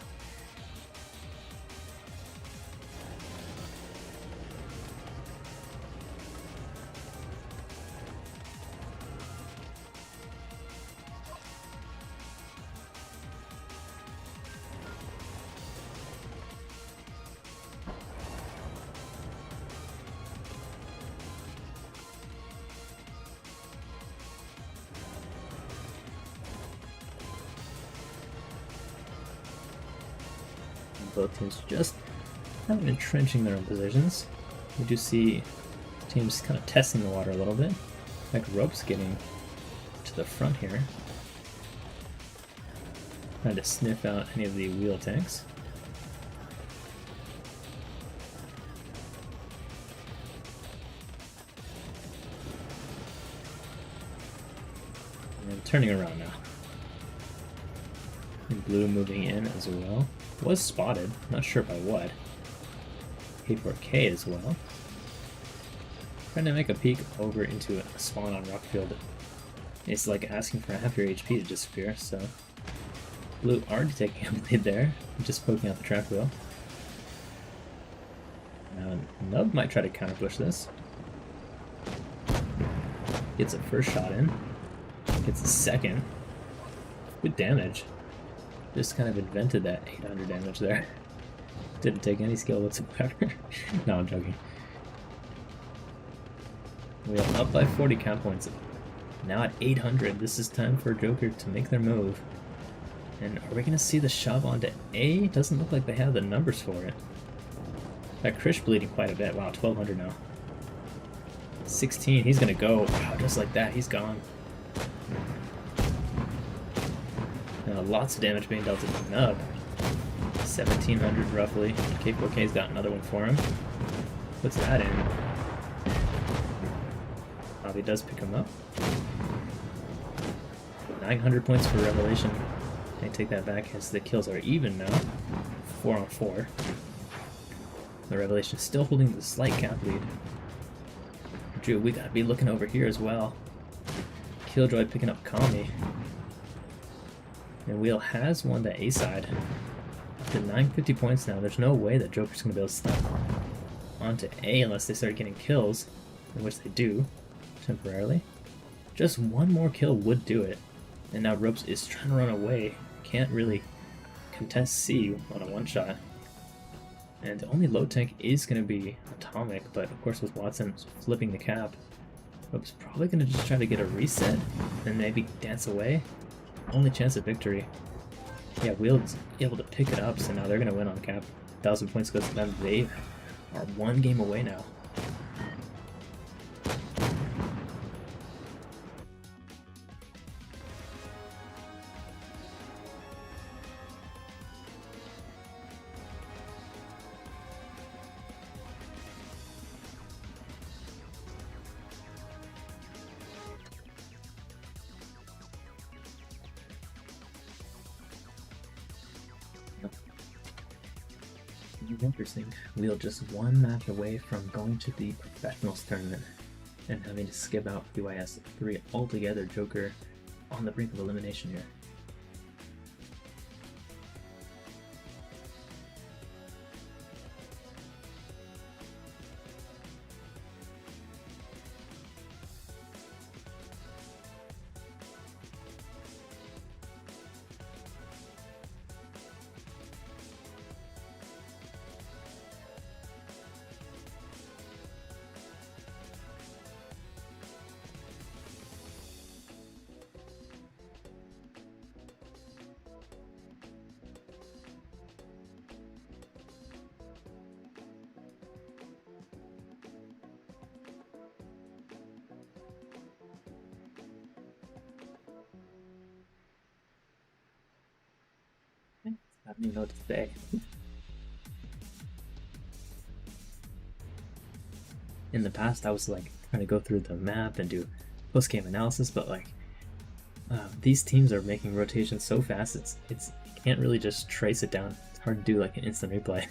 Both teams just kind of entrenching their own positions. We do see teams kind of testing the water a little bit. Like Ropes getting to the front here. Trying to sniff out any of the Wheel tanks. And turning around now. And Blue moving in as well. Was spotted, not sure by what. K4K as well. Trying to make a peek over into a spawn on Rockfield. It's like asking for half your HP to disappear, so Blue already taking a bleed there, just poking out the track wheel. Now Nub might try to counter push this. Gets a first shot in. Gets a second. Good damage. Just kind of invented that 800 damage there. Didn't take any skill whatsoever. No, I'm joking. Wheel up by 40 cap points. Now at 800, this is time for Joker to make their move. And are we going to see the shove onto A? Doesn't look like they have the numbers for it. That Krish bleeding quite a bit. Wow, 1200 now. 16, he's going to go. Wow, just like that, he's gone. Now, lots of damage being dealt to the Nub. 1700 roughly. K4K's got another one for him. Puts that in. Probably does pick him up. 900 points for Revelation. I take that back as the kills are even now. 4 on 4. The Revelation still holding the slight cap lead. Drew, we gotta be looking over here as well. Killjoy picking up Kami. And Wheel has won the A side. Up to 950 points now. There's no way that Joker's gonna be able to stop onto A unless they start getting kills, in which they do, temporarily. Just one more kill would do it. And now Ropes is trying to run away. Can't really contest C on a one-shot. And the only low tank is going to be Atomic, but of course with Watson flipping the cap, Ropes probably going to just try to get a reset and maybe dance away. Only chance of victory. Yeah, Wheel's able to pick it up, so now they're going to win on cap. 1,000 points goes to them. They are one game away now. Interesting. Wheel just one match away from going to the professionals tournament and having to skip out PYS 3 altogether. Joker on the brink of elimination here. I don't even know what to say. In the past, I was like trying to go through the map and do post-game analysis, but like these teams are making rotations so fast, it's you can't really just trace it down. It's hard to do like an instant replay.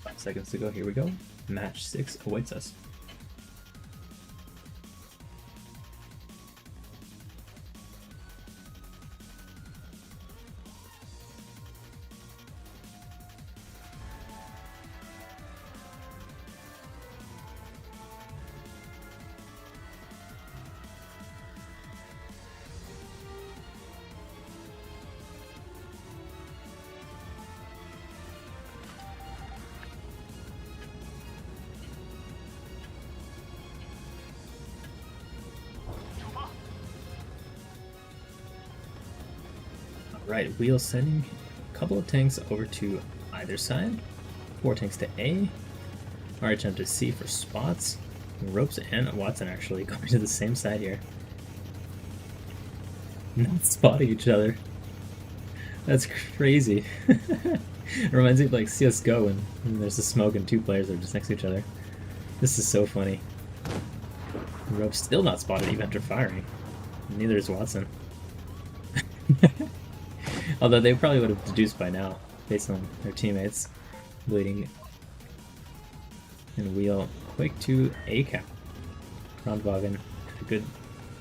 5 seconds to go. Here we go. Match 6 awaits us. Right, Wheel sending a couple of tanks over to either side. 4 tanks to A. RHM to C for spots. Ropes and Watson actually going to the same side here. Not spotting each other. That's crazy. It reminds me of like CSGO when there's a smoke and 2 players are just next to each other. This is so funny. Ropes still not spotted even after firing. Neither is Watson. Although they probably would have deduced by now, based on their teammates bleeding. And Wheel quick to A cap. Rondwagen, a good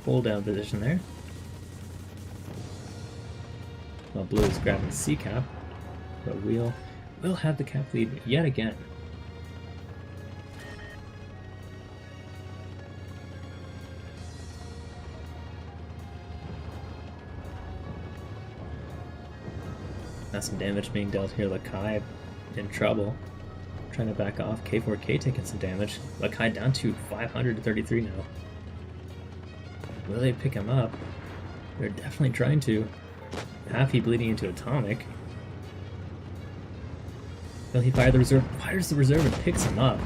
pull down position there. While Blue is grabbing C cap, but Wheel will have the cap lead yet again. Has some damage being dealt here. Lakai in trouble. Trying to back off. K4K taking some damage. Lakai down to 533 now. Will they pick him up? They're definitely trying to. Happy bleeding into Atomic. Will he fire the reserve? Fires the reserve and picks him up.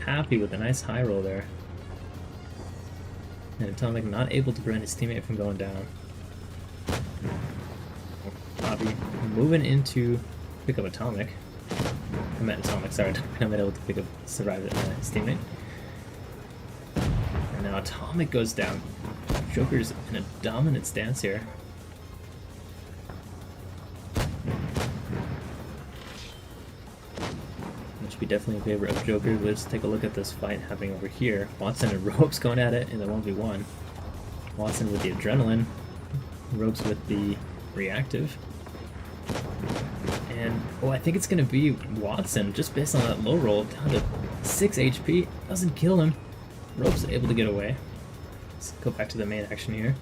Happy with a nice high roll there. And Atomic not able to prevent his teammate from going down. Bobby moving into pick up Atomic. I meant Atomic, sorry. I meant able to pick up survive his teammate. And now Atomic goes down. Joker's in a dominant stance here. Which be definitely in favor of Joker. Let's take a look at this fight happening over here. Watson and Ropes going at it in the 1v1. Watson with the adrenaline. Ropes with the reactive. And, oh, I think it's going to be Watson, just based on that low roll, down to 6 HP. Doesn't kill him. Ropes able to get away. Let's go back to the main action here.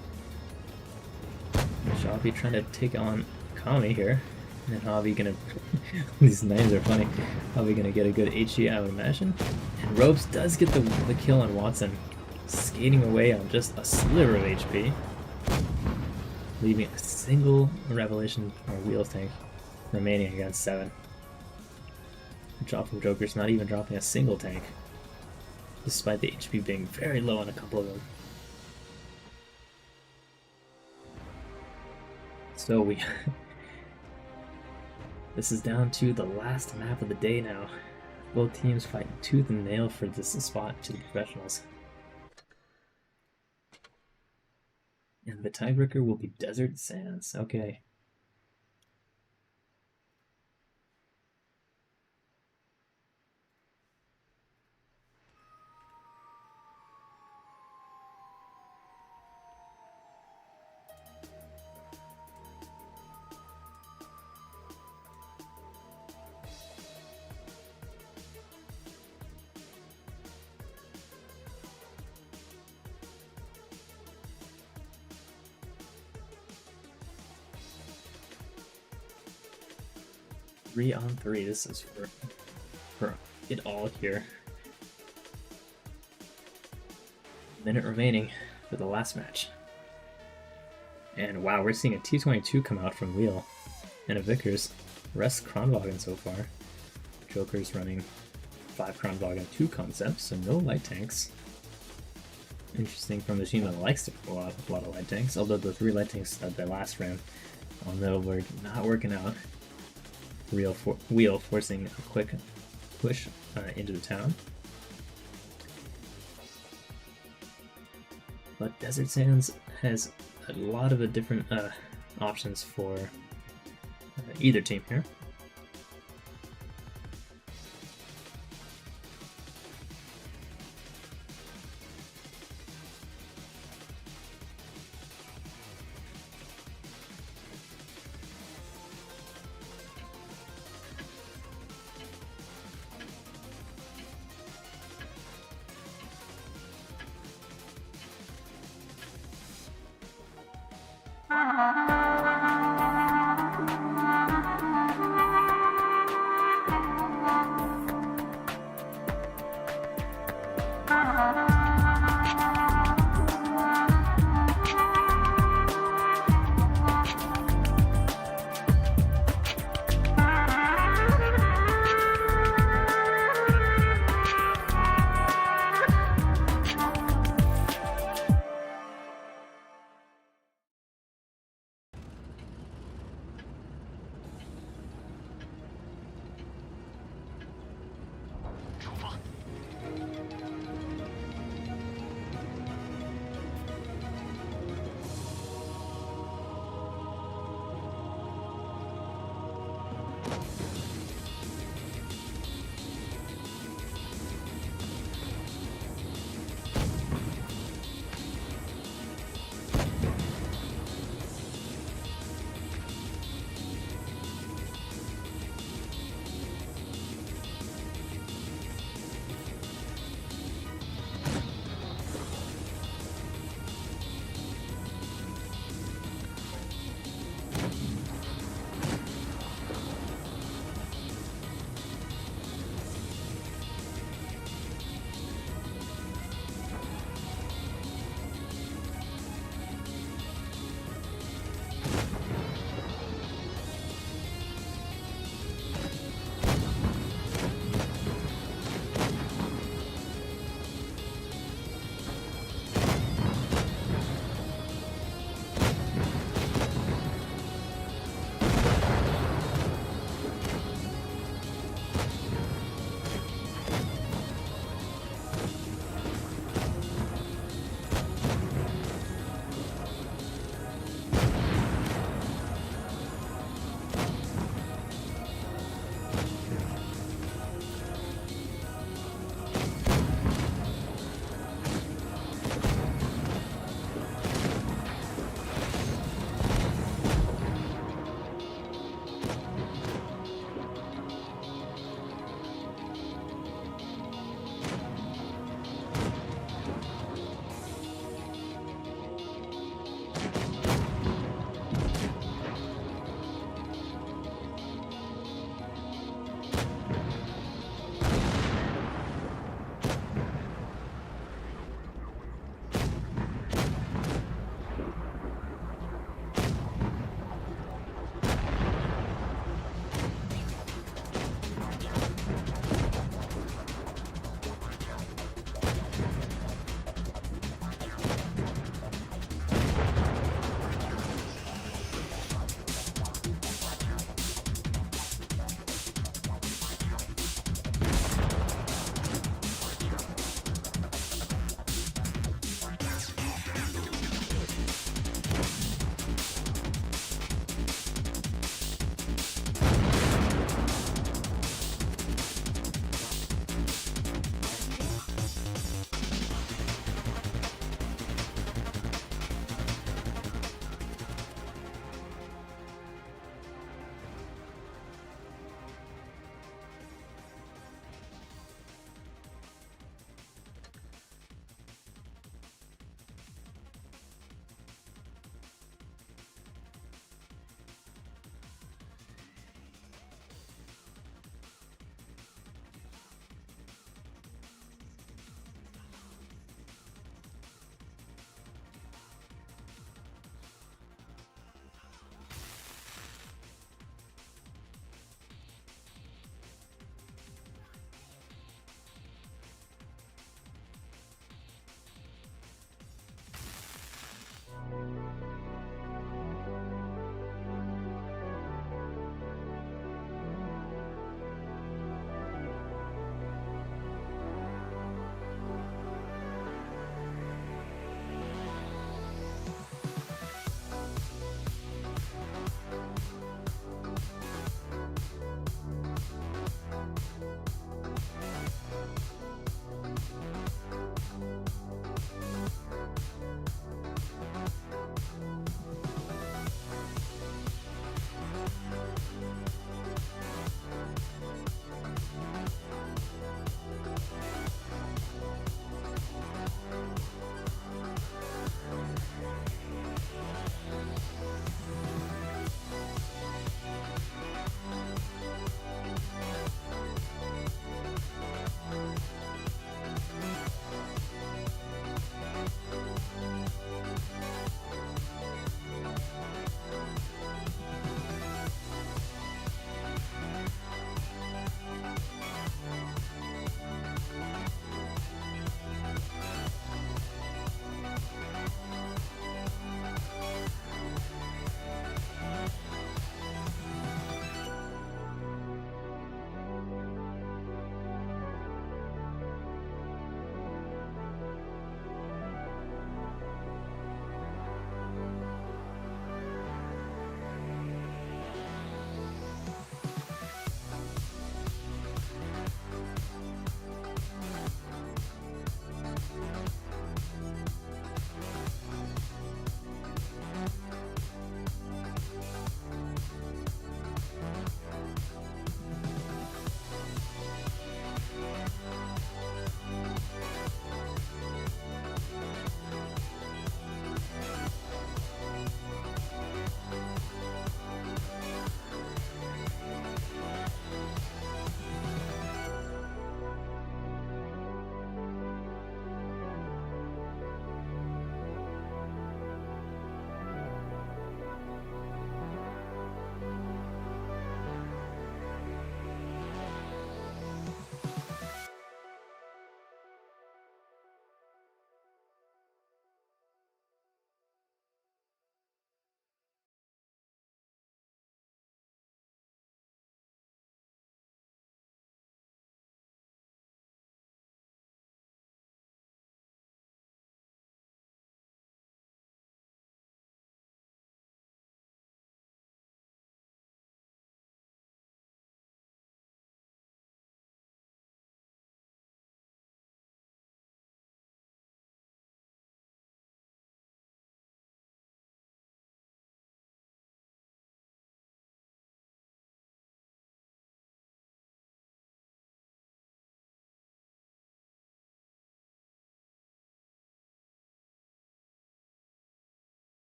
Javi trying to take on Kami here. And Javi gonna... These names are funny. Javi gonna get a good HE, I would imagine. And Ropes does get the kill on Watson. Skating away on just a sliver of HP. Leaving a single Revelation or Wheels tank remaining against 7. The drop from Joker's not even dropping a single tank. Despite the HP being very low on a couple of them. So we... This is down to the last map of the day now. Both teams fighting tooth and nail for this spot to the professionals. And the tiebreaker will be Desert Sands. Okay. Three on 3. This is for it all here. Minute remaining for the last match. And wow, we're seeing a T22 come out from Wheel and a Vickers. Rest Kronwagen so far. Joker's running 5 Kronwagen, 2 concepts, so no light tanks. Interesting from the team that likes to pull out a lot of light tanks, although the 3 light tanks that they last ran, although we're not working out. Wheel forcing a quick push into the town. But Desert Sands has a lot of different options for either team here.